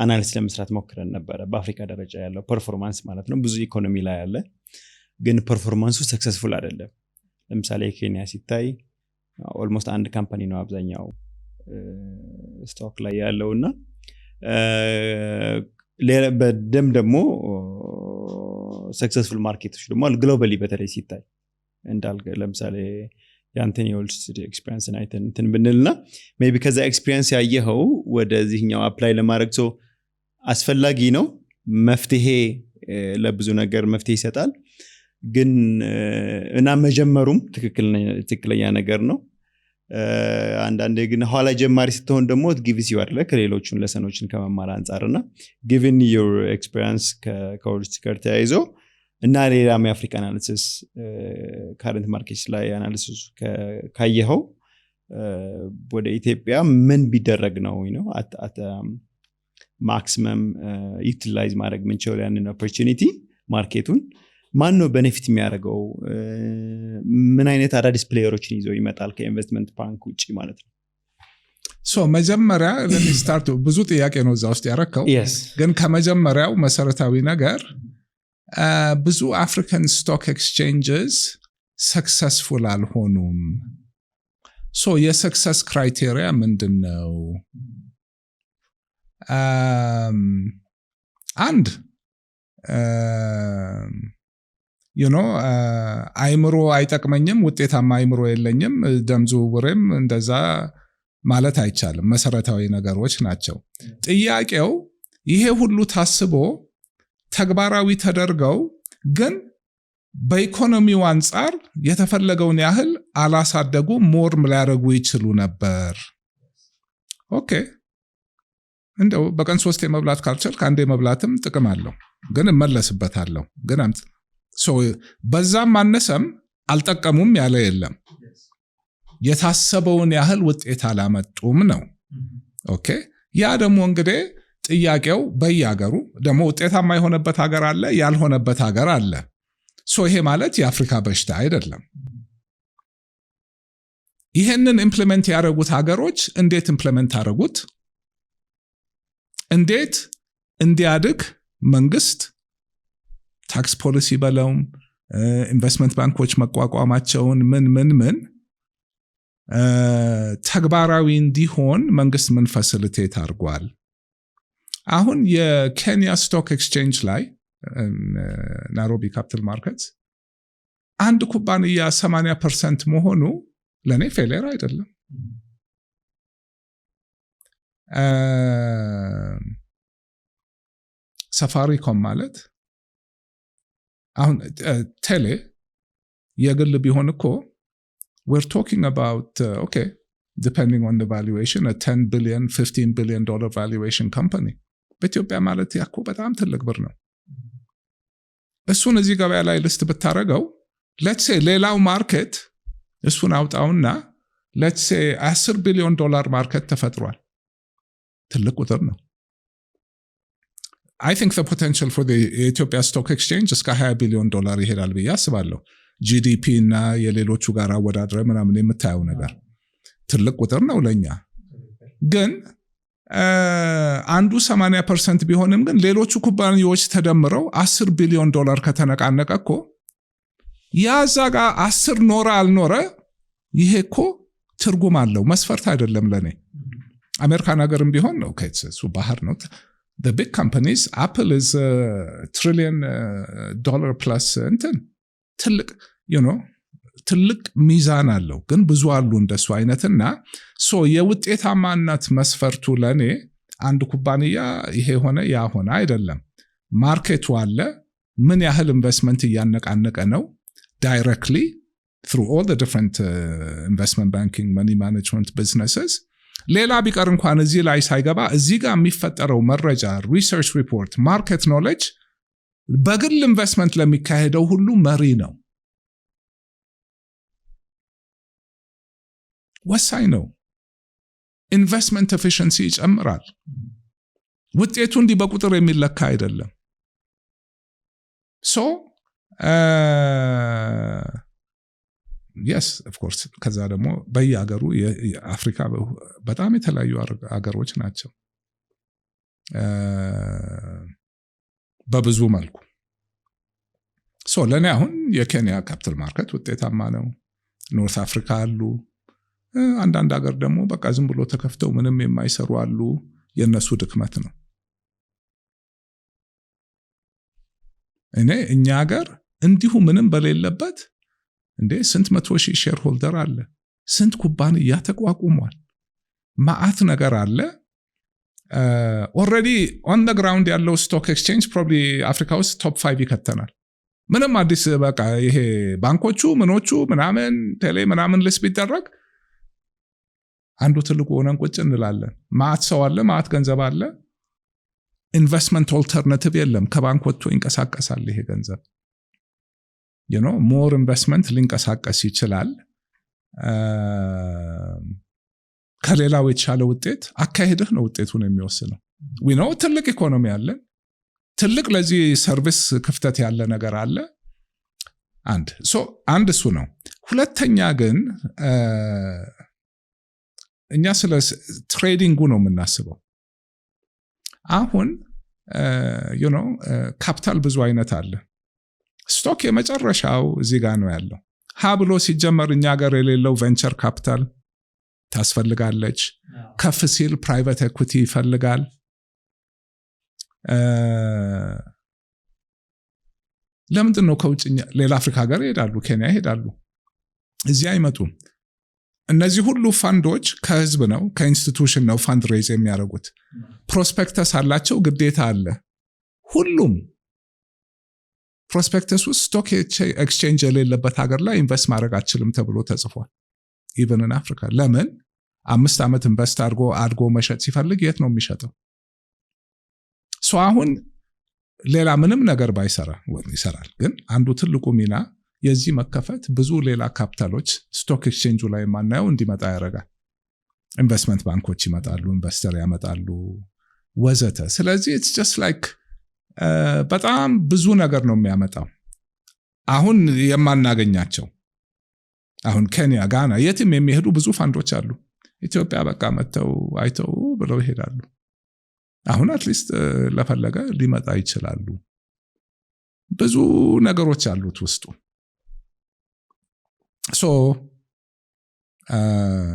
C: አናሊሲስ ለመስራት ሞክረን ነበረ። በአፍሪካ ደረጃ ያለው ፐርፎርማንስ ማለት ነው። ብዙ ኢኮኖሚ ላይ ያለ ግን ፐርፎርማንሱ ሰክሰስፉል አይደለም። ለምሳሌ ኬንያ ሲታይ ኦልሞስት አንድ ካምፓኒ ነው አብዛኛው ስቶክ ላይ ያለውና በደም ደግሞ ሰክሰስፉል ማርኬቶች ደግሞ ግሎባሊ በተለይ ሲታይ እንዳልከ ለምሳሌ የአንቶኒዮልስ ኤክስፒሪየንስ አይተን እንትን ብንልና ሜቢ ከዛ ኤክስፒሪየንስ ያየኸው ወደዚህኛው አፕላይ ለማድረግ ሰው አስፈላጊ ነው። መፍትሄ ለብዙ ነገር መፍትሄ ይሰጣል። ግን እና መጀመሩም ትክክለኛ ነገር ነው። አንዳንዴ ግን ኋላ ጀማሪ ስትሆን ደግሞ ጊቭስ ዩ አይደለ ከሌሎቹን ለሰኖችን ከመማር አንጻርና given your experience ከኮርስ ጋር ተያይዞ እና ሌላም የአፍሪካ አናሊሲስ ካረንት ማርኬትስ ላይ አናሊሲስ ካየኸው ወደ ኢትዮጵያ ምን ቢደረግ ነው አት ማክሲመም ዩቲላይዝ ማድረግ ምንችለው ያንን ኦፖርቹኒቲ ማርኬቱን ማን ነው ቤኔፊት የሚያደርገው? ምን አይነት አዳዲስ ፕሌየሮችን ይዞ ይመጣል ከኢንቨስትመንት ባንክ ውጪ ማለት ነው?
A: መጀመሪያ ለስታርት ብዙ ጥያቄ ነው እዛ ውስጥ ያረከው። ግን ከመጀመሪያው መሰረታዊ ነገር ብዙ አፍሪካን ስቶክ ኤክስቼንጅስ ሰክሰስፉል አልሆኑም። የሰክሰስ ክራይቴሪያ ምንድን ነው? አንድ አይምሮ አይጠቅመኝም፣ ውጤታማ አይምሮ የለኝም፣ ደም ዝውውሬም እንደዛ ማለት አይቻልም። መሰረታዊ ነገሮች ናቸው። ጥያቄው ይሄ ሁሉ ታስቦ ተግባራዊ ተደርገው ግን በኢኮኖሚው አንጻር የተፈለገውን ያህል አላሳደጉ፣ ሞርም ሊያደርጉ ይችሉ ነበር። ኦኬ እንደው በቀን 3 መብላት ካልቻልክ አንዴ መብላትም ጥቅም አለው፣ ግን እመለስበታለሁ። ግን በዛም ማነሰም አልጠቀሙም ያለ የለም። የታሰበውን ያህል ውጤት አላመጡም ነው። ኦኬ ያ ደግሞ እንግዲህ ጥያቄው በየሀገሩ ደግሞ ውጤታማ የሆነበት ሀገር አለ፣ ያልሆነበት ሀገር አለ። ይሄ ማለት የአፍሪካ በሽታ አይደለም። ይሄንን ኢምፕሊመንት ያደረጉት ሀገሮች እንዴት ኢምፕሊመንት አደረጉት? እንዴት እንዲያድግ መንግስት ታክስ ፖሊሲ በለውም ኢንቨስትመንት ባንኮች መቋቋማቸውን ምን ተግባራዊ እንዲሆን መንግስት ምን ፋሲሊቴት አድርጓል? አሁን የኬንያ ስቶክ ኤክስቼንጅ ላይ ናይሮቢ ካፒታል ማርኬት አንድ ኩባንያ 80% መሆኑ ለኔ ፌሌር አይደለም። ሳፋሪኮም ማለት አሁን ቴሌ የግል ቢሆን እኮ we're talking about okay depending on the valuation a 10 billion 15 billion dollar valuation company በኢትዮጵያ ማለት ያኮ በጣም ትልቅ ብር ነው። እሱን እዚህ ገበያ ላይ ሊስት ብታረገው let's say ሌላው ማርኬት እሱን አውጣውና let's say 10 ቢሊዮን ዶላር ማርኬት ተፈጥሯል። ትልቅ ቁጥር ነው። I think the potential for the Ethiopia Stock Exchange እስከ 20 ቢሊዮን ዶላር ይሄዳል ብዬ አስባለሁ። GDP እና የሌሎቹ ጋር አወዳድረ ምናምን የምታየው ነገር ትልቅ ቁጥር ነው ለኛ። ግን አንዱ 80% ቢሆንም ግን ሌሎቹ ኩባንያዎች ተደምረው $10 ቢሊዮን ከተነቃነቀ እኮ ያዛ ጋር 10 ኖረ አልኖረ ይሄ እኮ ትርጉም አለው። መስፈርት አይደለም ለኔ። አሜሪካን ሀገርም ቢሆን ነው ከሱ ባህር ነው። the big companies Apple is $1 trillion plus እንትን ትልቅ ትልቅ ሚዛን አለው። ግን ብዙ አሉ እንደሱ አይነትና የውጤታማነት መስፈርቱ ለኔ አንድ ኩባንያ ይሄ ሆነ ያ ሆነ አይደለም። ማርኬቱ አለ፣ ምን ያህል ኢንቨስትመንት እያነቃነቀ ነው directly through all the different investment banking money management businesses። ሌላ ቢቀር እንኳን እዚህ ላይ ሳይገባ እዚህ ጋር የሚፈጠረው መረጃ ሪሰርች ሪፖርት ማርኬት ኖሌጅ በግል ኢንቨስትመንት ለሚካሄደው ሁሉ መሪ ነው፣ ወሳኝ ነው። ኢንቨስትመንት ኤፊሽንሲ ይጨምራል። ውጤቱ እንዲህ በቁጥር የሚለካ አይደለም። yes of course ከዛ ደግሞ በየሀገሩ የአፍሪካ በጣም የተለያዩ ሀገሮች ናቸው በብዙ መልኩ። ለኔ አሁን የኬንያ ካፒታል ማርኬት ውጤታማ ነው። ኖርት አፍሪካ አሉ፣ አንዳንድ ሀገር ደግሞ በቃ ዝም ብሎ ተከፍተው ምንም የማይሰሩ አሉ። የነሱ ድክመት ነው። እኛ ሀገር እንዲሁ ምንም በሌለበት እንዴ ስንት 100,000 ሼር ሆልደር አለ፣ ስንት ኩባንያ ተቋቁሟል፣ ማአት ነገር አለ። ኦልሬዲ ኦን ዘ ግራውንድ ያለው ስቶክ ኤክስቼንጅ ፕሮባብሊ አፍሪካ ውስጥ ቶፕ 5 ይከተናል። ምንም አዲስ በቃ ይሄ ባንኮቹ ምኖቹ ምናምን ቴሌ ምናምን ልስ ቢደረግ አንዱ ትልቁ ሆነን ቁጭ እንላለን። ማአት ሰው አለ፣ ማአት ገንዘብ አለ። ኢንቨስትመንት ኦልተርናቲቭ የለም። ከባንክ ወጥቶ ይንቀሳቀሳል ይሄ ገንዘብ። ሞር ኢንቨስትመንት ሊንቀሳቀስ ይችላል። ከሌላው የተሻለ ውጤት አካሄድህ ነው ውጤቱን የሚወስነው። ትልቅ ኢኮኖሚ አለን፣ ትልቅ ለዚህ ሰርቪስ ክፍተት ያለ ነገር አለ። አንድ እሱ ነው። ሁለተኛ ግን እኛ ስለ ትሬዲንጉ ነው የምናስበው። አሁን ካፒታል ብዙ አይነት አለ። ስቶክ የመጨረሻው እዚህ ጋር ነው ያለው። ብሎ ሲጀመር እኛ ሀገር የሌለው ቬንቸር ካፒታል ታስፈልጋለች። ከፍ ሲል ፕራይቬት ኤኩቲ ይፈልጋል። ለምንድን ነው ከውጭ ሌላ አፍሪካ ሀገር ይሄዳሉ፣ ኬንያ ይሄዳሉ፣ እዚህ አይመጡም? እነዚህ ሁሉ ፋንዶች ከህዝብ ነው ከኢንስቲትዩሽን ነው ፋንድ ሬዝ የሚያደርጉት። ፕሮስፔክተስ አላቸው፣ ግዴታ አለ። ሁሉም ፕሮስፔክተስ ውስጥ ስቶክ ኤክስቼንጅ የሌለበት ሀገር ላይ ኢንቨስት ማድረግ አትችልም ተብሎ ተጽፏል። ኢቨን ኢን አፍሪካ ለምን 5 ዓመት ኢንቨስት አድርጎ መሸጥ ሲፈልግ የት ነው የሚሸጠው? አሁን ሌላ ምንም ነገር ባይሰራ ይሰራል። ግን አንዱ ትልቁ ሚና የዚህ መከፈት ብዙ ሌላ ካፒታሎች ስቶክ ኤክስቼንጁ ላይ ማናየው እንዲመጣ ያደርጋል። ኢንቨስትመንት ባንኮች ይመጣሉ፣ ኢንቨስተር ያመጣሉ ወዘተ። ስለዚህ it's just like በጣም ብዙ ነገር ነው የሚያመጣው አሁን የማናገኛቸው። አሁን ኬንያ፣ ጋና የትም የሚሄዱ ብዙ ፋንዶች አሉ። ኢትዮጵያ በቃ መተው አይተው ብለው ይሄዳሉ። አሁን አትሊስት ለፈለገ ሊመጣ ይችላሉ። ብዙ ነገሮች አሉት ውስጡ።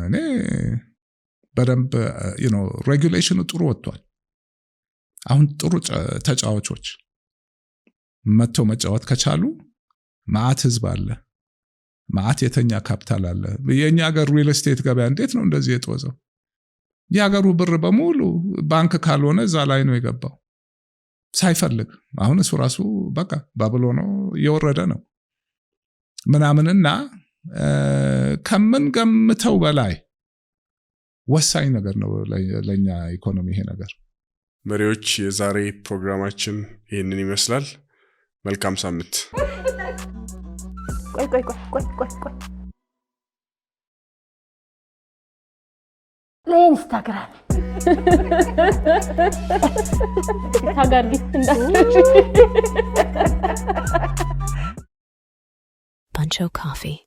A: እኔ በደንብ ሬጉሌሽኑ ጥሩ ወጥቷል። አሁን ጥሩ ተጫዋቾች መተው መጫወት ከቻሉ ማአት ህዝብ አለ፣ ማአት የተኛ ካፒታል አለ። የኛ ሀገር ሪል ስቴት ገበያ እንዴት ነው እንደዚህ የጦዘው? የሀገሩ ብር በሙሉ ባንክ ካልሆነ እዛ ላይ ነው የገባው ሳይፈልግ። አሁን እሱ ራሱ በቃ ባብሎ ነው እየወረደ ነው ምናምንና ከምን ገምተው በላይ ወሳኝ ነገር ነው ለኛ ኢኮኖሚ ይሄ ነገር።
D: መሪዎች፣ የዛሬ ፕሮግራማችን ይሄንን ይመስላል። መልካም ሳምንት።
E: ቆይ ለኢንስታግራም ታጋርጊ እንዳትረሺ።
F: Buncho Coffee.